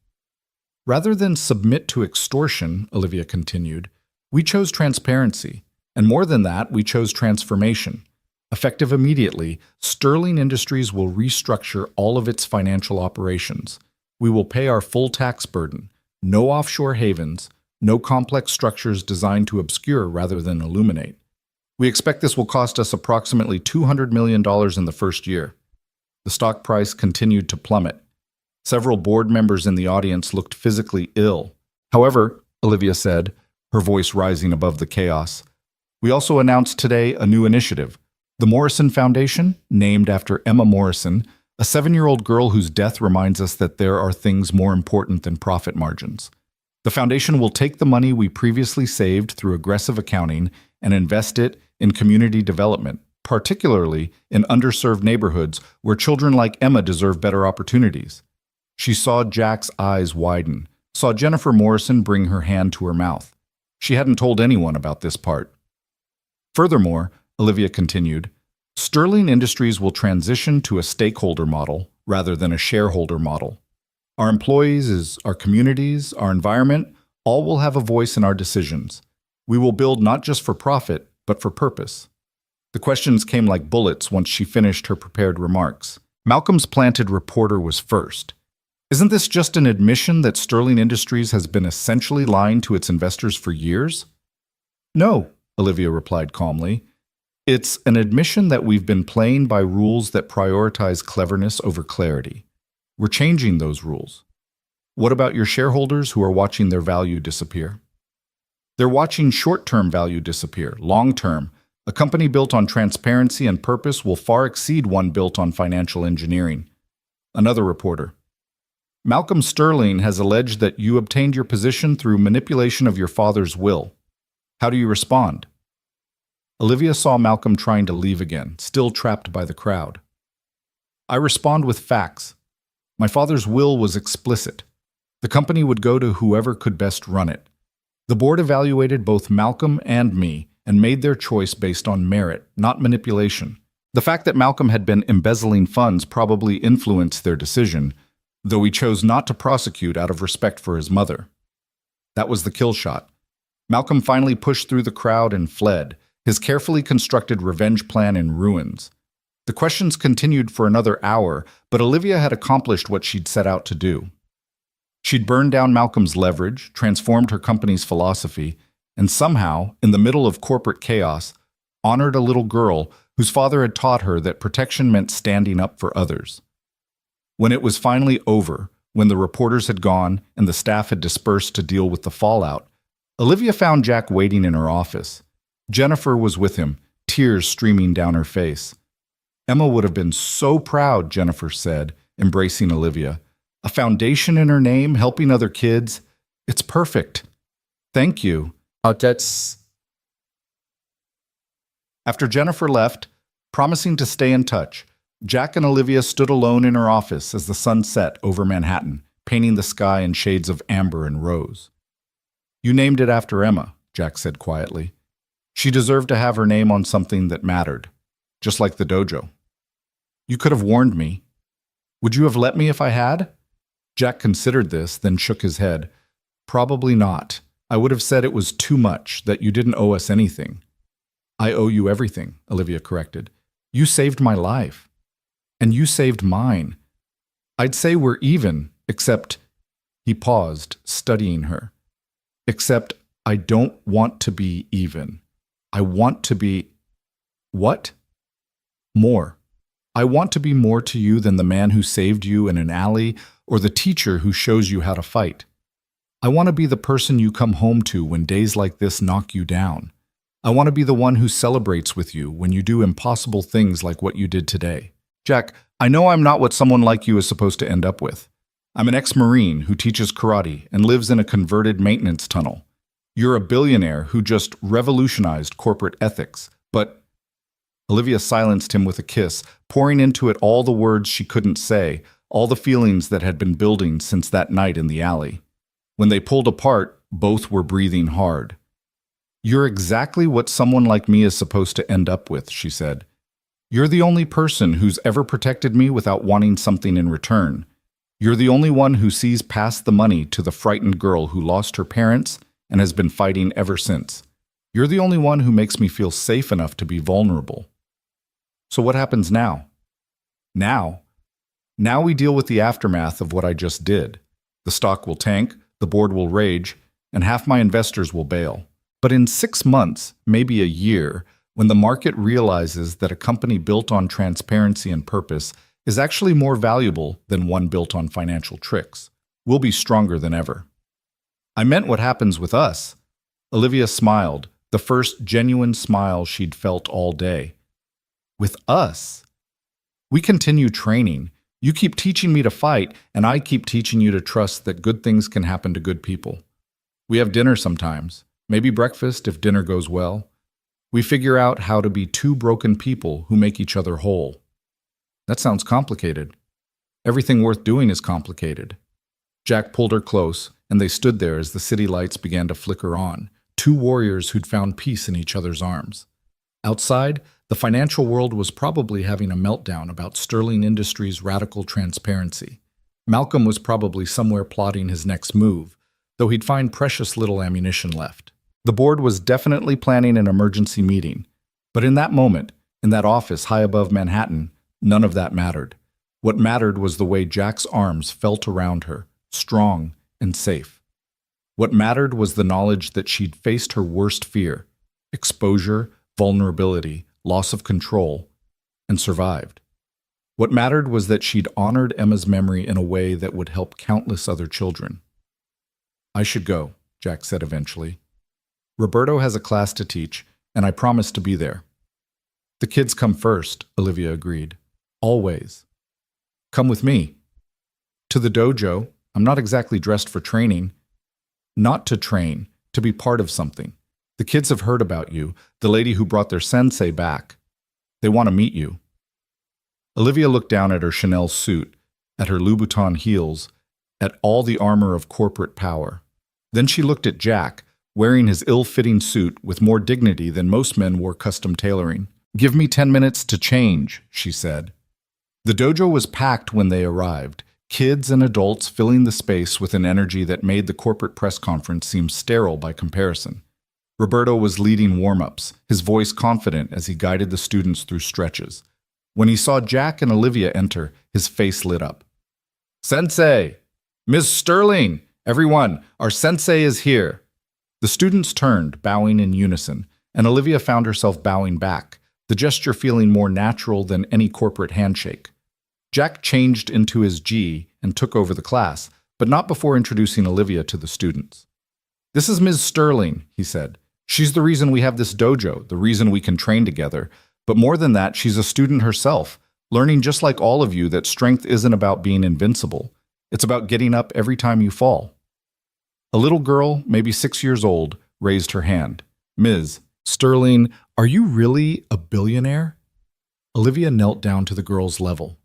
"Rather than submit to extortion," Olivia continued, "we chose transparency. And more than that, we chose transformation. Effective immediately, Sterling Industries will restructure all of its financial operations. We will pay our full tax burden. No offshore havens, no complex structures designed to obscure rather than illuminate. We expect this will cost us approximately $200 million in the first year." The stock price continued to plummet. Several board members in the audience looked physically ill. "However," Olivia said, her voice rising above the chaos, "we also announced today a new initiative, the Morrison Foundation, named after Emma Morrison, a 7-year-old girl whose death reminds us that there are things more important than profit margins. The foundation will take the money we previously saved through aggressive accounting and invest it in community development, particularly in underserved neighborhoods where children like Emma deserve better opportunities." She saw Jack's eyes widen, saw Jennifer Morrison bring her hand to her mouth. She hadn't told anyone about this part. "Furthermore," Olivia continued, "Sterling Industries will transition to a stakeholder model rather than a shareholder model. Our employees, our communities, our environment, all will have a voice in our decisions. We will build not just for profit, but for purpose. The questions came like bullets once she finished her prepared remarks. Malcolm's planted reporter was first. Isn't this just an admission that Sterling Industries has been essentially lying to its investors for years? No, Olivia replied calmly. It's an admission that we've been playing by rules that prioritize cleverness over clarity. We're changing those rules. What about your shareholders who are watching their value disappear? They're watching short-term value disappear. Long-term, a company built on transparency and purpose will far exceed one built on financial engineering. Another reporter. Malcolm Sterling has alleged that you obtained your position through manipulation of your father's will. How do you respond? Olivia saw Malcolm trying to leave again, still trapped by the crowd. I respond with facts. My father's will was explicit. The company would go to whoever could best run it. The board evaluated both Malcolm and me and made their choice based on merit, not manipulation. The fact that Malcolm had been embezzling funds probably influenced their decision, though he chose not to prosecute out of respect for his mother. That was the kill shot. Malcolm finally pushed through the crowd and fled, his carefully constructed revenge plan in ruins. The questions continued for another hour, but Olivia had accomplished what she'd set out to do. She'd burned down Malcolm's leverage, transformed her company's philosophy, and somehow, in the middle of corporate chaos, honored a little girl whose father had taught her that protection meant standing up for others. When it was finally over, when the reporters had gone and the staff had dispersed to deal with the fallout, Olivia found Jack waiting in her office. Jennifer was with him, tears streaming down her face. Emma would have been so proud, Jennifer said, embracing Olivia. A foundation in her name, helping other kids. It's perfect. Thank you. That's... After Jennifer left, promising to stay in touch, Jack and Olivia stood alone in her office as the sun set over Manhattan, painting the sky in shades of amber and rose. You named it after Emma, Jack said quietly. She deserved to have her name on something that mattered, just like the dojo. You could have warned me. Would you have let me if I had? Jack considered this, then shook his head. Probably not. I would have said it was too much, that you didn't owe us anything. I owe you everything, Olivia corrected. You saved my life. And you saved mine. I'd say we're even, except... He paused, studying her. Except I don't want to be even. I want to be... What? More. I want to be more to you than the man who saved you in an alley or the teacher who shows you how to fight. I want to be the person you come home to when days like this knock you down. I want to be the one who celebrates with you when you do impossible things like what you did today. Jack, I know I'm not what someone like you is supposed to end up with. I'm an ex-Marine who teaches karate and lives in a converted maintenance tunnel. You're a billionaire who just revolutionized corporate ethics, but... Olivia silenced him with a kiss, pouring into it all the words she couldn't say, all the feelings that had been building since that night in the alley. When they pulled apart, both were breathing hard. You're exactly what someone like me is supposed to end up with, she said. You're the only person who's ever protected me without wanting something in return. You're the only one who sees past the money to the frightened girl who lost her parents and has been fighting ever since. You're the only one who makes me feel safe enough to be vulnerable. So what happens now? Now we deal with the aftermath of what I just did. The stock will tank, the board will rage, and half my investors will bail. But in 6 months, maybe a year, when the market realizes that a company built on transparency and purpose is actually more valuable than one built on financial tricks, we'll be stronger than ever. I meant what happens with us. Olivia smiled, the first genuine smile she'd felt all day. With us? We continue training. You keep teaching me to fight, and I keep teaching you to trust that good things can happen to good people. We have dinner sometimes, maybe breakfast if dinner goes well. We figure out how to be two broken people who make each other whole. That sounds complicated. Everything worth doing is complicated. Jack pulled her close, and they stood there as the city lights began to flicker on, two warriors who'd found peace in each other's arms. Outside, the financial world was probably having a meltdown about Sterling Industries' radical transparency. Malcolm was probably somewhere plotting his next move, though he'd find precious little ammunition left. The board was definitely planning an emergency meeting, but in that moment, in that office high above Manhattan, none of that mattered. What mattered was the way Jack's arms felt around her, strong and safe. What mattered was the knowledge that she'd faced her worst fear, exposure, vulnerability, loss of control, and survived. What mattered was that she'd honored Emma's memory in a way that would help countless other children. "I should go," Jack said eventually. "Roberto has a class to teach, and I promised to be there." "The kids come first," Olivia agreed. "Always." "Come with me." "To the dojo. I'm not exactly dressed for training." "Not to train, to be part of something. The kids have heard about you, the lady who brought their sensei back. They want to meet you." Olivia looked down at her Chanel suit, at her Louboutin heels, at all the armor of corporate power. Then she looked at Jack, wearing his ill-fitting suit with more dignity than most men wore custom tailoring. "Give me 10 minutes to change," she said. The dojo was packed when they arrived, kids and adults filling the space with an energy that made the corporate press conference seem sterile by comparison. Roberto was leading warm-ups, his voice confident as he guided the students through stretches. When he saw Jack and Olivia enter, his face lit up. "Sensei! Miss Sterling! Everyone, our sensei is here!" The students turned, bowing in unison, and Olivia found herself bowing back, the gesture feeling more natural than any corporate handshake. Jack changed into his G and took over the class, but not before introducing Olivia to the students. "This is Ms. Sterling," he said. "She's the reason we have this dojo, the reason we can train together. But more than that, she's a student herself, learning just like all of you that strength isn't about being invincible. It's about getting up every time you fall." A little girl, maybe 6 years old, raised her hand. "Ms. Sterling, are you really a billionaire?" Olivia knelt down to the girl's level.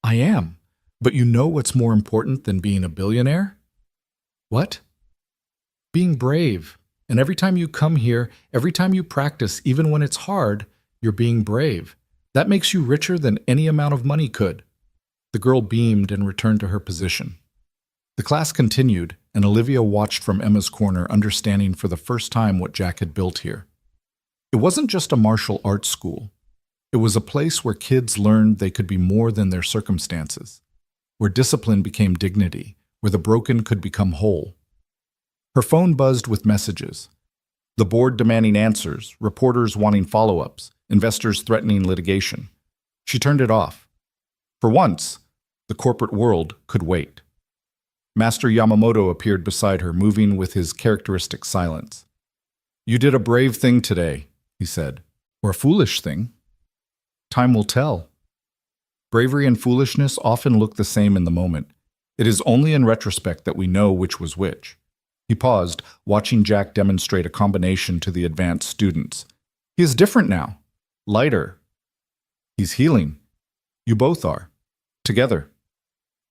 "I am. But you know what's more important than being a billionaire?" "What?" "Being brave. And every time you come here, every time you practice, even when it's hard, you're being brave. That makes you richer than any amount of money could." The girl beamed and returned to her position. The class continued, and Olivia watched from Emma's corner, understanding for the first time what Jack had built here. It wasn't just a martial arts school. It was a place where kids learned they could be more than their circumstances, where discipline became dignity, where the broken could become whole. Her phone buzzed with messages. The board demanding answers, reporters wanting follow-ups, investors threatening litigation. She turned it off. For once, the corporate world could wait. Master Yamamoto appeared beside her, moving with his characteristic silence. "You did a brave thing today," he said. "Or a foolish thing. Time will tell." Bravery and foolishness often look the same in the moment. It is only in retrospect that we know which was which. He paused, watching Jack demonstrate a combination to the advanced students. "He is different now. Lighter. He's healing. You both are. Together."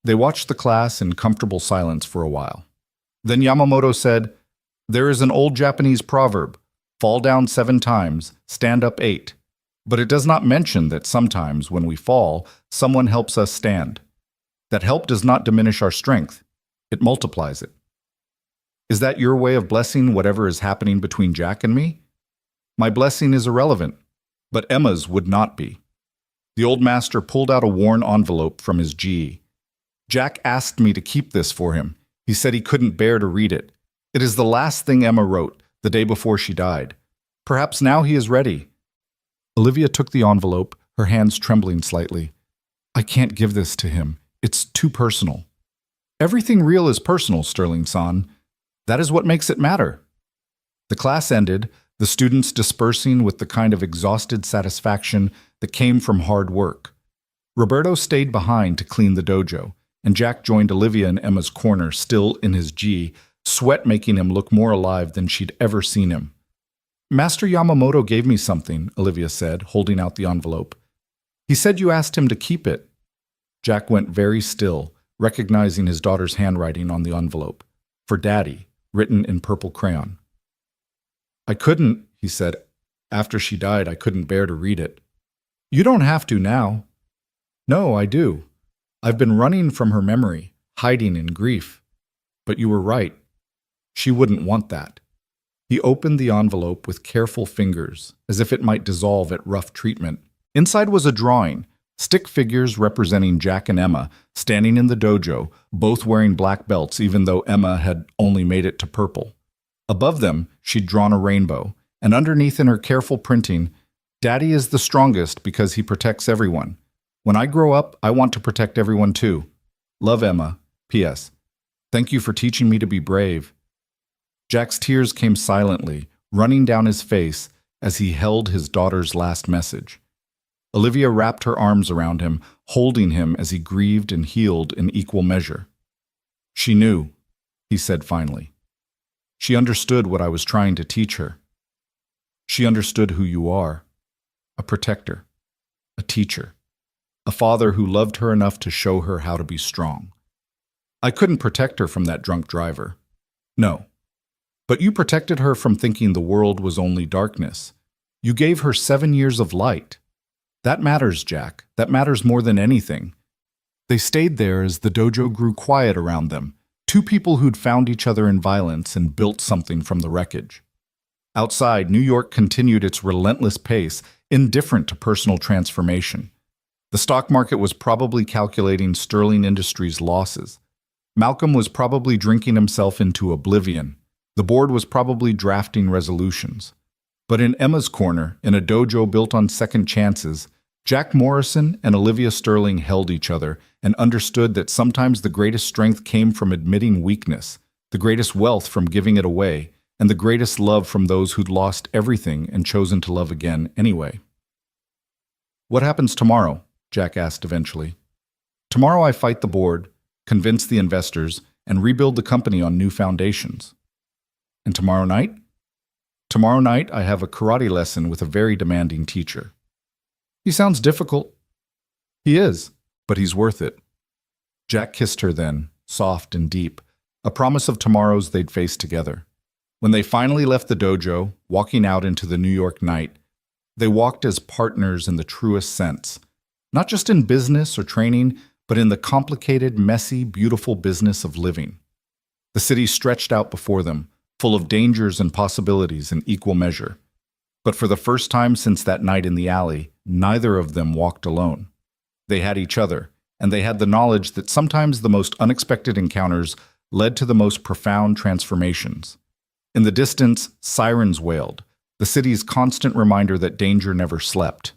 They watched the class in comfortable silence for a while. Then Yamamoto said, "There is an old Japanese proverb, 'Fall down 7 times, stand up 8.' But it does not mention that sometimes when we fall, someone helps us stand. That help does not diminish our strength. It multiplies it." "Is that your way of blessing whatever is happening between Jack and me?" "My blessing is irrelevant, but Emma's would not be." The old master pulled out a worn envelope from his GE. "Jack asked me to keep this for him. He said he couldn't bear to read it. It is the last thing Emma wrote, the day before she died. Perhaps now he is ready." Olivia took the envelope, her hands trembling slightly. "I can't give this to him. It's too personal." "Everything real is personal, Sterling-san. That is what makes it matter." The class ended, the students dispersing with the kind of exhausted satisfaction that came from hard work. Roberto stayed behind to clean the dojo, and Jack joined Olivia in Emma's corner, still in his G, sweat making him look more alive than she'd ever seen him. "Master Yamamoto gave me something," Olivia said, holding out the envelope. "He said you asked him to keep it." Jack went very still, recognizing his daughter's handwriting on the envelope. "For Daddy," written in purple crayon. "I couldn't," he said. "After she died, I couldn't bear to read it." "You don't have to now." "No, I do. I've been running from her memory. hiding in grief. But you were right. She wouldn't want that. He opened the envelope with careful fingers, as if it might dissolve at rough treatment. Inside was a drawing, stick figures representing Jack and Emma, standing in the dojo, both wearing black belts even though Emma had only made it to purple. Above them, she'd drawn a rainbow, and underneath in her careful printing, "Daddy is the strongest because he protects everyone. When I grow up, I want to protect everyone too. Love, Emma. P.S. Thank you for teaching me to be brave." Jack's tears came silently, running down his face as he held his daughter's last message. Olivia wrapped her arms around him, holding him as he grieved and healed in equal measure. "She knew," he said finally. "She understood what I was trying to teach her. She understood who you are. A protector, a teacher, a father who loved her enough to show her how to be strong. I couldn't protect her from that drunk driver. No. But you protected her from thinking the world was only darkness. You gave her 7 years of light. That matters, Jack. That matters more than anything." They stayed there as the dojo grew quiet around them, two people who'd found each other in violence and built something from the wreckage. Outside, New York continued its relentless pace, indifferent to personal transformation. The stock market was probably calculating Sterling Industries' losses. Malcolm was probably drinking himself into oblivion. The board was probably drafting resolutions. But in Emma's corner, in a dojo built on second chances, Jack Morrison and Olivia Sterling held each other and understood that sometimes the greatest strength came from admitting weakness, the greatest wealth from giving it away, and the greatest love from those who'd lost everything and chosen to love again anyway. "What happens tomorrow?" Jack asked eventually. "Tomorrow I fight the board, convince the investors, and rebuild the company on new foundations. And tomorrow night? Tomorrow night I have a karate lesson with a very demanding teacher." "He sounds difficult." "He is, but he's worth it." Jack kissed her then, soft and deep, a promise of tomorrows they'd face together. When they finally left the dojo, walking out into the New York night, they walked as partners in the truest sense, not just in business or training, but in the complicated, messy, beautiful business of living. The city stretched out before them, full of dangers and possibilities in equal measure. But for the first time since that night in the alley, neither of them walked alone. They had each other, and they had the knowledge that sometimes the most unexpected encounters led to the most profound transformations. In the distance, sirens wailed, the city's constant reminder that danger never slept.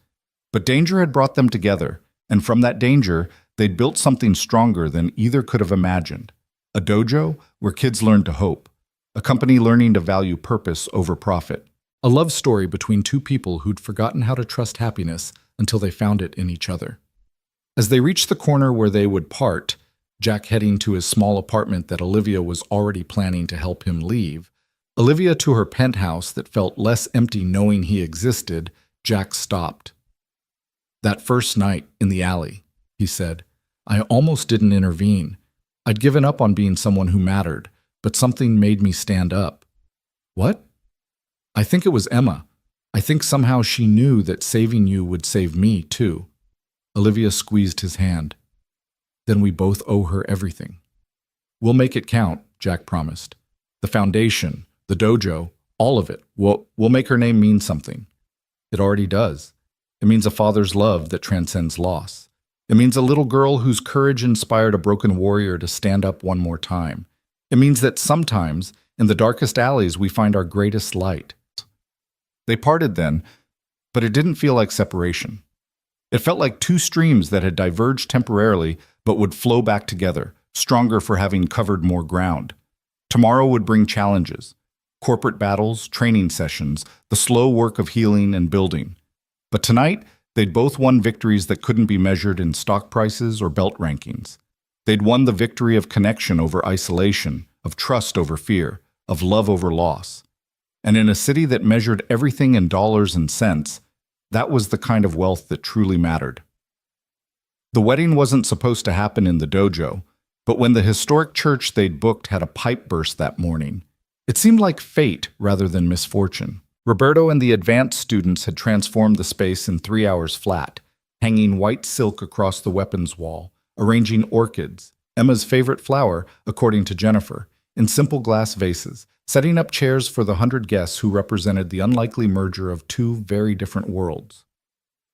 But danger had brought them together, and from that danger, they'd built something stronger than either could have imagined. A dojo where kids learned to hope. A company learning to value purpose over profit. A love story between two people who'd forgotten how to trust happiness until they found it in each other. As they reached the corner where they would part, Jack heading to his small apartment that Olivia was already planning to help him leave, Olivia to her penthouse that felt less empty knowing he existed, Jack stopped. "That first night in the alley," he said, "I almost didn't intervene. I'd given up on being someone who mattered. But something made me stand up." "What?" "I think it was Emma. I think somehow she knew that saving you would save me, too." Olivia squeezed his hand. "Then we both owe her everything." "We'll make it count," Jack promised. "The foundation, the dojo, all of it. We'll make her name mean something." "It already does. It means a father's love that transcends loss. It means a little girl whose courage inspired a broken warrior to stand up one more time. It means that sometimes, in the darkest alleys, we find our greatest light." They parted then, but it didn't feel like separation. It felt like two streams that had diverged temporarily but would flow back together, stronger for having covered more ground. Tomorrow would bring challenges, corporate battles, training sessions, the slow work of healing and building. But tonight, they'd both won victories that couldn't be measured in stock prices or belt rankings. They'd won the victory of connection over isolation, of trust over fear, of love over loss. And in a city that measured everything in dollars and cents, that was the kind of wealth that truly mattered. The wedding wasn't supposed to happen in the dojo, but when the historic church they'd booked had a pipe burst that morning, it seemed like fate rather than misfortune. Roberto and the advanced students had transformed the space in 3 hours flat, hanging white silk across the weapons wall, arranging orchids, Emma's favorite flower, according to Jennifer, in simple glass vases, setting up chairs for the 100 guests who represented the unlikely merger of two very different worlds.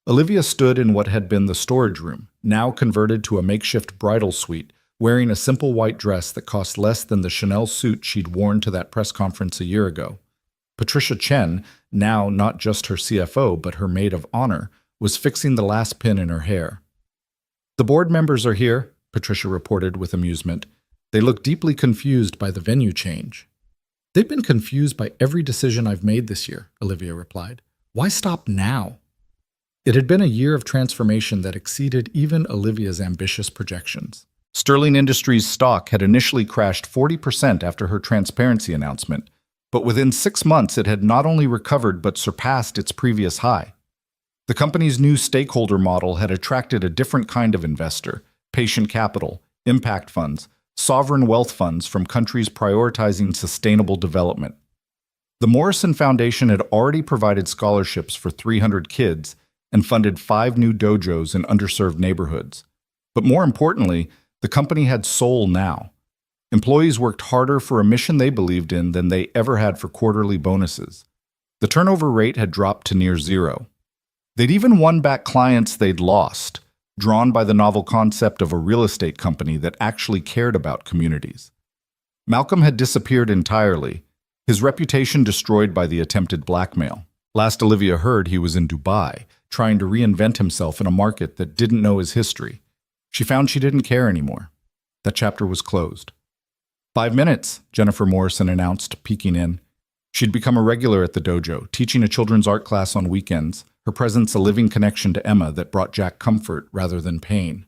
Olivia stood in what had been the storage room, now converted to a makeshift bridal suite, wearing a simple white dress that cost less than the Chanel suit she'd worn to that press conference a year ago. Patricia Chen, now not just her CFO but her maid of honor, was fixing the last pin in her hair. "The board members are here," Patricia reported with amusement. "They look deeply confused by the venue change." "They've been confused by every decision I've made this year," Olivia replied. "Why stop now?" It had been a year of transformation that exceeded even Olivia's ambitious projections. Sterling Industries' stock had initially crashed 40% after her transparency announcement, but within 6 months it had not only recovered but surpassed its previous high. The company's new stakeholder model had attracted a different kind of investor: patient capital, impact funds, sovereign wealth funds from countries prioritizing sustainable development. The Morrison Foundation had already provided scholarships for 300 kids and funded 5 new dojos in underserved neighborhoods. But more importantly, the company had soul now. Employees worked harder for a mission they believed in than they ever had for quarterly bonuses. The turnover rate had dropped to near zero. They'd even won back clients they'd lost, drawn by the novel concept of a real estate company that actually cared about communities. Malcolm had disappeared entirely, his reputation destroyed by the attempted blackmail. Last Olivia heard, he was in Dubai, trying to reinvent himself in a market that didn't know his history. She found she didn't care anymore. That chapter was closed. 5 minutes, Jennifer Morrison announced, peeking in. She'd become a regular at the dojo, teaching a children's art class on weekends, her presence a living connection to Emma that brought Jack comfort rather than pain.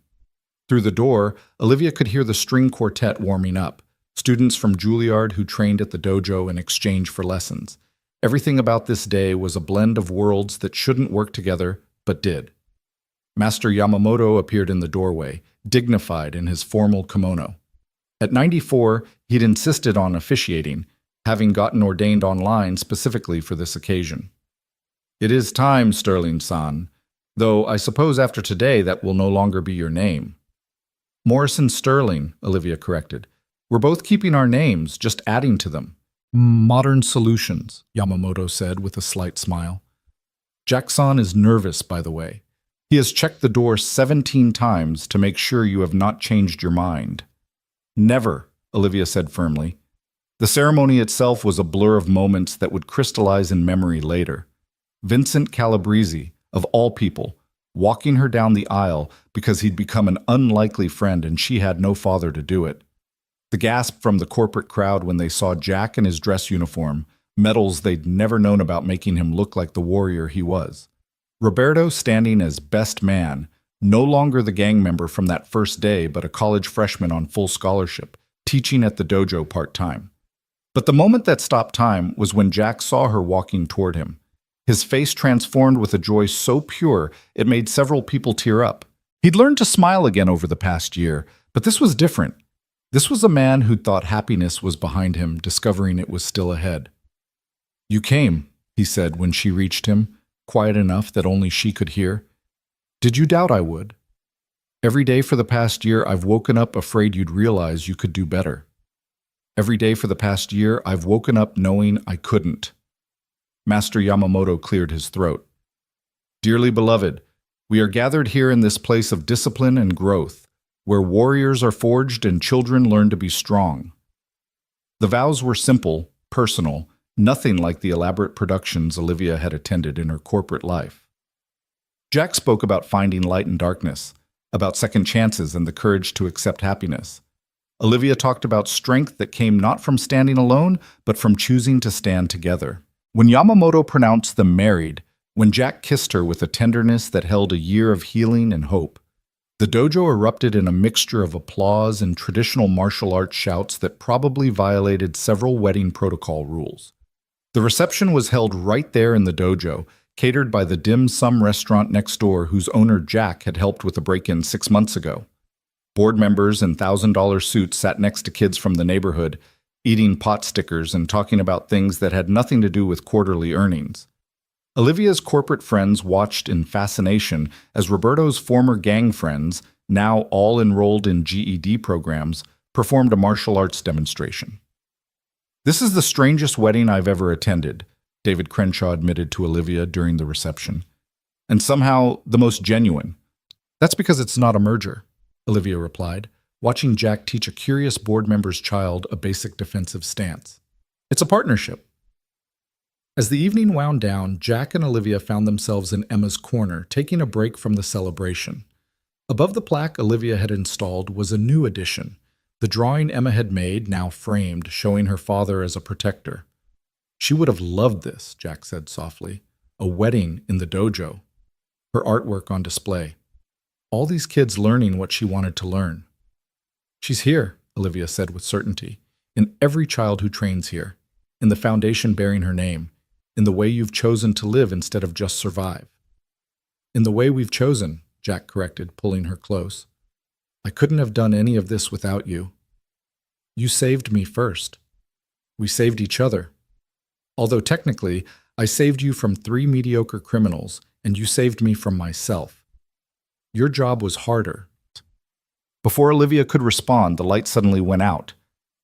Through the door, Olivia could hear the string quartet warming up, students from Juilliard who trained at the dojo in exchange for lessons. Everything about this day was a blend of worlds that shouldn't work together, but did. Master Yamamoto appeared in the doorway, dignified in his formal kimono. At 94, he'd insisted on officiating, having gotten ordained online specifically for this occasion. "It is time, Sterling-san, though I suppose after today that will no longer be your name." "Morrison Sterling," Olivia corrected. "We're both keeping our names, just adding to them." "Modern solutions," Yamamoto said with a slight smile. "Jack-san is nervous, by the way. He has checked the door 17 times to make sure you have not changed your mind." "Never," Olivia said firmly. The ceremony itself was a blur of moments that would crystallize in memory later. Vincent Calabrese, of all people, walking her down the aisle because he'd become an unlikely friend and she had no father to do it. The gasp from the corporate crowd when they saw Jack in his dress uniform, medals they'd never known about making him look like the warrior he was. Roberto standing as best man, no longer the gang member from that first day but a college freshman on full scholarship, teaching at the dojo part-time. But the moment that stopped time was when Jack saw her walking toward him. His face transformed with a joy so pure it made several people tear up. He'd learned to smile again over the past year, but this was different. This was a man who thought happiness was behind him, discovering it was still ahead. "You came," he said when she reached him, quiet enough that only she could hear. "Did you doubt I would? Every day for the past year I've woken up afraid you'd realize you could do better. Every day for the past year I've woken up knowing I couldn't." Master Yamamoto cleared his throat. "Dearly beloved, we are gathered here in this place of discipline and growth, where warriors are forged and children learn to be strong." The vows were simple, personal, nothing like the elaborate productions Olivia had attended in her corporate life. Jack spoke about finding light in darkness, about second chances and the courage to accept happiness. Olivia talked about strength that came not from standing alone, but from choosing to stand together. When Yamamoto pronounced them married, when Jack kissed her with a tenderness that held a year of healing and hope, the dojo erupted in a mixture of applause and traditional martial arts shouts that probably violated several wedding protocol rules. The reception was held right there in the dojo, catered by the dim sum restaurant next door whose owner Jack had helped with a break-in 6 months ago. Board members in $1,000 suits sat next to kids from the neighborhood, eating pot stickers and talking about things that had nothing to do with quarterly earnings. Olivia's corporate friends watched in fascination as Roberto's former gang friends, now all enrolled in GED programs, performed a martial arts demonstration. "This is the strangest wedding I've ever attended," David Crenshaw admitted to Olivia during the reception. "And somehow the most genuine." "That's because it's not a merger," Olivia replied, watching Jack teach a curious board member's child a basic defensive stance. "It's a partnership." As the evening wound down, Jack and Olivia found themselves in Emma's corner, taking a break from the celebration. Above the plaque Olivia had installed was a new addition, the drawing Emma had made, now framed, showing her father as a protector. "She would have loved this," Jack said softly. "A wedding in the dojo." Her artwork on display. All these kids learning what she wanted to learn. "She's here," Olivia said with certainty, "in every child who trains here, in the foundation bearing her name, in the way you've chosen to live instead of just survive." "In the way we've chosen," Jack corrected, pulling her close. "I couldn't have done any of this without you. You saved me first. We saved each other. Although technically, I saved you from 3 mediocre criminals, and you saved me from myself. Your job was harder." Before Olivia could respond, the light suddenly went out.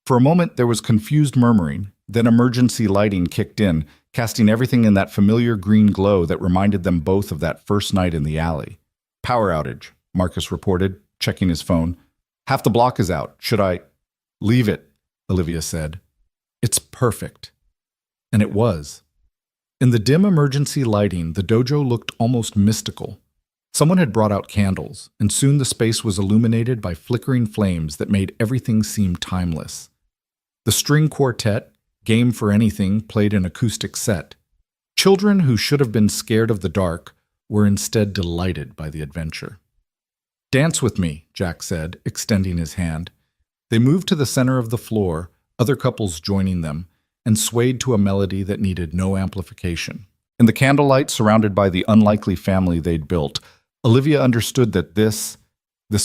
For a moment, there was confused murmuring. Then emergency lighting kicked in, casting everything in that familiar green glow that reminded them both of that first night in the alley. "Power outage," Marcus reported, checking his phone. "Half the block is out. Should I—" "Leave it," Olivia said. "It's perfect." And it was. In the dim emergency lighting, the dojo looked almost mystical. Someone had brought out candles, and soon the space was illuminated by flickering flames that made everything seem timeless. The string quartet, Game for Anything, played an acoustic set. Children who should have been scared of the dark were instead delighted by the adventure. "Dance with me," Jack said, extending his hand. They moved to the center of the floor, other couples joining them, and swayed to a melody that needed no amplification. In the candlelight surrounded by the unlikely family they'd built, Olivia understood that this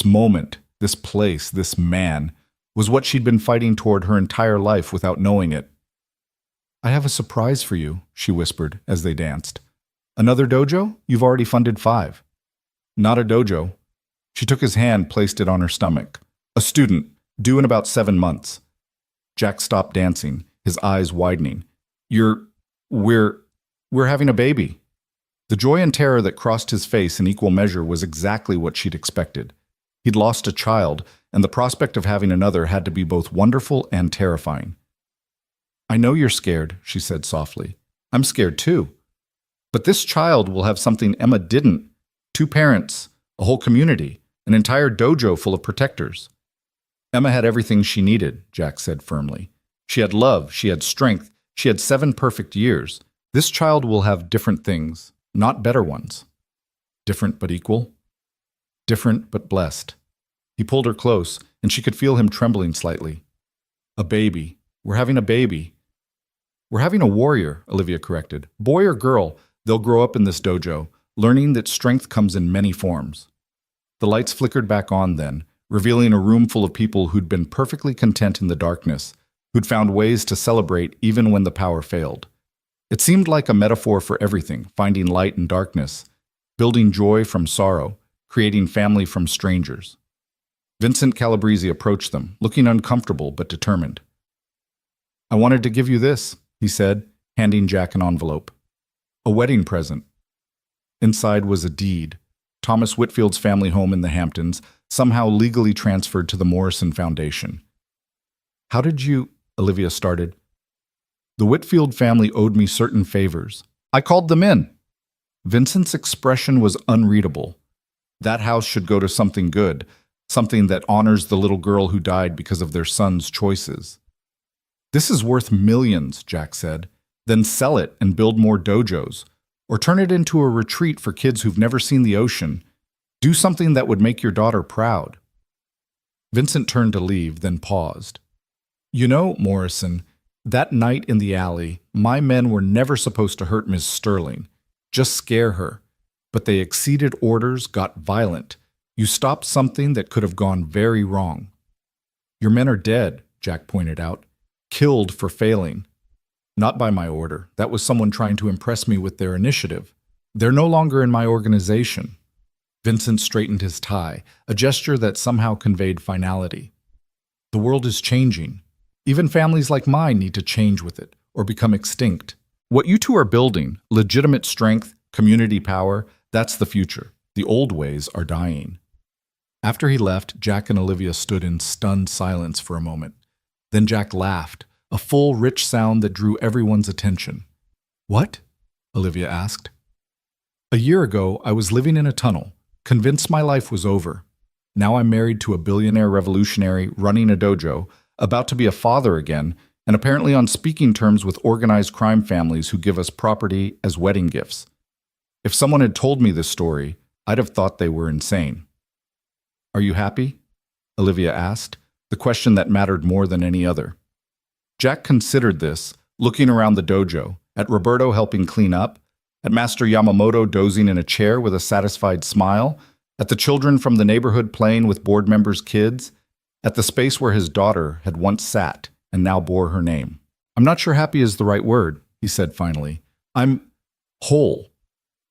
moment, this place, this man, was what she'd been fighting toward her entire life without knowing it. "I have a surprise for you," she whispered as they danced. "Another dojo? You've already funded 5. "Not a dojo." She took his hand, placed it on her stomach. "A student, due in about 7 months." Jack stopped dancing, his eyes widening. We're having a baby." The joy and terror that crossed his face in equal measure was exactly what she'd expected. He'd lost a child, and the prospect of having another had to be both wonderful and terrifying. "I know you're scared," she said softly. "I'm scared too. But this child will have something Emma didn't. 2 parents, a whole community, an entire dojo full of protectors." "Emma had everything she needed," Jack said firmly. "She had love, she had strength, she had 7 perfect years. This child will have different things, not better ones. Different but equal. Different but blessed." He pulled her close, and she could feel him trembling slightly. "A baby. We're having a baby." "We're having a warrior," Olivia corrected. "Boy or girl, they'll grow up in this dojo, learning that strength comes in many forms." The lights flickered back on then, revealing a room full of people who'd been perfectly content in the darkness, who'd found ways to celebrate even when the power failed. It seemed like a metaphor for everything, finding light in darkness, building joy from sorrow, creating family from strangers. Vincent Calabrese approached them, looking uncomfortable but determined. "I wanted to give you this," he said, handing Jack an envelope. "A wedding present." Inside was a deed. Thomas Whitfield's family home in the Hamptons, somehow legally transferred to the Morrison Foundation. "How did you—" Olivia started. "The Whitfield family owed me certain favors. I called them in." Vincent's expression was unreadable. That house should go to something good, something that honors the little girl who died because of their son's choices. "This is worth millions," Jack said. "Then sell it and build more dojos. Or turn it into a retreat for kids who've never seen the ocean. Do something that would make your daughter proud." Vincent turned to leave, then paused. "You know, Morrison, that night in the alley, my men were never supposed to hurt Miss Sterling, just scare her. But they exceeded orders, got violent. You stopped something that could have gone very wrong." "Your men are dead," Jack pointed out. "Killed for failing. Not by my order. That was someone trying to impress me with their initiative. They're no longer in my organization." Vincent straightened his tie, a gesture that somehow conveyed finality. The world is changing. Even families like mine need to change with it, or become extinct. What you two are building, legitimate strength, community power, that's the future. The old ways are dying. After he left, Jack and Olivia stood in stunned silence for a moment. Then Jack laughed, a full, rich sound that drew everyone's attention. "What?" Olivia asked. "A year ago, I was living in a tunnel, convinced my life was over. Now I'm married to a billionaire revolutionary, running a dojo, about to be a father again, and apparently on speaking terms with organized crime families who give us property as wedding gifts. If someone had told me this story, I'd have thought they were insane." "Are you happy?" Olivia asked, the question that mattered more than any other. Jack considered this, looking around the dojo, at Roberto helping clean up, at Master Yamamoto dozing in a chair with a satisfied smile, at the children from the neighborhood playing with board members' kids, at the space where his daughter had once sat and now bore her name. "I'm not sure happy is the right word," he said finally. "I'm whole.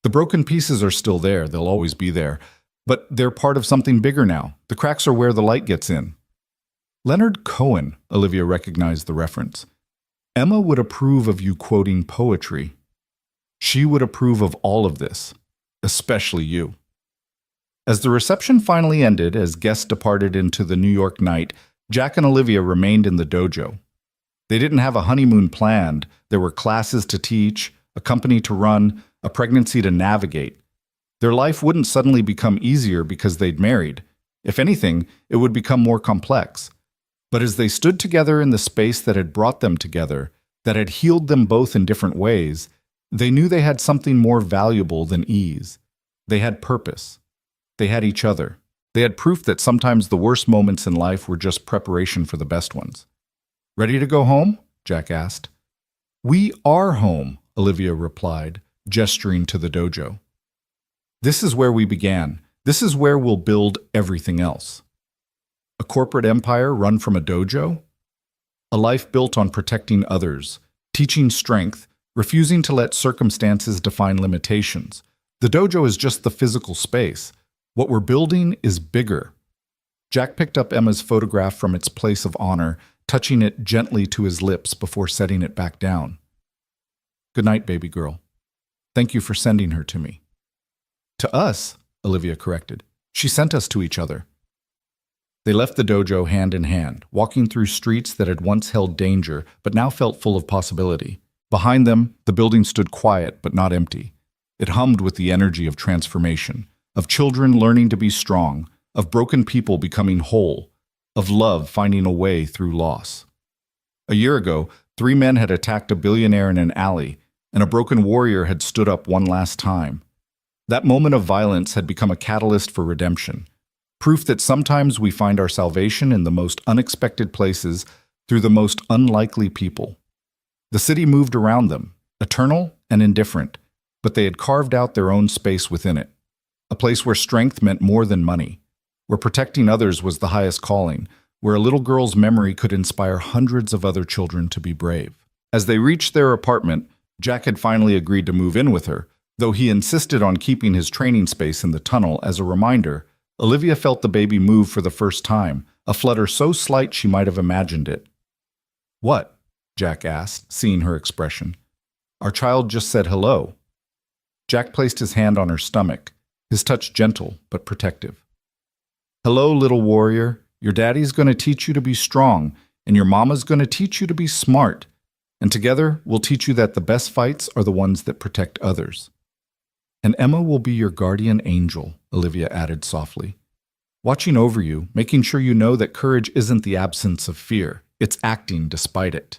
The broken pieces are still there, they'll always be there, but they're part of something bigger now. The cracks are where the light gets in." "Leonard Cohen," Olivia recognized the reference. "Emma would approve of you quoting poetry. She would approve of all of this, especially you." As the reception finally ended, as guests departed into the New York night, Jack and Olivia remained in the dojo. They didn't have a honeymoon planned. There were classes to teach, a company to run, a pregnancy to navigate. Their life wouldn't suddenly become easier because they'd married. If anything, it would become more complex. But as they stood together in the space that had brought them together, that had healed them both in different ways, they knew they had something more valuable than ease. They had purpose. They had each other. They had proof that sometimes the worst moments in life were just preparation for the best ones. "Ready to go home?" Jack asked. "We are home," Olivia replied, gesturing to the dojo. "This is where we began. This is where we'll build everything else." A corporate empire run from a dojo? A life built on protecting others, teaching strength, refusing to let circumstances define limitations. The dojo is just the physical space. What we're building is bigger. Jack picked up Emma's photograph from its place of honor, touching it gently to his lips before setting it back down. "Good night, baby girl. Thank you for sending her to me." "To us," Olivia corrected. "She sent us to each other." They left the dojo hand in hand, walking through streets that had once held danger but now felt full of possibility. Behind them, the building stood quiet but not empty. It hummed with the energy of transformation, of children learning to be strong, of broken people becoming whole, of love finding a way through loss. A year ago, 3 men had attacked a billionaire in an alley, and a broken warrior had stood up one last time. That moment of violence had become a catalyst for redemption, proof that sometimes we find our salvation in the most unexpected places through the most unlikely people. The city moved around them, eternal and indifferent, but they had carved out their own space within it, a place where strength meant more than money, where protecting others was the highest calling, where a little girl's memory could inspire hundreds of other children to be brave. As they reached their apartment, Jack had finally agreed to move in with her, though he insisted on keeping his training space in the tunnel as a reminder. Olivia felt the baby move for the first time, a flutter so slight she might have imagined it. "What?" Jack asked, seeing her expression. "Our child just said hello." Jack placed his hand on her stomach, his touch gentle but protective. "Hello, little warrior. Your daddy's going to teach you to be strong, and your mama's going to teach you to be smart. And together, we'll teach you that the best fights are the ones that protect others." "And Emma will be your guardian angel," Olivia added softly. "Watching over you, making sure you know that courage isn't the absence of fear, it's acting despite it."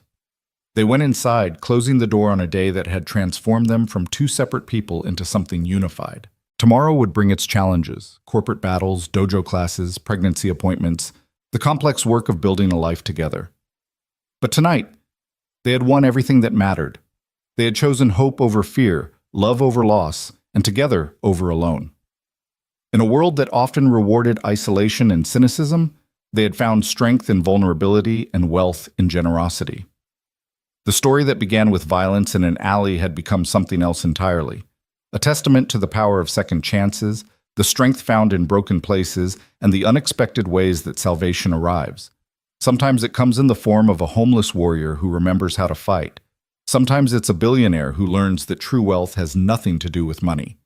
They went inside, closing the door on a day that had transformed them from 2 separate people into something unified. Tomorrow would bring its challenges, corporate battles, dojo classes, pregnancy appointments, the complex work of building a life together. But tonight, they had won everything that mattered. They had chosen hope over fear, love over loss, and together over alone. In a world that often rewarded isolation and cynicism, they had found strength in vulnerability and wealth in generosity. The story that began with violence in an alley had become something else entirely, a testament to the power of second chances, the strength found in broken places, and the unexpected ways that salvation arrives. Sometimes it comes in the form of a homeless warrior who remembers how to fight. Sometimes it's a billionaire who learns that true wealth has nothing to do with money.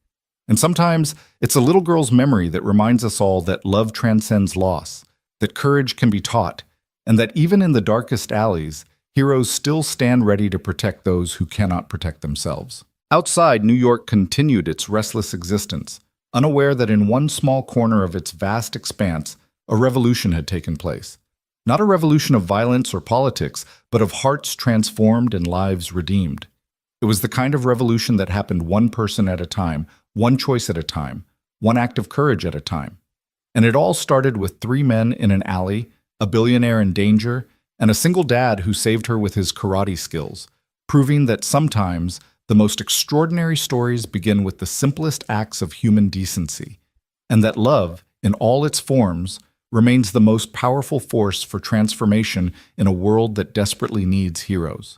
And sometimes it's a little girl's memory that reminds us all that love transcends loss, that courage can be taught, and that even in the darkest alleys, heroes still stand ready to protect those who cannot protect themselves. Outside, New York continued its restless existence, unaware that in one small corner of its vast expanse, a revolution had taken place. Not a revolution of violence or politics, but of hearts transformed and lives redeemed. It was the kind of revolution that happened one person at a time, one choice at a time, one act of courage at a time. And it all started with 3 men in an alley, a billionaire in danger, and a single dad who saved her with his karate skills, proving that sometimes the most extraordinary stories begin with the simplest acts of human decency, and that love, in all its forms, remains the most powerful force for transformation in a world that desperately needs heroes.